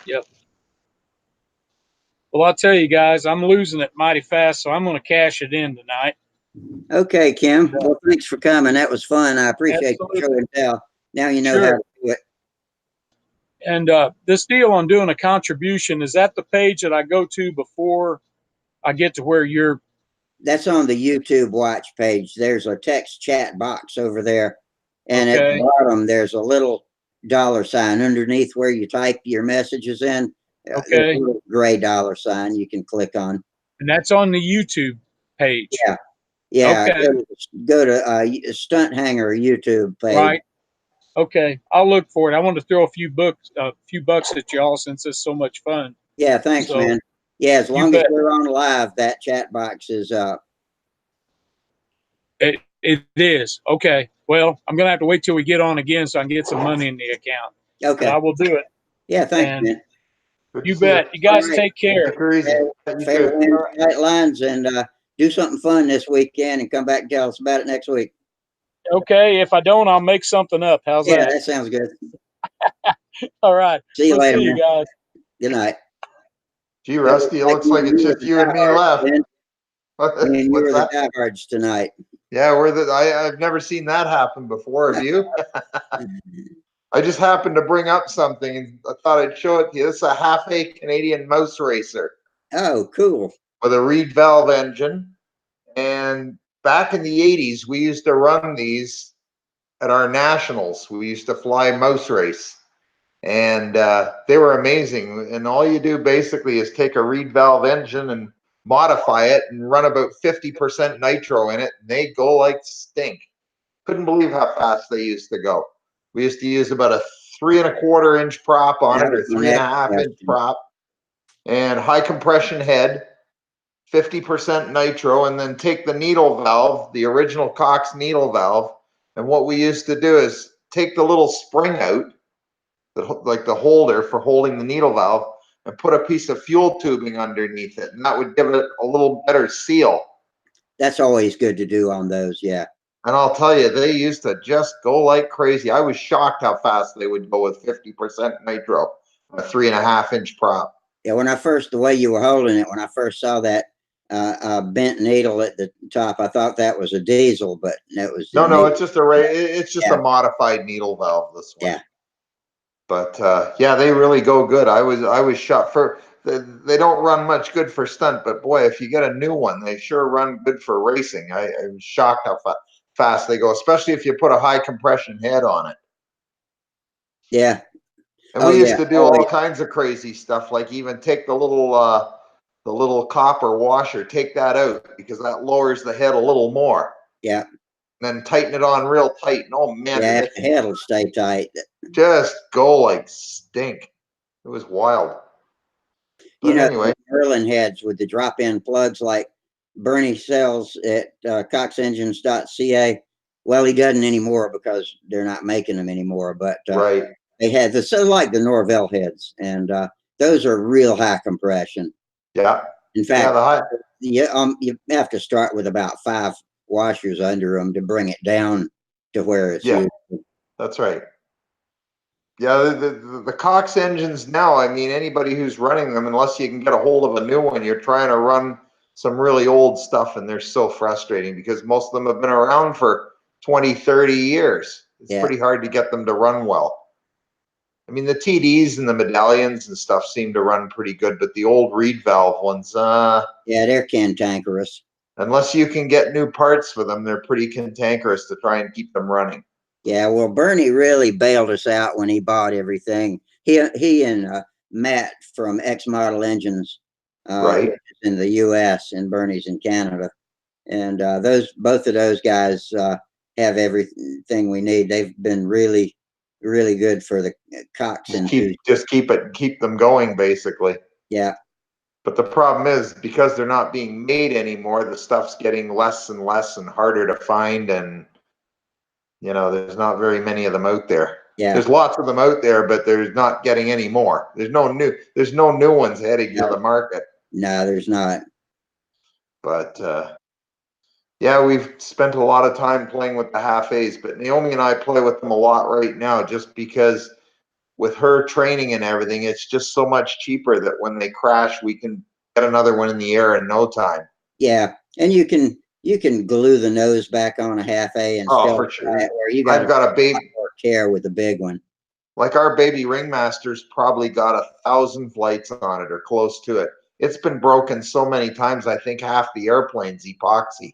Yep. Well, I'll tell you guys, I'm losing it mighty fast, so I'm going to cash it in tonight. Okay, Kim. Well, thanks for coming. That was fun. I appreciate the show and tell. Now you know how to do it. And this deal on doing a contribution, is that the page that I go to before I get to where you're? That's on the YouTube watch page. There's a text chat box over there. And at the bottom, there's a little $sign underneath where you type your messages in. Okay. A little gray $sign you can click on. And that's on the YouTube page. Yeah. Yeah. Okay. Go to Stunthangar YouTube page. Right. Okay. I'll look for it. I want to throw a few bucks at y'all since it's so much fun. Yeah. Thanks, man. Yeah. As long as we're on live, that chat box is up. It is. Okay. Well, I'm going to have to wait till we get on again so I can get some money in the account. Okay. But I will do it. Yeah. Thanks, man. You bet. You guys take care. Tight lines and do something fun this weekend and come back and tell us about it next week. Okay. If I don't, I'll make something up. How's that? Yeah, that sounds good. All right. See you later, man. You guys. Good night. Gee, Rusty, it looks like it's just you and me left. Me and you were the diehards tonight. Yeah, I've never seen that happen before. Have you? I just happened to bring up something and I thought I'd show it to you. This is a half-A Canadian mouse racer. Oh, cool. With a reed valve engine. And back in the 80s, we used to run these at our nationals. We used to fly mouse race. And they were amazing. And all you do basically is take a reed valve engine and modify it and run about 50% nitro in it. And they go like stink. Couldn't believe how fast they used to go. We used to use about a 3¼ inch prop on it, or 3.5 inch prop, and high compression head, 50% nitro, and then take the needle valve, the original Cox needle valve. And what we used to do is take the little spring out, like the holder for holding the needle valve, and put a piece of fuel tubing underneath it. And that would give it a little better seal. That's always good to do on those, yeah. And I'll tell you, they used to just go like crazy. I was shocked how fast they would go with 50% nitro, a 3.5 inch prop. Yeah, when I first, the way you were holding it, when I first saw that bent needle at the top, I thought that was a diesel, but it was no, it's just a modified needle valve. This one. Yeah. But yeah, they really go good. I was shocked. They don't run much good for stunt, but boy, if you get a new one, they sure run good for racing. I was shocked how fast they go, especially if you put a high compression head on it. Yeah. And we used to do all kinds of crazy stuff, like even take the little copper washer, take that out because that lowers the head a little more. Yeah. And then tighten it on real tight. And oh man, yeah, the head will stay tight. Just go like stink. It was wild. But you know, anyway, Merlin heads with the drop-in plugs like Bernie sells at coxengines.ca. Well, he doesn't anymore because they're not making them anymore. But right. They had the like the Norvell heads, and those are real high compression. Yeah. In fact, you have to start with about 5 washers under them to bring it down to where it's used. That's right. Yeah, the Cox engines now, I mean, anybody who's running them, unless you can get a hold of a new one, you're trying to run some really old stuff, and they're so frustrating because most of them have been around for 20, 30 years. It's pretty hard to get them to run well. I mean, the TDs and the medallions and stuff seem to run pretty good, but the old reed valve ones, yeah, they're cantankerous. Unless you can get new parts for them, they're pretty cantankerous to try and keep them running. Yeah, well, Bernie really bailed us out when he bought everything. He and Matt from X Model Engines, right, in the U.S. and Bernie's in Canada, and both of those guys have everything we need. They've been really good for the Cox and keep them going basically. Yeah. But the problem is because they're not being made anymore, the stuff's getting less and less and harder to find, and you know, there's not very many of them out there. Yeah. There's lots of them out there, but there's not getting any more. There's no new ones heading to the market. No, there's not. But yeah, we've spent a lot of time playing with the half A's, but Naomi and I play with them a lot right now just because with her training and everything, it's just so much cheaper that when they crash, we can get another one in the air in no time. Yeah, and you can glue the nose back on a half A and still for sure. Where you I've got a baby more care with the big one. Like our baby Ringmaster's probably got 1,000 flights on it or close to it. It's been broken so many times. I think half the airplane's epoxy.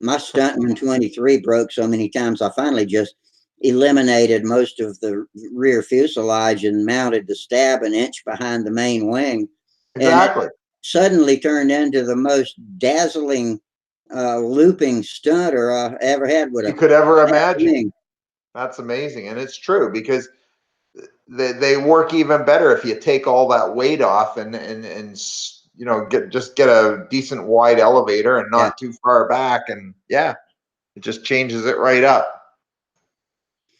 My Stuntman 23 broke so many times. I finally just eliminated most of the rear fuselage and mounted the stab an inch behind the main wing. Exactly. And it suddenly turned into the most dazzling looping stunter I ever had with you could ever imagine. Wing. That's amazing. And it's true because they work even better if you take all that weight off and you know, get a decent wide elevator and not too far back, and it just changes it right up.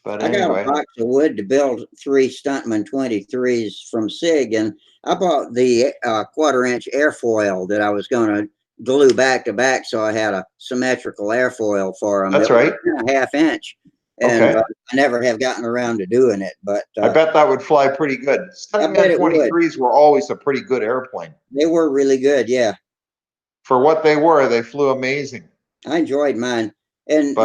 But anyway. I got a box of wood to build 3 Stuntman 23s from SIG, and I bought the 1/4-inch airfoil that I was going to glue back to back, so I had a symmetrical airfoil for them. That's right. A 1/2 inch. And I never have gotten around to doing it, but I bet that would fly pretty good. Stuntman 23s were always a pretty good airplane. They were really good, yeah. For what they were, they flew amazing. I enjoyed mine, and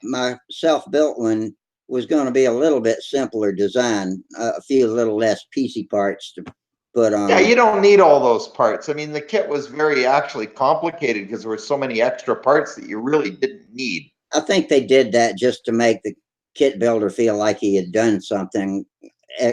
my self-built one was going to be a little bit simpler design, a few little less piecey parts to put on. Yeah, you don't need all those parts. I mean, the kit was very actually complicated because there were so many extra parts that you really didn't need. I think they did that just to make the kit builder feel like he had done something.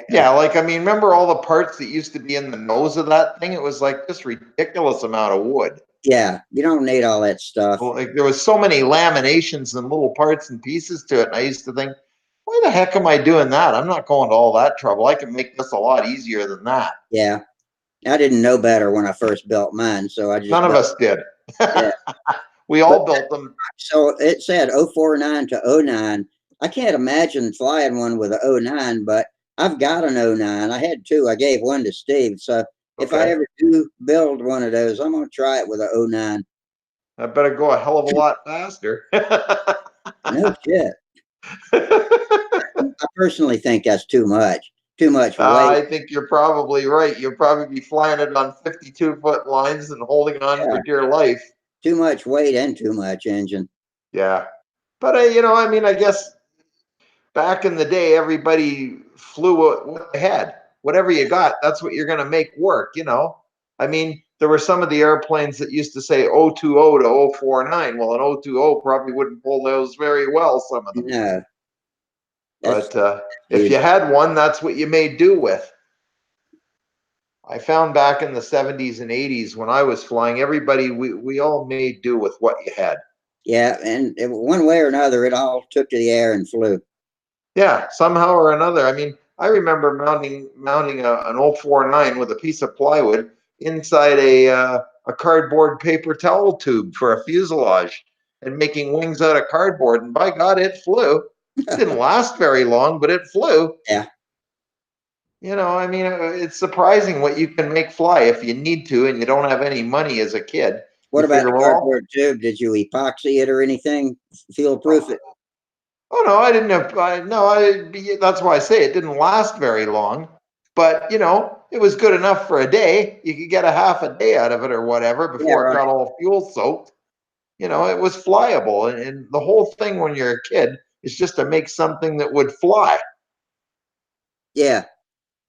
Yeah, like, I mean, remember all the parts that used to be in the nose of that thing? It was like this ridiculous amount of wood. Yeah, you don't need all that stuff. Well, like there was so many laminations and little parts and pieces to it, and I used to think, why the heck am I doing that? I'm not going to all that trouble. I can make this a lot easier than that. Yeah, I didn't know better when I first built mine, so I just None of us did. Yeah. We all built them. So it said 049 to 09. I can't imagine flying one with a 09, but I've got an 09. I had two. I gave one to Steve. So if I Okay. ever do build one of those, I'm going to try it with a 09. I better go a hell of a lot faster. No shit. I personally think that's too much. Too much weight. I think you're probably right. You'll probably be flying it on 52-foot lines and holding on Yeah. for dear life. Too much weight and too much engine. Yeah. But, I mean, I guess back in the day, everybody flew what they had. Whatever you got, that's what you're going to make work, I mean, there were some of the airplanes that used to say 020 to 049. Well, an 020 probably wouldn't pull those very well, some of them. No. But if you had one, that's what you made do with. I found back in the 70s and 80s when I was flying, everybody, we all made do with what you had. Yeah, and one way or another, it all took to the air and flew. Yeah, somehow or another. I mean, I remember mounting an 049 with a piece of plywood inside a cardboard paper towel tube for a fuselage and making wings out of cardboard. And by God, it flew. It didn't last very long, but it flew. Yeah. I mean, it's surprising what you can make fly if you need to and you don't have any money as a kid. What You about figure, the well, cardboard tube? Did you epoxy it or anything? Fuel proof it? oh no, I didn't have. That's why I say it didn't last very long. But it was good enough for a day. You could get a half a day out of it or whatever Yeah, before it right. got all fuel soaked. It was flyable, and the whole thing when you're a kid is just to make something that would fly. Yeah,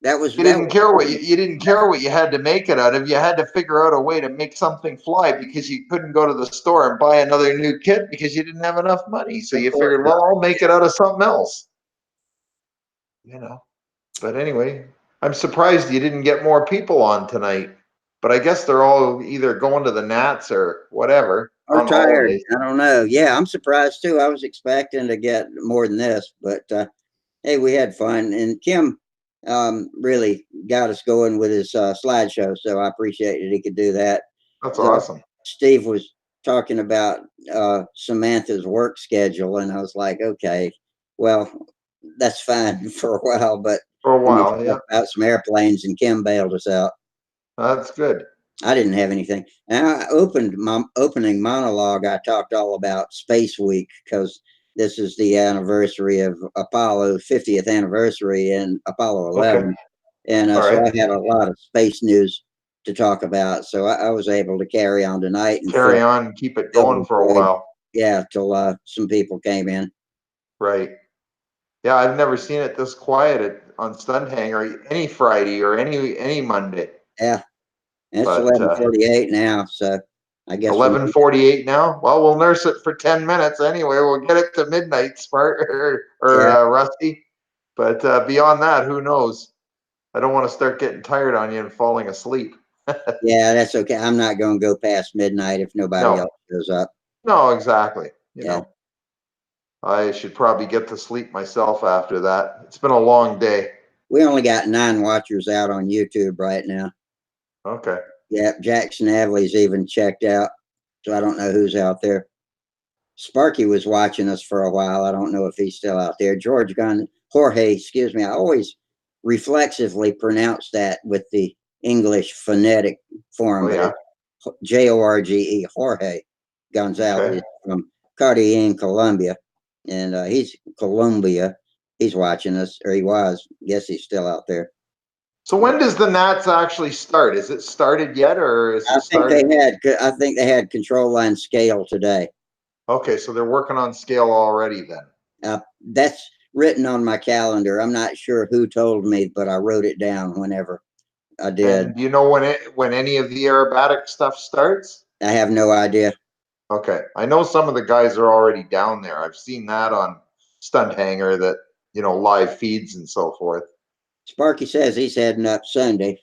that was You didn't care what you didn't care what you had to make it out of. You had to figure out a way to make something fly because you couldn't go to the store and buy another new kit because you didn't have enough money. So you figured, well, I'll make it out of something else. But anyway, I'm surprised you didn't get more people on tonight. But I guess they're all either going to the Nats or whatever or on tired. holidays. I don't know. Yeah, I'm surprised too. I was expecting to get more than this, but hey, we had fun. And Kim really got us going with his slideshow, so I appreciated he could do that. That's awesome. Steve was talking about Samantha's work schedule, and I was like, okay, well, that's fine for a while, but For a while, yeah. About some airplanes, and Kim bailed us out. That's good. I didn't have anything. And I opened my opening monologue. I talked all about Space Week because this is the anniversary of Apollo 50th anniversary and Apollo 11. Okay. And All so right. I had a lot of space news to talk about. So I was able to carry on tonight and Carry on and keep it going for a while. Yeah, till some people came in. Right. Yeah, I've never seen it this quiet on Stunthangar any Friday or any Monday. Yeah, and it's But 11:48 now, so I guess 11:48 now. Well, we'll nurse it for 10 minutes anyway. We'll get it to midnight, Spark or Rusty. But beyond that, who knows? I don't want to start getting tired on you and falling asleep. Yeah, that's okay. I'm not going to go past midnight if nobody else shows up. No, exactly. You Yeah. know, I should probably get to sleep myself after that. It's been a long day. We only got 9 watchers out on YouTube right now. Okay. Yeah, Jackson Avley's even checked out, so I don't know who's out there. Sparky was watching us for a while. I don't know if he's still out there. Jorge, excuse me. I always reflexively pronounce that with the English phonetic form, but it's Jorge, Jorge Gonzalez from Cartagena, Colombia. And he's Colombia. He's watching us, or he was. Guess he's still out there. So when does the Nats actually start? Is it started yet, or is it started? I think they had control line scale today. Okay, so they're working on scale already then. That's written on my calendar. I'm not sure who told me, but I wrote it down whenever I did. And do you know when any of the aerobatic stuff starts? I have no idea. Okay, I know some of the guys are already down there. I've seen that on Stunthangar, that live feeds and so forth. Sparky says he's heading up Sunday.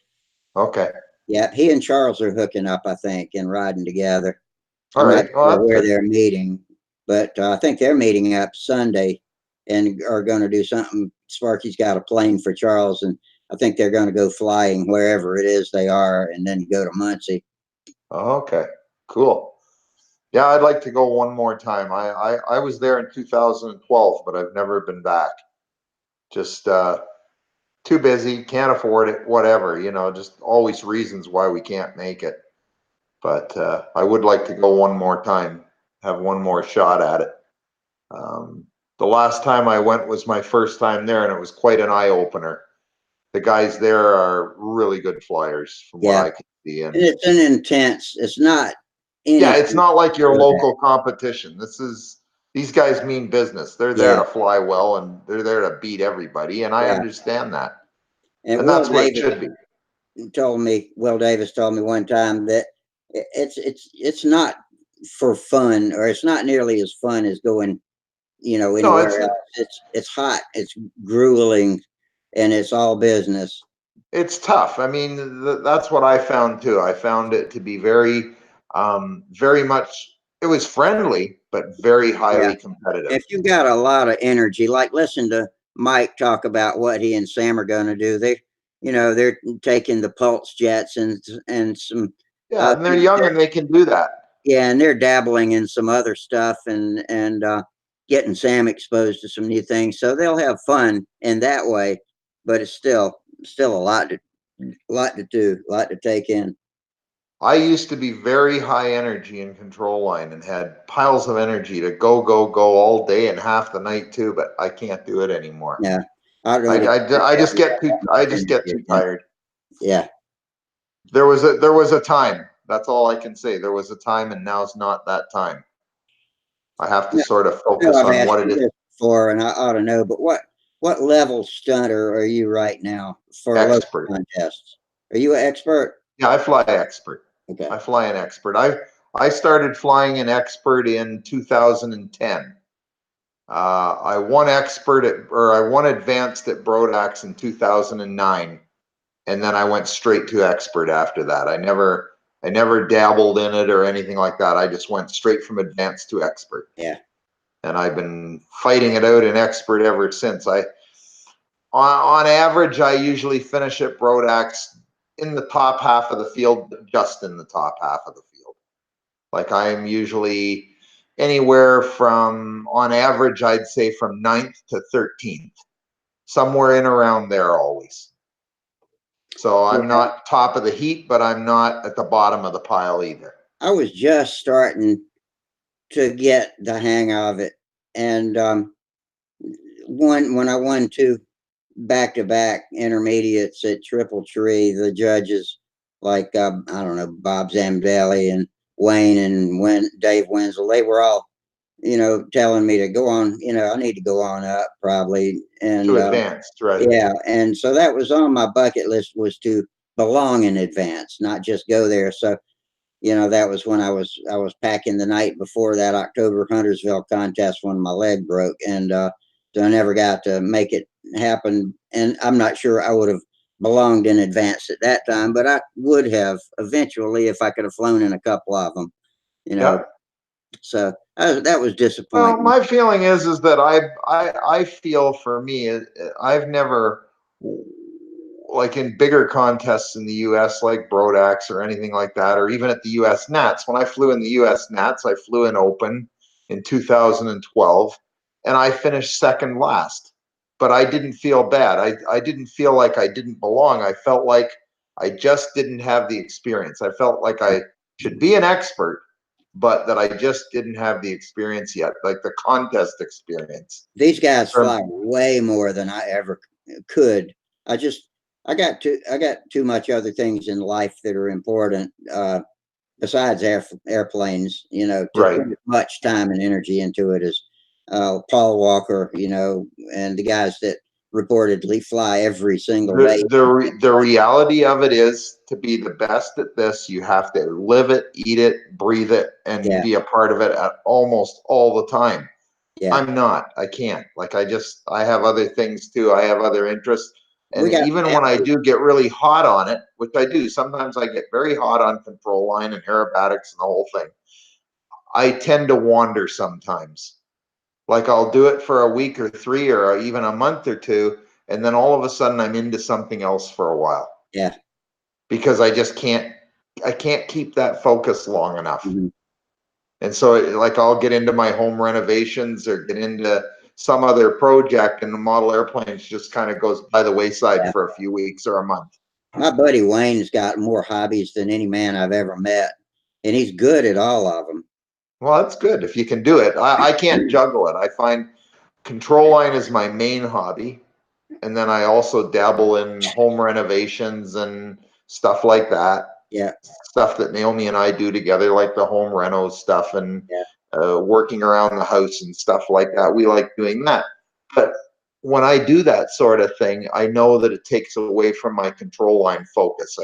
Okay. Yeah, he and Charles are hooking up, I think, and riding together. All I'm not right. Well, sure that's where good. they're meeting, but I think they're meeting up Sunday and are going to do something. Sparky's got a plane for Charles, and I think they're going to go flying wherever it is they are, and then go to Muncie. Oh, okay. Cool. Yeah, I'd like to go one more time. I was there in 2012, but I've never been back. Just too busy, can't afford it, whatever, just always reasons why we can't make it. But I would like to go one more time, have one more shot at it. The last time I went was my first time there, and it was quite an eye opener. The guys there are really good flyers from what Yeah. I can see. And it's an intense, it's not Yeah, it's anything. not like your like that. local competition. These guys mean business. They're there Yeah. to fly well, and they're there to beat everybody, and I Yeah. understand that. And And that's what it should be. Will Davis told me one time that it's not for fun, or it's not nearly as fun as going, No, anywhere else. It's hot, it's grueling, and it's all business. it's tough. I mean, that's what I found too. I found it to be very much. It was friendly, but very Yeah. highly competitive. If you got a lot of energy, like listen to Mike talk about what he and Sam are going to do. They're taking the pulse jets and some Yeah, and they're young and they can do that. yeah, and they're dabbling in some other stuff and getting Sam exposed to some new things. So they'll have fun in that way, but it's still a lot to do, a lot to take in. I used to be very high energy in control line and had piles of energy to go all day and half the night too, but I can't do it anymore. Yeah, I don't. I just get too tired. Yeah. There was a time. That's all I can say. There was a time, and now's not that time. I have to sort of focus I've on asked what it you is. this before, and I ought to know, but what level stunter are you right now for local Expert. contests? Are you an expert? Yeah, I fly expert. Okay. I fly an expert. I started flying an expert in 2010. I won I won advanced at Brodax in 2009, and then I went straight to expert after that. I never dabbled in it or anything like that. I just went straight from advanced to expert. Yeah. And I've been fighting it out in expert ever since. On average, I usually finish at Brodax in the top half of the field, just in the top half of the field. Like I'm usually anywhere from, on average, I'd say from 9th to 13th, somewhere in around there always. So I'm not top of the heap, but I'm not at the bottom of the pile either. I was just starting to get the hang of it, and when I won 2 back-to-back intermediates at Triple Tree, the judges like I don't know, Bob Zambelli and Wayne and Dave Wenzel, they were all telling me to go on. I need to go on up probably, and To advanced, right? yeah, and so that was on my bucket list, was to belong in advance, not just go there. So that was when I was packing the night before that October Huntersville contest when my leg broke, and so I never got to make it happen. And I'm not sure I would have belonged in advance at that time, but I would have eventually if I could have flown in a couple of them. Yep. So that was Well, disappointing. my feeling is that I feel for me, I've never, like in bigger contests in the US, like Brodax or anything like that, or even at the US Nats. When I flew in the US Nats, I flew in open in 2012, and I finished second last. But I didn't feel bad. I didn't feel like I didn't belong. I felt like I just didn't have the experience. I felt like I should be an expert, but that I just didn't have the experience yet, like the contest experience. These guys fly way more than I ever could. I got too much other things in life that are important besides airplanes. To Right. put as much time and energy into it as Paul Walker, and the guys that reportedly fly every single day. The reality of it is, to be the best at this, you have to live it, eat it, breathe it, and Yeah. be a part of it at almost all the time. Yeah. I'm not. I can't. Like I have other things too. I have other interests. And even when I do get really hot on it, which I do, sometimes I get very hot on control line and aerobatics and the whole thing. I tend to wander sometimes. Like I'll do it for a week or 3 or even a month or 2, and then all of a sudden I'm into something else for a while. Yeah. Because I just can't keep that focus long enough. Mm-hmm. And so like I'll get into my home renovations or get into some other project, and the model airplanes just kind of goes by the wayside for a few weeks or a month. My buddy Wayne's got more hobbies than any man I've ever met, and he's good at all of them. Well, that's good if you can do it. I can't juggle it. I find control line is my main hobby, and then I also dabble in home renovations and stuff like that. Yeah. Stuff that Naomi and I do together, like the home reno stuff and working around the house and stuff like that. We like doing that. But when I do that sort of thing, I know that it takes away from my control line focus.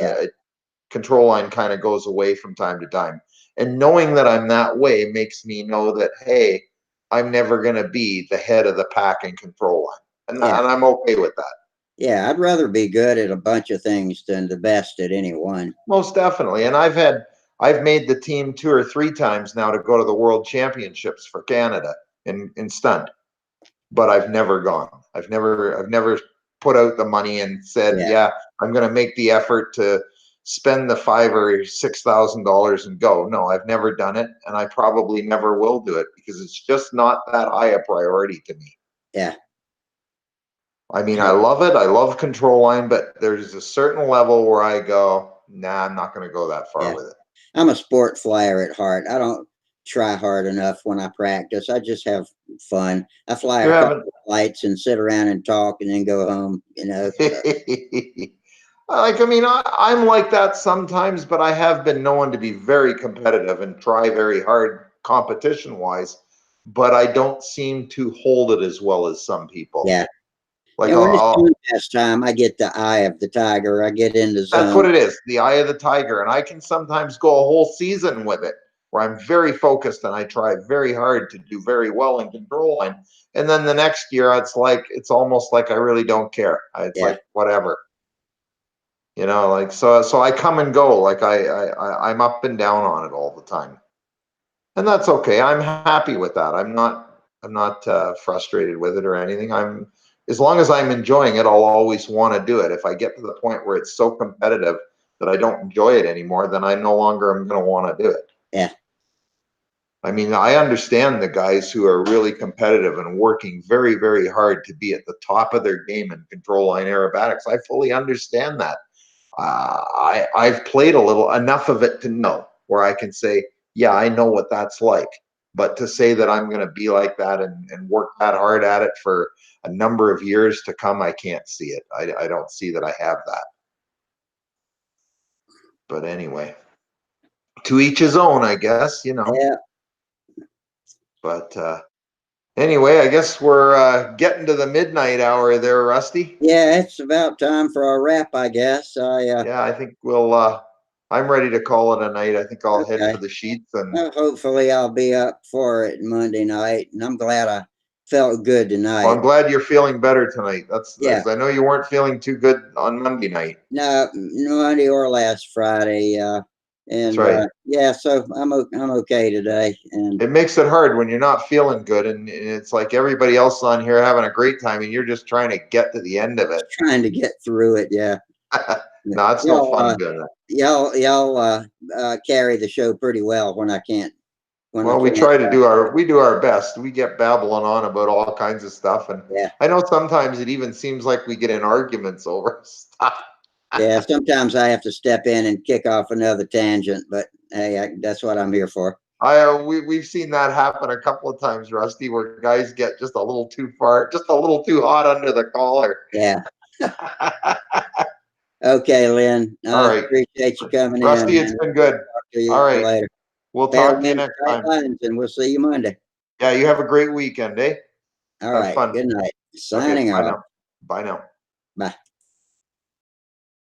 Control line kind of goes away from time to time. And knowing that I'm that way makes me know that, hey, I'm never going to be the head of the pack in control line. And I'm okay with that. Yeah, I'd rather be good at a bunch of things than the best at any one. Most definitely. And I've made the team 2 or 3 times now to go to the World Championships for Canada in stunt. But I've never gone. I've never put out the money and said, yeah I'm going to make the effort to spend the $5,000 or $6,000 and go. No, I've never done it, and I probably never will do it because it's just not that high a priority to me. Yeah. I mean, I love it. I love control line, but there's a certain level where I go, nah, I'm not going to go that far with it. I'm a sport flyer at heart. I don't try hard enough when I practice. I just have fun. I fly a couple of flights and sit around and talk and then go home, you know. I'm like that sometimes, but I have been known to be very competitive and try very hard competition-wise, but I don't seem to hold it as well as some people. Yeah. Like when it's contest time, I get the eye of the tiger. I get in the zone. That's what it is, the eye of the tiger. And I can sometimes go a whole season with it, where I'm very focused and I try very hard to do very well in control line. And then the next year, it's almost like I really don't care. It's like whatever. You know, like so I come and go. Like I'm up and down on it all the time, and that's okay. I'm happy with that. I'm not frustrated with it or anything. As long as I'm enjoying it, I'll always want to do it. If I get to the point where it's so competitive that I don't enjoy it anymore, then I no longer am going to want to do it. Yeah. I mean, I understand the guys who are really competitive and working very, very hard to be at the top of their game in control line aerobatics. I fully understand that. I've played enough of it to know where I can say, yeah, I know what that's like. But to say that I'm going to be like that and work that hard at it for a number of years to come, I can't see it. I don't see that I have that. But anyway, to each his own, I guess, you know. Yeah. But anyway, I guess we're getting to the midnight hour there, Rusty. Yeah, it's about time for our wrap, I guess. Yeah, I think I'm ready to call it a night. I think I'll head for the sheets and hopefully I'll be up for it Monday night, and I'm glad I felt good tonight. Well, I'm glad you're feeling better tonight. That's I know you weren't feeling too good on Monday night. No, Monday or last Friday. And that's right. Yeah, so I'm okay today. And it makes it hard when you're not feeling good, and it's like everybody else on here having a great time, and you're just trying to get to the end of it. Trying to get through it, yeah. No, it's no fun doing it. Y'all carry the show pretty well when I can't. Well, we try to do our best. We get babbling on about all kinds of stuff, and I know sometimes it even seems like we get in arguments over stuff. Yeah, sometimes I have to step in and kick off another tangent, but hey, that's what I'm here for. We've seen that happen a couple of times, Rusty, where guys get just a little too far, just a little too hot under the collar. Yeah. Okay, Lynn. All right. Appreciate you coming Rusty, in. Rusty, it's been good. All right. Later. We'll talk to you next time. And we'll see you Monday. Yeah, you have a great weekend, eh? All right. Fun. Good night. Signing off. Bye now. Bye.